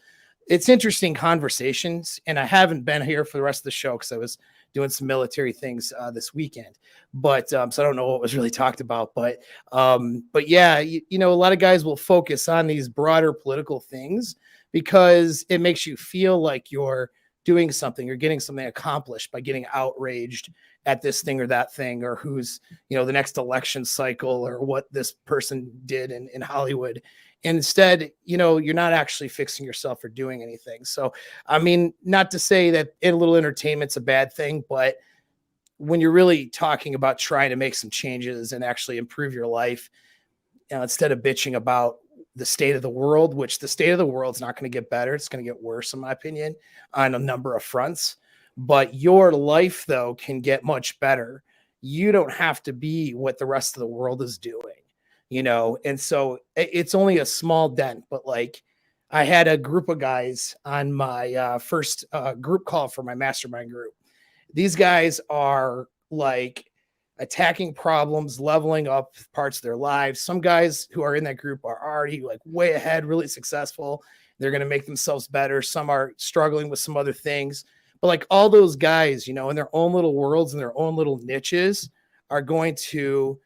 It's interesting conversations, and I haven't been here for the rest of the show because I was doing some military things this weekend, but so I don't know what was really talked about, but yeah, a lot of guys will focus on these broader political things because it makes you feel like you're doing something, you're getting something accomplished by getting outraged at this thing or that thing, or who's, the next election cycle, or what this person did in Hollywood. Instead, you're not actually fixing yourself or doing anything. So, I mean, not to say that a little entertainment's a bad thing, but when you're really talking about trying to make some changes and actually improve your life, instead of bitching about the state of the world, which the state of the world's not going to get better. It's going to get worse, in my opinion, on a number of fronts. but your life though can get much better. You don't have to be what the rest of the world is doing, you know? And so it's only a small dent, but like I had a group of guys on my first group call for my mastermind group. These guys are like attacking problems, leveling up parts of their lives. Some guys who are in that group are already like way ahead, really successful. They're going to make themselves better. Some are struggling with some other things, but like all those guys, you know, in their own little worlds and their own little niches are going to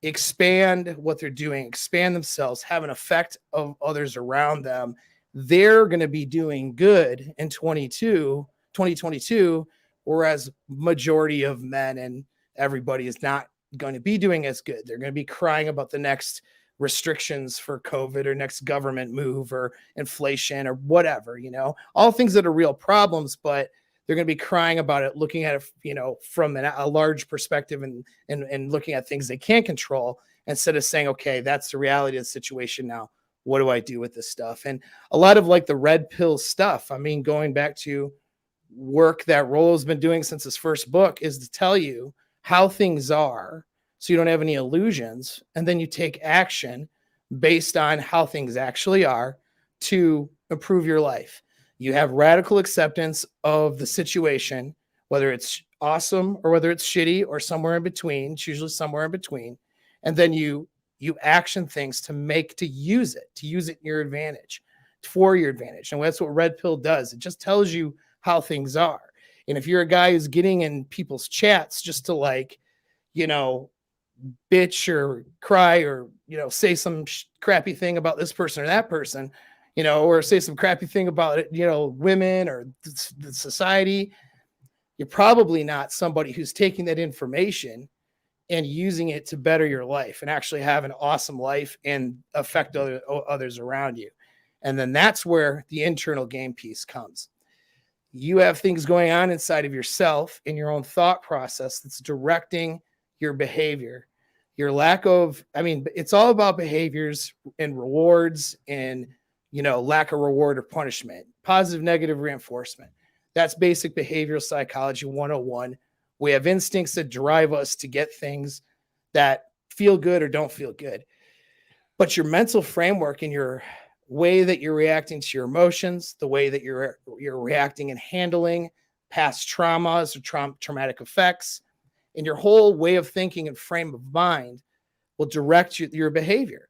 expand what they're doing, expand themselves, have an effect of others around them. They're going to be doing good in 2022, whereas majority of men and everybody is not going to be doing as good. They're going to be crying about the next restrictions for COVID or next government move or inflation or whatever, you know, all things that are real problems, but they're going to be crying about it, looking at it, you know, from a large perspective and looking at things they can't control instead of saying, okay, that's the reality of the situation now. What do I do with this stuff? And a lot of like the red pill stuff, I mean, going back to work that Rollo's been doing since his first book is to tell you how things are so you don't have any illusions. And then you take action based on how things actually are to improve your life. You have radical acceptance of the situation, whether it's awesome or whether it's shitty or somewhere in between. It's usually somewhere in between. And then you action things to use it in your advantage, for your advantage. And that's what Red Pill does. It just tells you how things are. And if you're a guy who's getting in people's chats just to like, you know, bitch or cry or, you know, say some crappy thing about this person or that person, you know, or say some crappy thing about it, you know, women or the society, you're probably not somebody who's taking that information and using it to better your life and actually have an awesome life and affect others around you. And then that's where the internal game piece comes. You have things going on inside of yourself in your own thought process that's directing your behavior, your lack of, I mean, it's all about behaviors and rewards and, you know, lack of reward or punishment, positive, negative reinforcement. That's basic behavioral psychology 101. We have instincts that drive us to get things that feel good or don't feel good. But your mental framework and your way that you're reacting to your emotions, the way that you're reacting and handling past traumas or traumatic effects, and your whole way of thinking and frame of mind will direct your behavior.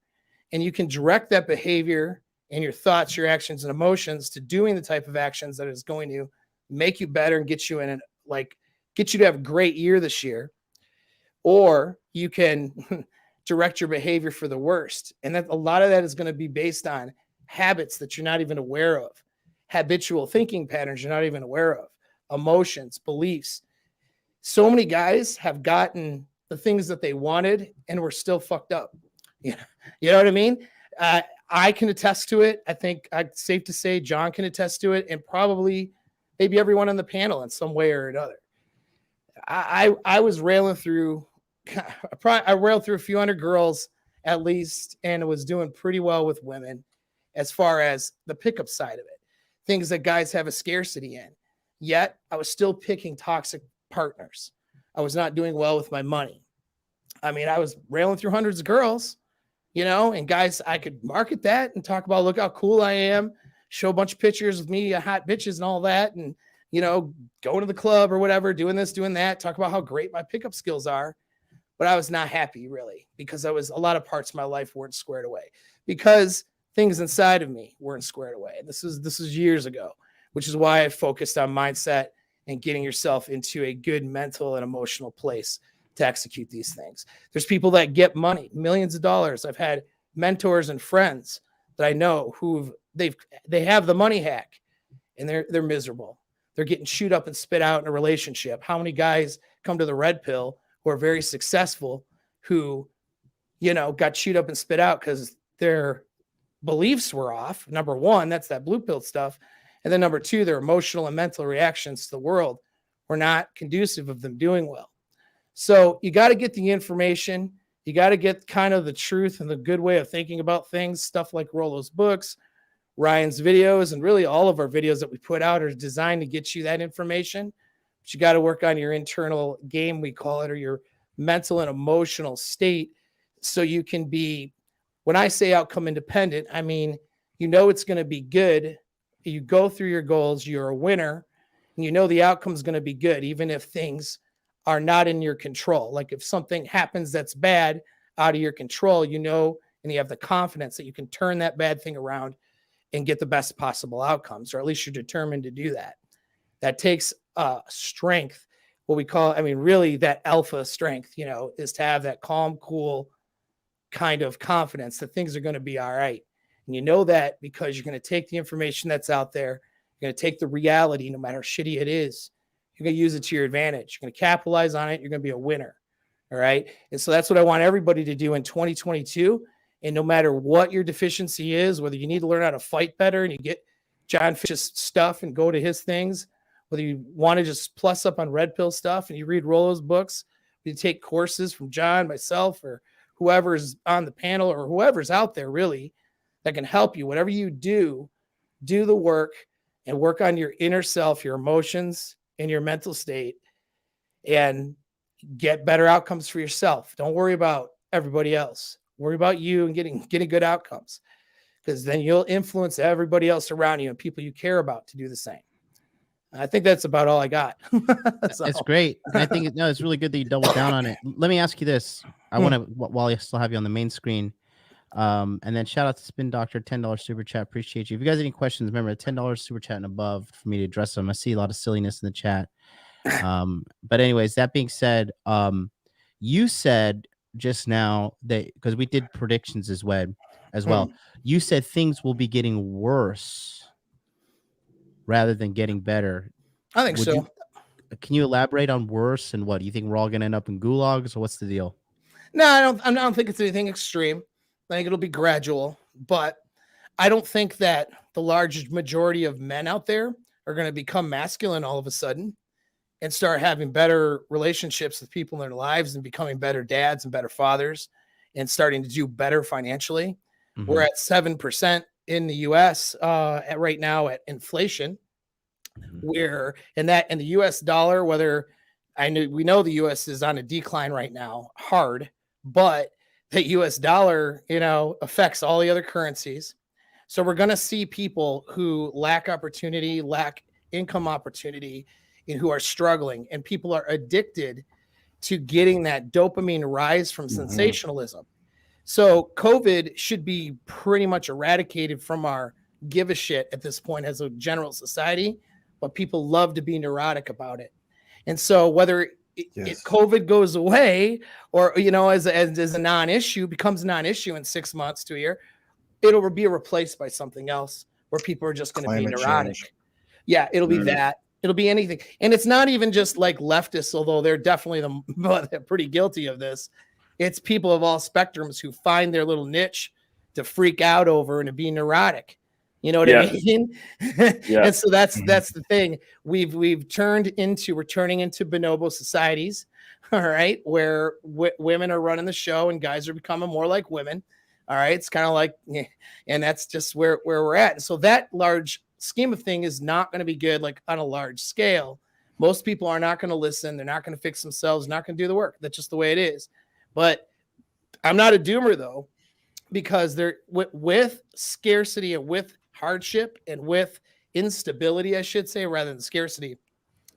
And you can direct that behavior and your thoughts, your actions and emotions to doing the type of actions that is going to make you better and get you in an, like, get you to have a great year this year. Or you can direct your behavior for the worst. And that a lot of that is going to be based on habits that you're not even aware of, habitual thinking patterns you're not even aware of, emotions, beliefs. So many guys have gotten the things that they wanted and were still fucked up. You know what I mean? I can attest to it. I think it's safe to say John can attest to it, and probably maybe everyone on the panel in some way or another. I was railing through, I railed through a few hundred girls at least, and it was doing pretty well with women as far as the pickup side of it, things that guys have a scarcity in. Yet I was still picking toxic partners. I was not doing well with my money. I mean, I was railing through hundreds of girls, you know, and guys, I could market that and talk about, look how cool I am, show a bunch of pictures of me, hot bitches and all that. And, you know, going to the club or whatever, doing this, doing that, talk about how great my pickup skills are. But I was not happy really, because a lot of parts of my life weren't squared away because things inside of me weren't squared away. This is years ago, which is why I focused on mindset and getting yourself into a good mental and emotional place to execute these things. There's people that get money, millions of dollars. I've had mentors and friends that I know who they have the money hack and they're miserable. They're getting chewed up and spit out in a relationship. How many guys come to the red pill who are very successful who, you know, got chewed up and spit out because their beliefs were off? Number one, that's that blue pill stuff. And then number two, their emotional and mental reactions to the world were not conducive of them doing well. So you got to get the information. You got to get kind of the truth and the good way of thinking about things. Stuff like Rollo's books, Ryan's videos, and really all of our videos that we put out are designed to get you that information but you got to work on your internal game, we call it, or your mental and emotional state, so you can be, when I say outcome independent, I mean, you know it's going to be good. You go through your goals, you're a winner, and you know the outcome is going to be good, even if things are not in your control. Like if something happens that's bad out of your control, you know, and you have the confidence that you can turn that bad thing around and get the best possible outcomes, or at least you're determined to do that. That takes strength, what we call, I mean, really that alpha strength, you know, is to have that calm, cool kind of confidence that things are going to be all right. And you know that because you're going to take the information that's out there, you're going to take the reality, no matter how shitty it is, you're going to use it to your advantage. You're going to capitalize on it. You're going to be a winner. All right. And so that's what I want everybody to do in 2022. And no matter what your deficiency is, whether you need to learn how to fight better and you get John Fish's stuff and go to his things, whether you want to just plus up on red pill stuff and you read Rollo's books, you take courses from John, myself, or whoever's on the panel or whoever's out there really that can help you. Whatever you do the work and work on your inner self, your emotions and your mental state, and get better outcomes for yourself. Don't worry about everybody else. Worry about you and getting good outcomes, because then you'll influence everybody else around you and people you care about to do the same. I think that's about all I got. So. It's great. And I think it's really good that you double down on it. Let me ask you this. I want to, while I still have you on the main screen, and then shout out to Spin Doctor, $10 super chat. Appreciate you. If you guys have any questions, remember $10 super chat and above for me to address them. I see a lot of silliness in the chat. But anyways, that being said, you said just now that, because we did predictions as well, you said things will be getting worse rather than getting better. I think so. Can you elaborate on worse and what? Do you think we're all going to end up in gulags, or what's the deal? No, I don't think it's anything extreme. I think it'll be gradual, but I don't think that the large majority of men out there are going to become masculine all of a sudden and start having better relationships with people in their lives and becoming better dads and better fathers and starting to do better financially. Mm-hmm. We're at 7% in the US right now at inflation, where and the US dollar, whether we know the US is on a decline right now, hard, but the US dollar, affects all the other currencies. So we're going to see people who lack opportunity, lack income opportunity, and who are struggling, and people are addicted to getting that dopamine rise from sensationalism. So COVID should be pretty much eradicated from our give a shit at this point as a general society, but people love to be neurotic about it. And so whether if COVID goes away or, as a non-issue, becomes a non-issue in 6 months to a year, it'll be replaced by something else where people are just going to be neurotic. Change. Yeah, it'll be that. It'll be anything. And it's not even just like leftists, although they're definitely they're pretty guilty of this. It's people of all spectrums who find their little niche to freak out over and to be neurotic. You know what I mean? And so that's the thing. We're turning into bonobo societies, all right, where women are running the show and guys are becoming more like women. All right, it's kind of like, and that's just where we're at. And so that large scheme of thing is not going to be good, like on a large scale. Most people are not going to listen. They're not going to fix themselves, not going to do the work. That's just the way it is. But I'm not a doomer, though, because they're with scarcity and with hardship and with instability, I should say, rather than scarcity.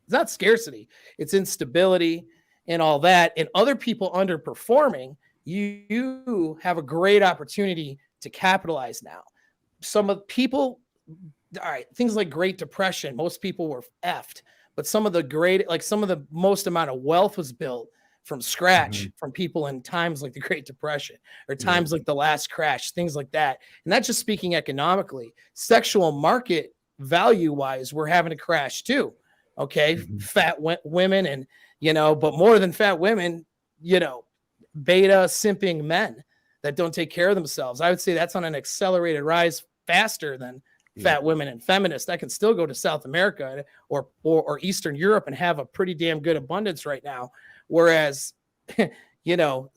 It's not scarcity. It's instability and all that. And other people underperforming, you have a great opportunity to capitalize now. Some of people, all right, things like Great Depression, most people were effed, but some of the most amount of wealth was built from scratch from people in times like the Great Depression or times like the last crash, things like that. And that's just speaking economically. Sexual market value wise, we're having a crash too. Okay. Fat women and, but more than fat women, beta simping men that don't take care of themselves. I would say that's on an accelerated rise faster than fat women and feminists. I can still go to South America or Eastern Europe and have a pretty damn good abundance right now. Whereas, the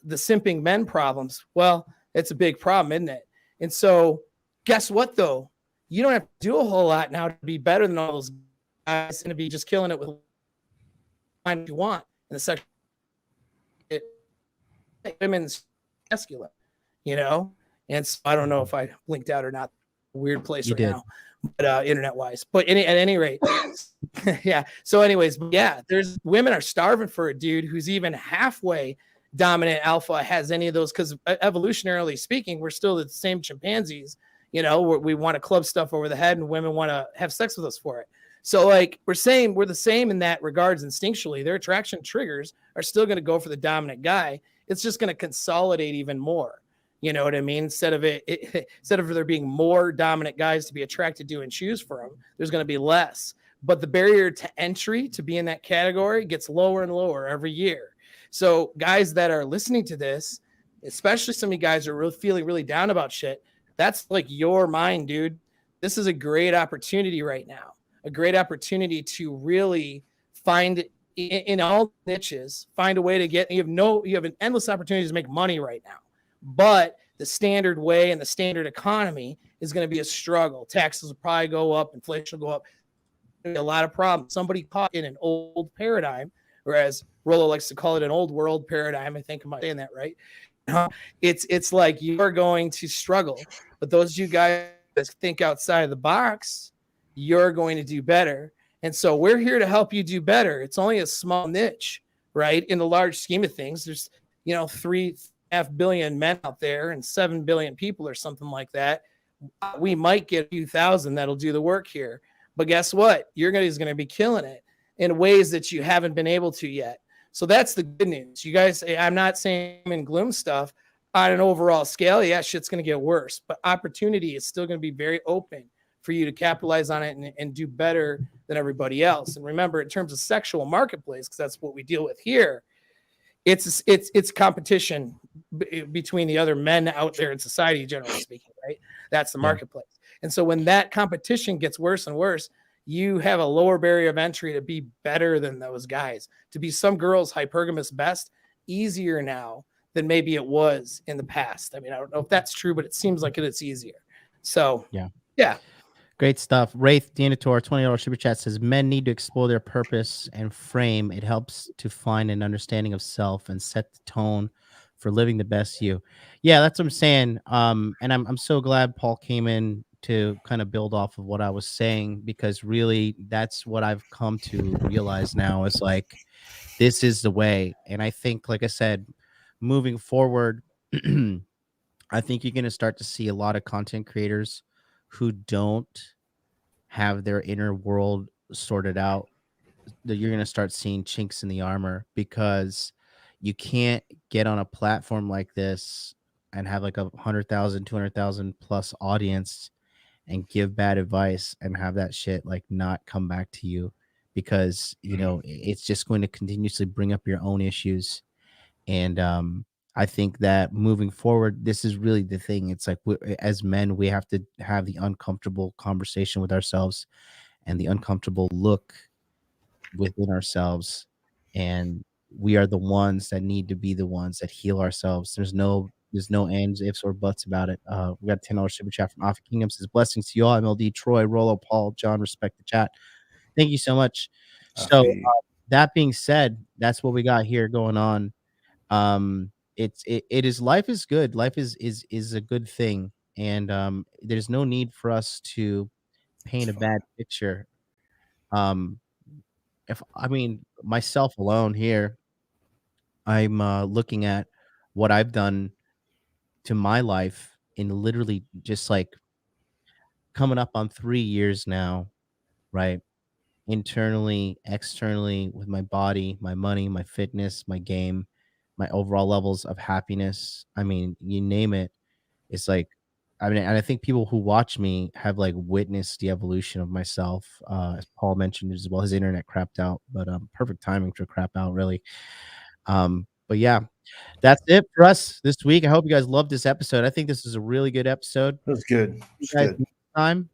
simping men problems, well, it's a big problem, isn't it? And so guess what, though? You don't have to do a whole lot now to be better than all those guys and to be just killing it with find what you want in the sexual women's masculine, you know? And so I don't know if I blinked out or not. Weird place now, but internet wise. But at any rate, yeah. So, anyways, yeah, there's women are starving for a dude who's even halfway dominant alpha, has any of those, because evolutionarily speaking, we're still the same chimpanzees. You know, we want to club stuff over the head, and women want to have sex with us for it. So, like, we're the same in that regards instinctually. Their attraction triggers are still going to go for the dominant guy. It's just going to consolidate even more. You know what I mean? Instead of there being more dominant guys to be attracted to and choose from, there's going to be less. But the barrier to entry to be in that category gets lower and lower every year. So guys that are listening to this, especially some of you guys are feeling really down about shit, that's like your mind, dude. This is a great opportunity right now. A great opportunity to really find in all niches, find a way to get, you have an endless opportunity to make money right now. But the standard way and the standard economy is going to be a struggle. Taxes will probably go up, inflation will go up. There'll be a lot of problems. Somebody caught in an old paradigm, whereas Rollo likes to call it an old world paradigm. I think I'm saying that right. It's like you're going to struggle, but those you guys that think outside of the box, you're going to do better. And so we're here to help you do better. It's only a small niche, right? In the large scheme of things, there's 3.5 billion men out there and 7 billion people or something like that. We might get a few thousand that'll do the work here. But guess what? You're going to be killing it in ways that you haven't been able to yet. So that's the good news. You guys, I'm not saying in gloom stuff on an overall scale. Yeah, shit's going to get worse, but opportunity is still going to be very open for you to capitalize on it and do better than everybody else. And remember, in terms of sexual marketplace, because that's what we deal with here, it's competition between the other men out there in society, generally speaking, right? That's the marketplace. And so when that competition gets worse and worse, you have a lower barrier of entry to be better than those guys. To be some girls' hypergamous best, easier now than maybe it was in the past. I mean, I don't know if that's true, but it seems like it's easier. So, yeah. Great stuff. Wraith Dinator, $20 super chat says men need to explore their purpose and frame. It helps to find an understanding of self and set the tone for living the best you. Yeah, that's what I'm saying. And I'm so glad Paul came in to kind of build off of what I was saying, because really that's what I've come to realize now is like, this is the way. And I think, like I said, moving forward, I think you're going to start to see a lot of content creators who don't have their inner world sorted out, that you're going to start seeing chinks in the armor, because you can't get on a platform like this and have like 100,000, 200,000 plus audience and give bad advice and have that shit like not come back to you, because it's just going to continuously bring up your own issues. And I think that moving forward, this is really the thing. It's like as men, we have to have the uncomfortable conversation with ourselves and the uncomfortable look within ourselves. And we are the ones that need to be the ones that heal ourselves. There's no ands, ifs, or buts about it. We got a $10 super chat from Alpha Kingdom. Says blessings to you all. MLD, Troy, Rollo, Paul, John, respect the chat. Thank you so much. So that being said, that's what we got here going on. It is life is good. Life is a good thing. And there's no need for us to paint a bad picture. Myself alone here, I'm looking at what I've done to my life in literally just like coming up on 3 years now, right? Internally, externally, with my body, my money, my fitness, my game, my overall levels of happiness. I mean, you name it. It's like, and I think people who watch me have like witnessed the evolution of myself. As Paul mentioned as well, his internet crapped out, but perfect timing to crap out, really. But yeah, that's it for us this week. I hope you guys loved this episode. I think this is a really good episode. That's good. You guys, next time,